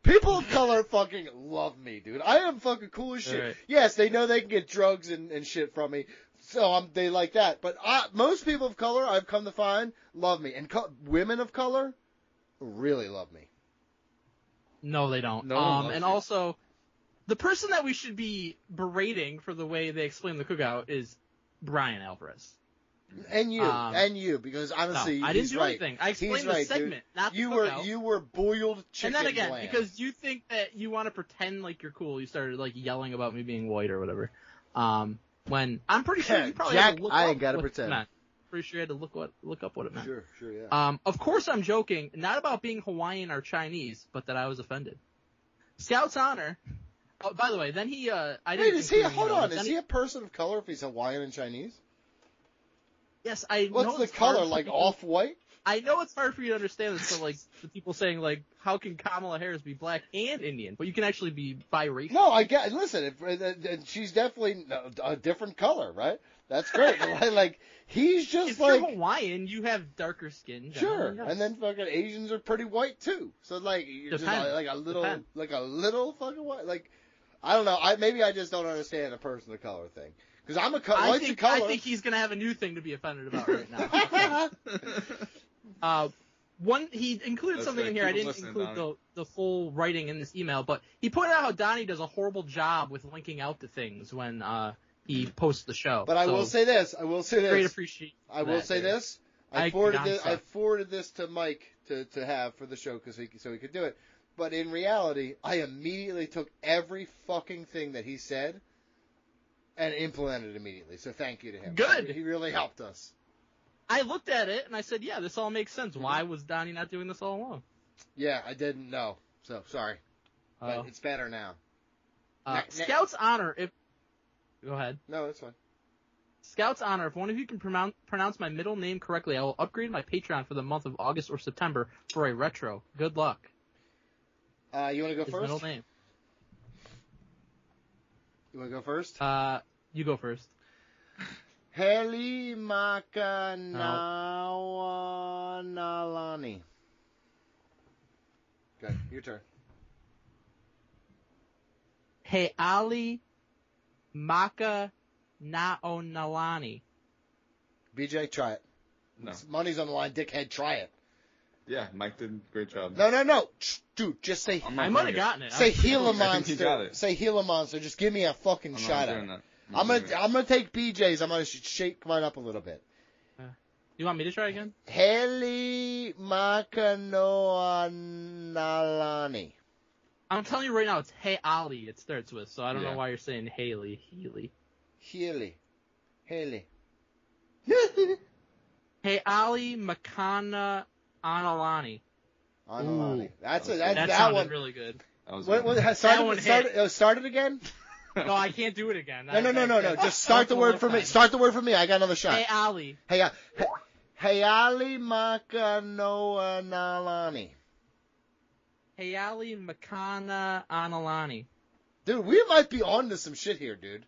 People of color fucking love me, dude. I am fucking cool as shit. Right. Yes, they know they can get drugs and shit from me, so they like that. But most people of color, I've come to find, love me. And women of color really love me. No, they don't. No one loves and you. also, the person that we should be berating for the way they explain the cookout is Brian Alvarez. And you, because honestly, No, I didn't he's do right. anything. I explained He's the right, segment, dude. not the You cookout. were boiled chicken. And then again, bland. because you think that you want to pretend like you're cool, you started like yelling about me being white or whatever. When I'm pretty sure you probably Jack, had to look I up ain't gotta what pretend. it meant. Pretty sure you had to look up what it meant. Sure, yeah. Of course I'm joking, not about being Hawaiian or Chinese, but that I was offended. Scout's Honor. Oh, by the way, then he I Wait, didn't is he? include, Hold on, then is he a person of color if he's Hawaiian and Chinese? Yes, I What's know the it's hard color? for Like people- off-white? I know it's hard for you to understand this, so like the people saying like, how can Kamala Harris be black and Indian, but you can actually be biracial? No, I get. Listen, she's definitely a different color, right? That's great. Like he's just If like you're Hawaiian, you have darker skin. sure, generally, yes. and then fucking Asians are pretty white too. So like you're just Depends. like a little, Depends. like a little fucking white. Like I don't know. Maybe I just don't understand the person of color thing because I'm I white's a color. think he's gonna have a new thing to be offended about right now. He included That's something right. in here. I Keep didn't listening, include Donnie. the full writing in this email, but he pointed out how Donnie does a horrible job with linking out to things when he posts the show. But I So, will say this. great appreciation. I will say this. I forwarded this to Mike to have for the show so he could do it. But in reality, I immediately took every fucking thing that he said and implemented it immediately. So thank you to him. Good. He really helped us. I looked at it and I said, yeah, this all makes sense. Why was Donnie not doing this all along? Yeah, I didn't know. So sorry. But it's better now. Scout's Honor, if... Go ahead. No, it's fine. Scout's Honor, if one of you can pronounce my middle name correctly, I will upgrade my Patreon for the month of August or September for a retro. Good luck. You want to go His first? middle name. You want to go first? You go first. Heli Makanawanalani. Okay, your turn. Heali Maka Naonalani. BJ, try it. No. Money's on the line, dickhead. Try it. Yeah, Mike did a great job. No. Dude, just say. I'm not I might doing have gotten it. Say I Gila think he got Monster. it. Say Gila Monster. Just give me a fucking I'm shot not at doing it. that. I'm gonna take BJ's. I'm gonna shake mine up a little bit. You want me to try again? Heli Makanoanalani. I'm telling you right now, it's Heali it starts with, so I don't Yeah. know why you're saying Healy. Healy. Heli. Heali Makana Analani. Anilani. That's it. That That sounded one. really good. That was What, good. start it again? No, I can't do it again. No. Just start the word for me. Start the word for me. I got another shot. Heali. Hayali Makanoanalani. Heali Makana Analani. Dude, we might be on to some shit here, dude.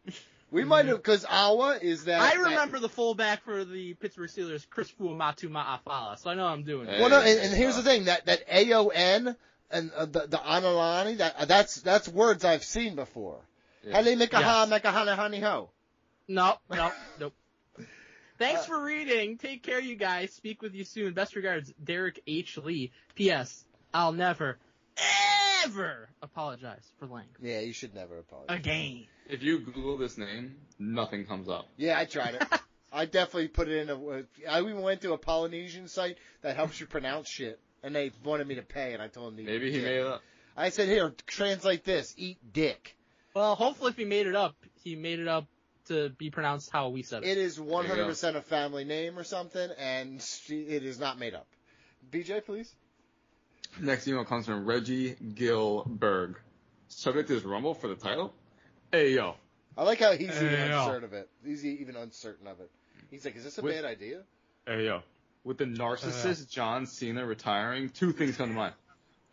We might have, because Awa is that. I remember the fullback for the Pittsburgh Steelers, Chris Fuamatu Ma'afala, so I know I'm doing it. Well, no, and here's the thing, that AON and the Analani, that's words I've seen before. Heli Mikaha Mekahana Honey Ho. Nope. Thanks for reading. Take care, you guys. Speak with you soon. Best regards, Derek H. Lee. P.S. I'll never, ever apologize for length. Yeah, you should never apologize. Again. If you Google this name, nothing comes up. Yeah, I tried it. I definitely put it in I even went to a Polynesian site that helps you pronounce shit, and they wanted me to pay, and I told them Maybe he made it up. I said, here, translate this, eat dick. Well, hopefully if he made it up to be pronounced how we said it. It is 100% a family name or something, and it is not made up. BJ, please. Next email comes from Reggie Gilberg. Subject is Rumble for the title? Hey, yo. I like how he's even uncertain of it. He's even uncertain of it. He's like, is this a bad idea? Hey, yo. With the narcissist John Cena retiring, two things come to mind.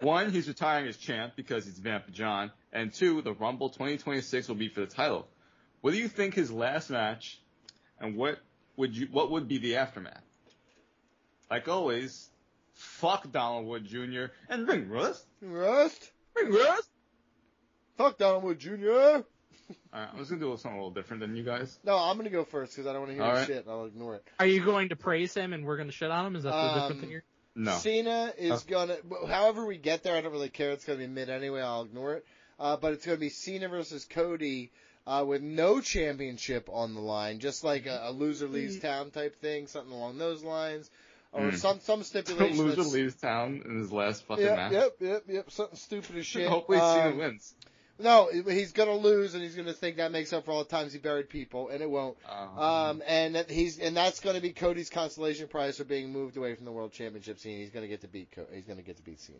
One, he's retiring as champ because he's Vamp John. And two, the Rumble 2026 will be for the title. What do you think his last match, and what would be the aftermath? Like always, fuck Donald Wood Jr. and Ring Rust. Ring Rust? Fuck Donald Wood Jr. Alright, I'm just going to do something a little different than you guys. No, I'm going to go first because I don't want to hear his shit. I'll ignore it. Are you going to praise him and we're going to shit on him? Is that the different thing here? No. Cena is going to, however we get there, I don't really care. It's going to be mid anyway. I'll ignore it. But it's going to be Cena versus Cody with no championship on the line, just like a loser leaves town type thing, something along those lines. Or some stipulation. Loser leaves town in his last fucking match. Yep. Something stupid as shit. Hopefully Cena wins. No, he's gonna lose, and he's gonna think that makes up for all the times he buried people, and it won't. And that's gonna be Cody's consolation prize for being moved away from the world championship scene. He's gonna get to beat Cena.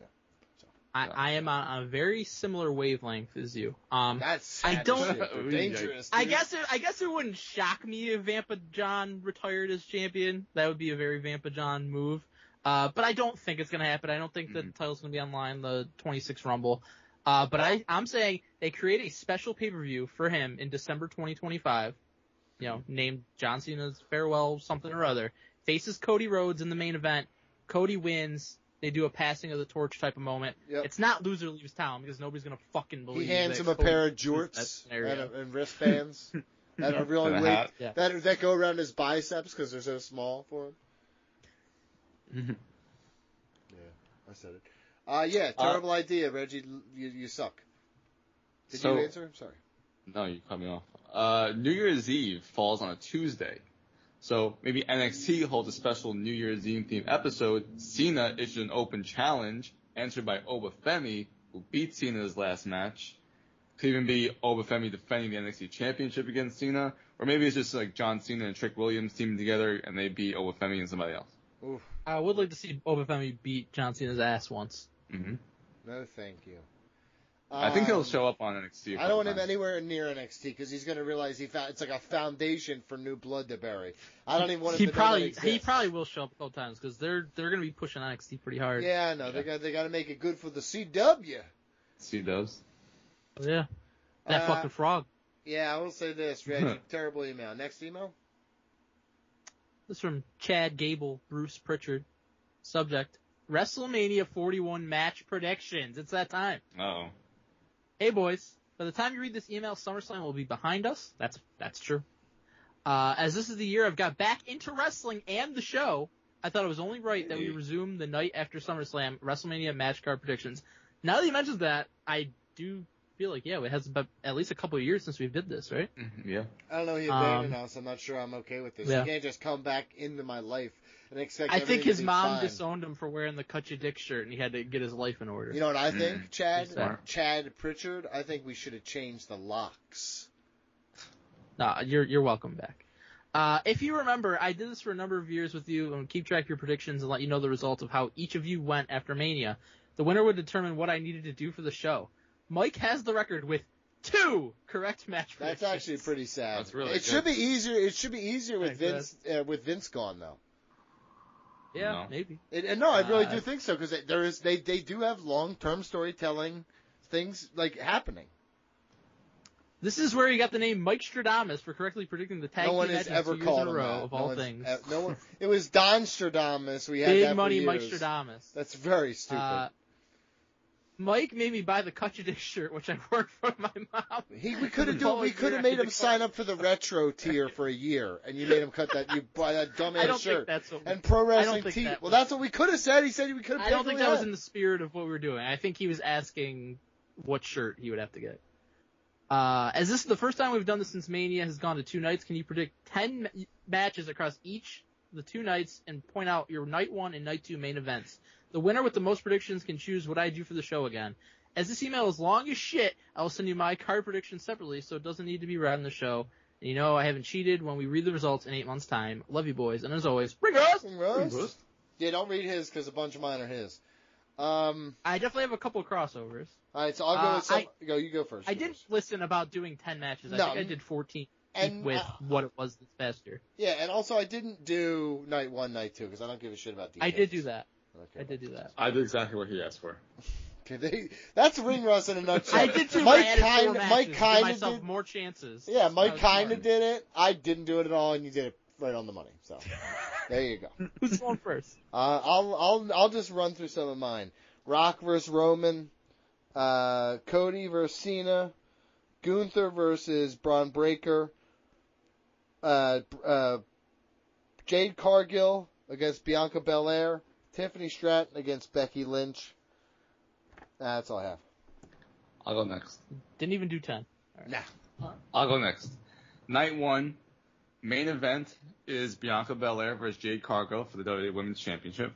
So. I am on a very similar wavelength as you. That's sad shit. Dangerous. Dude. I guess it wouldn't shock me if Vampa John retired as champion. That would be a very Vampa John move. But I don't think it's gonna happen. I don't think that the title's gonna be on line the 26 Rumble. But I'm saying they create a special pay-per-view for him in December 2025, named John Cena's Farewell something or other, faces Cody Rhodes in the main event. Cody wins. They do a passing of the torch type of moment. Yep. It's not loser leaves town because nobody's going to fucking believe he hands him a Cody pair of jorts and wristbands that are really weight, that go around his biceps because they're so small for him. Yeah, I said it. Terrible idea, Reggie. You suck. Did you answer? Sorry. No, you cut me off. New Year's Eve falls on a Tuesday. So maybe NXT holds a special New Year's Eve themed episode. Cena issued an open challenge answered by Obafemi, who beat Cena in his last match. Could even be Obafemi defending the NXT Championship against Cena. Or maybe it's just like John Cena and Trick Williams teaming together and they beat Obafemi and somebody else. Oof. I would like to see Obafemi beat John Cena's ass once. Mm-hmm. No, thank you. I think he'll show up on NXT. I don't want him anywhere near NXT because he's going to realize it's like a foundation for new blood to bury. I don't even want him to know that exists. He probably will show up a couple times because they're going to be pushing NXT pretty hard. Yeah, I know. Yeah. They got to make it good for the CW. C-dubs. Yeah. That fucking frog. Yeah, I will say this, Reggie. Terrible email. Next email. This is from Chad Gable, Bruce Pritchard. Subject: WrestleMania 41 match predictions. It's that time. Uh-oh. Hey boys, by the time you read this email, SummerSlam will be behind us. That's true. As this is the year I've got back into wrestling and the show, I thought it was only right that we resume the night after SummerSlam WrestleMania match card predictions. Now that you mentioned that, I do feel like, it has been at least a couple of years since we did this, right? Yeah. I don't know. He abandoned us. I'm not sure I'm okay with this. You can't just come back into my life and expect I think his mom fine. Disowned him for wearing the Cut Ya Dick shirt, and he had to get his life in order. You know what I think, Chad? Chad Pritchard? I think we should have changed the locks. Nah, you're welcome back. If you remember, I did this for a number of years with you and keep track of your predictions and let you know the results of how each of you went after Mania. The winner would determine what I needed to do for the show. Mike has the record with 2 correct match predictions. That's actually pretty sad. That's really good. Should be easier. It should be easier with Vince gone though. Yeah, maybe. I really do think so because they do have long-term storytelling things like happening. This is where you got the name Mike Stradamus for correctly predicting the tag team matches 2 years in a row of all things. It was Don Stradamus. We had Big that money for Mike years. Stradamus. That's very stupid. Mike made me buy the Cut Ya Dick shirt, which I worked for my mom. We could have made him sign up for the retro tier for a year, and you made him cut that. You buy that dumbass shirt. And pro wrestling tee. Well, that's what we could have said. He said we could have. I don't think that was in the spirit of what we were doing. I think he was asking what shirt he would have to get. As this is the first time we've done this since Mania has gone to 2 nights, can you predict 10 matches across each of the 2 nights and point out your night 1 and night 2 main events? The winner with the most predictions can choose what I do for the show again. As this email is long as shit, I will send you my card predictions separately, so it doesn't need to be read on the show. And you know I haven't cheated when we read the results in 8 months' time. Love you boys, and as always, Ring Rust! Yeah, don't read his because a bunch of mine are his. I definitely have a couple of crossovers. All right, so I'll go with some. You go first. I didn't listen about doing 10 matches. I think I did 14 with what it was this past year. Yeah, and also I didn't do night 1, night 2 because I don't give a shit about details. I did do that. Okay. I did do that. I did exactly what he asked for. Okay, that's ring rust in a nutshell. I did too. Mike kind of myself more chances. Yeah, Mike kind of did it. I didn't do it at all, and you did it right on the money. So there you go. Who's going first? I'll just run through some of mine. Rock versus Roman, Cody versus Cena, Gunther versus Braun Breaker, Jade Cargill against Bianca Belair, Tiffany Stratton against Becky Lynch. That's all I have. I'll go next. Didn't even do 10. Right. Nah. I'll go next. Night 1, main event is Bianca Belair versus Jade Cargill for the WWE Women's Championship.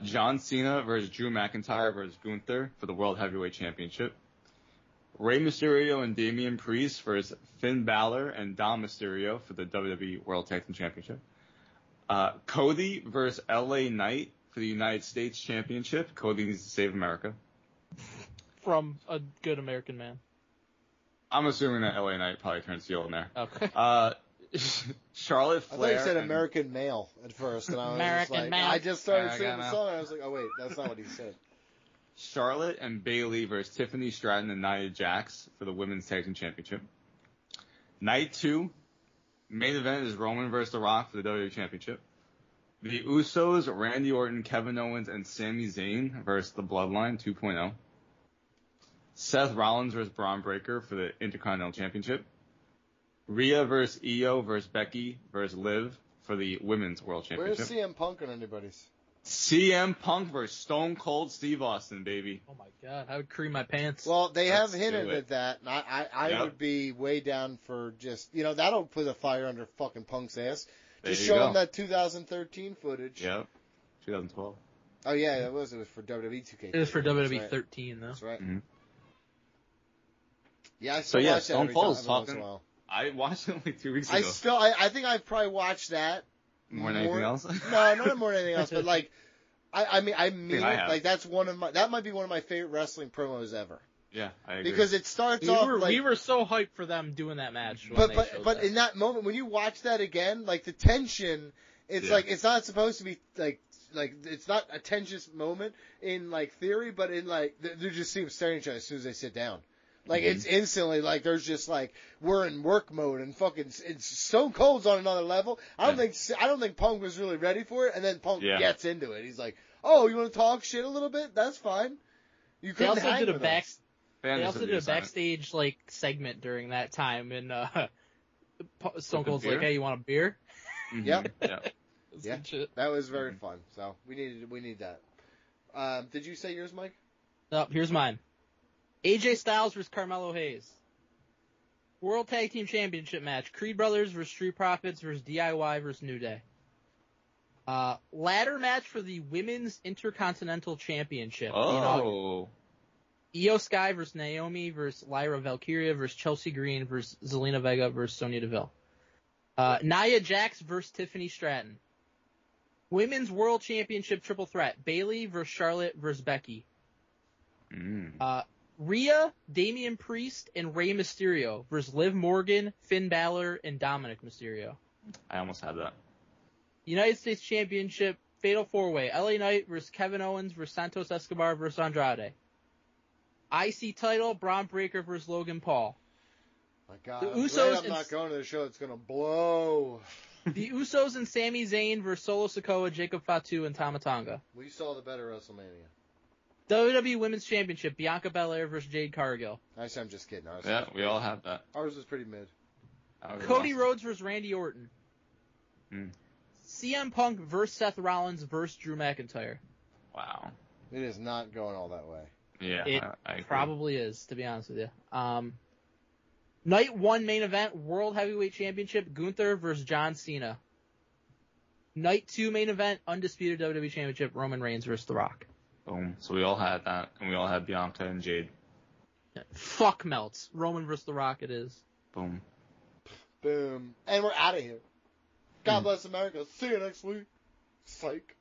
John Cena versus Drew McIntyre versus Gunther for the World Heavyweight Championship. Rey Mysterio and Damian Priest versus Finn Balor and Dom Mysterio for the WWE World Tag Team Championship. Cody versus LA Knight for the United States Championship. Cody needs to save America. From a good American man. I'm assuming that LA Knight probably turns heel in there. Okay. Charlotte Flair. I thought you said American male at first, and I was American just like, male. I just started singing the song, and I was like, oh wait, that's not what he said. Charlotte and Bayley versus Tiffany Stratton and Nia Jax for the Women's Tag Team Championship. Night 2, main event is Roman versus The Rock for the WWE Championship. The Usos, Randy Orton, Kevin Owens, and Sami Zayn versus the Bloodline 2.0. Seth Rollins versus Braun Breaker for the Intercontinental Championship. Rhea versus Io versus Becky versus Liv for the Women's World Championship. Where's CM Punk on anybody's? CM Punk versus Stone Cold Steve Austin, baby. Oh my god, I would cream my pants. Well, they have hinted at that, and I Yep. would be way down for just, that'll put a fire under fucking Punk's ass. There Just you show go. him that 2013 footage. Yep. 2012. Oh yeah, it was for WWE 2K. It was for WWE That's right. 13 though. That's right. Mm-hmm. Yeah, I still So, yeah, watch that Stone every Cold's time, every once in talking- a while. I watched it only 2 weeks ago. I think I've probably watched that More than anything else? No, not more than anything else, but like, I mean I it. have. Like that might be one of my favorite wrestling promos ever. Yeah, I agree. Because it starts We off were, like, we were so hyped for them doing that match. When they showed but that. in that moment when you watch that again, like the tension, it's Yeah. like it's not supposed to be like it's not a tensious moment in like theory, but in like they just seem staring at each other as soon as they sit down. Like it's instantly like there's just like we're in work mode and fucking it's Stone Cold's on another level. I don't think Punk was really ready for it, and then Punk gets into it. He's like, "Oh, you want to talk shit a little bit? That's fine." You They couldn't also hang did a with back. us. They also did a backstage like segment during that time, and Stone Cold's like, "Hey, you want a beer?" Mhm. Yep. Yeah. That's Yeah. good shit. That was very fun. So we need that. Did you say yours, Mike? Oh, here's mine. AJ Styles versus Carmelo Hayes. World Tag Team Championship match. Creed Brothers versus Street Profits versus DIY versus New Day. Ladder match for the Women's Intercontinental Championship. Oh. Io Sky versus Naomi versus Lyra Valkyria versus Chelsea Green versus Zelina Vega versus Sonya Deville. Nia Jax versus Tiffany Stratton. Women's World Championship Triple Threat. Bayley versus Charlotte versus Becky. Rhea, Damian Priest, and Rey Mysterio versus Liv Morgan, Finn Balor, and Dominic Mysterio. I almost had that. United States Championship Fatal 4-Way. LA Knight versus Kevin Owens versus Santos Escobar versus Andrade. IC title, Braun Breaker versus Logan Paul. My God, The I'm Usos glad I'm and- not going to the show. It's gonna blow. The Usos and Sami Zayn versus Solo Sikoa, Jacob Fatu, and Tama Tonga. We saw the better WrestleMania. WWE Women's Championship, Bianca Belair versus Jade Cargill. Actually, I'm just kidding. Yeah, we all have that. Ours was pretty mid. Cody Rhodes versus Randy Orton. CM Punk versus Seth Rollins versus Drew McIntyre. Wow. It is not going all that way. Yeah, It I agree. probably is, to be honest with you. Night 1 main event, World Heavyweight Championship, Gunther versus John Cena. Night 2 main event, Undisputed WWE Championship, Roman Reigns versus The Rock. Boom. So we all had that, and we all had Bianca and Jade. Fuck melts. Roman versus The Rock it is. Boom. Boom. And we're out of here. God bless America. See you next week. Psych.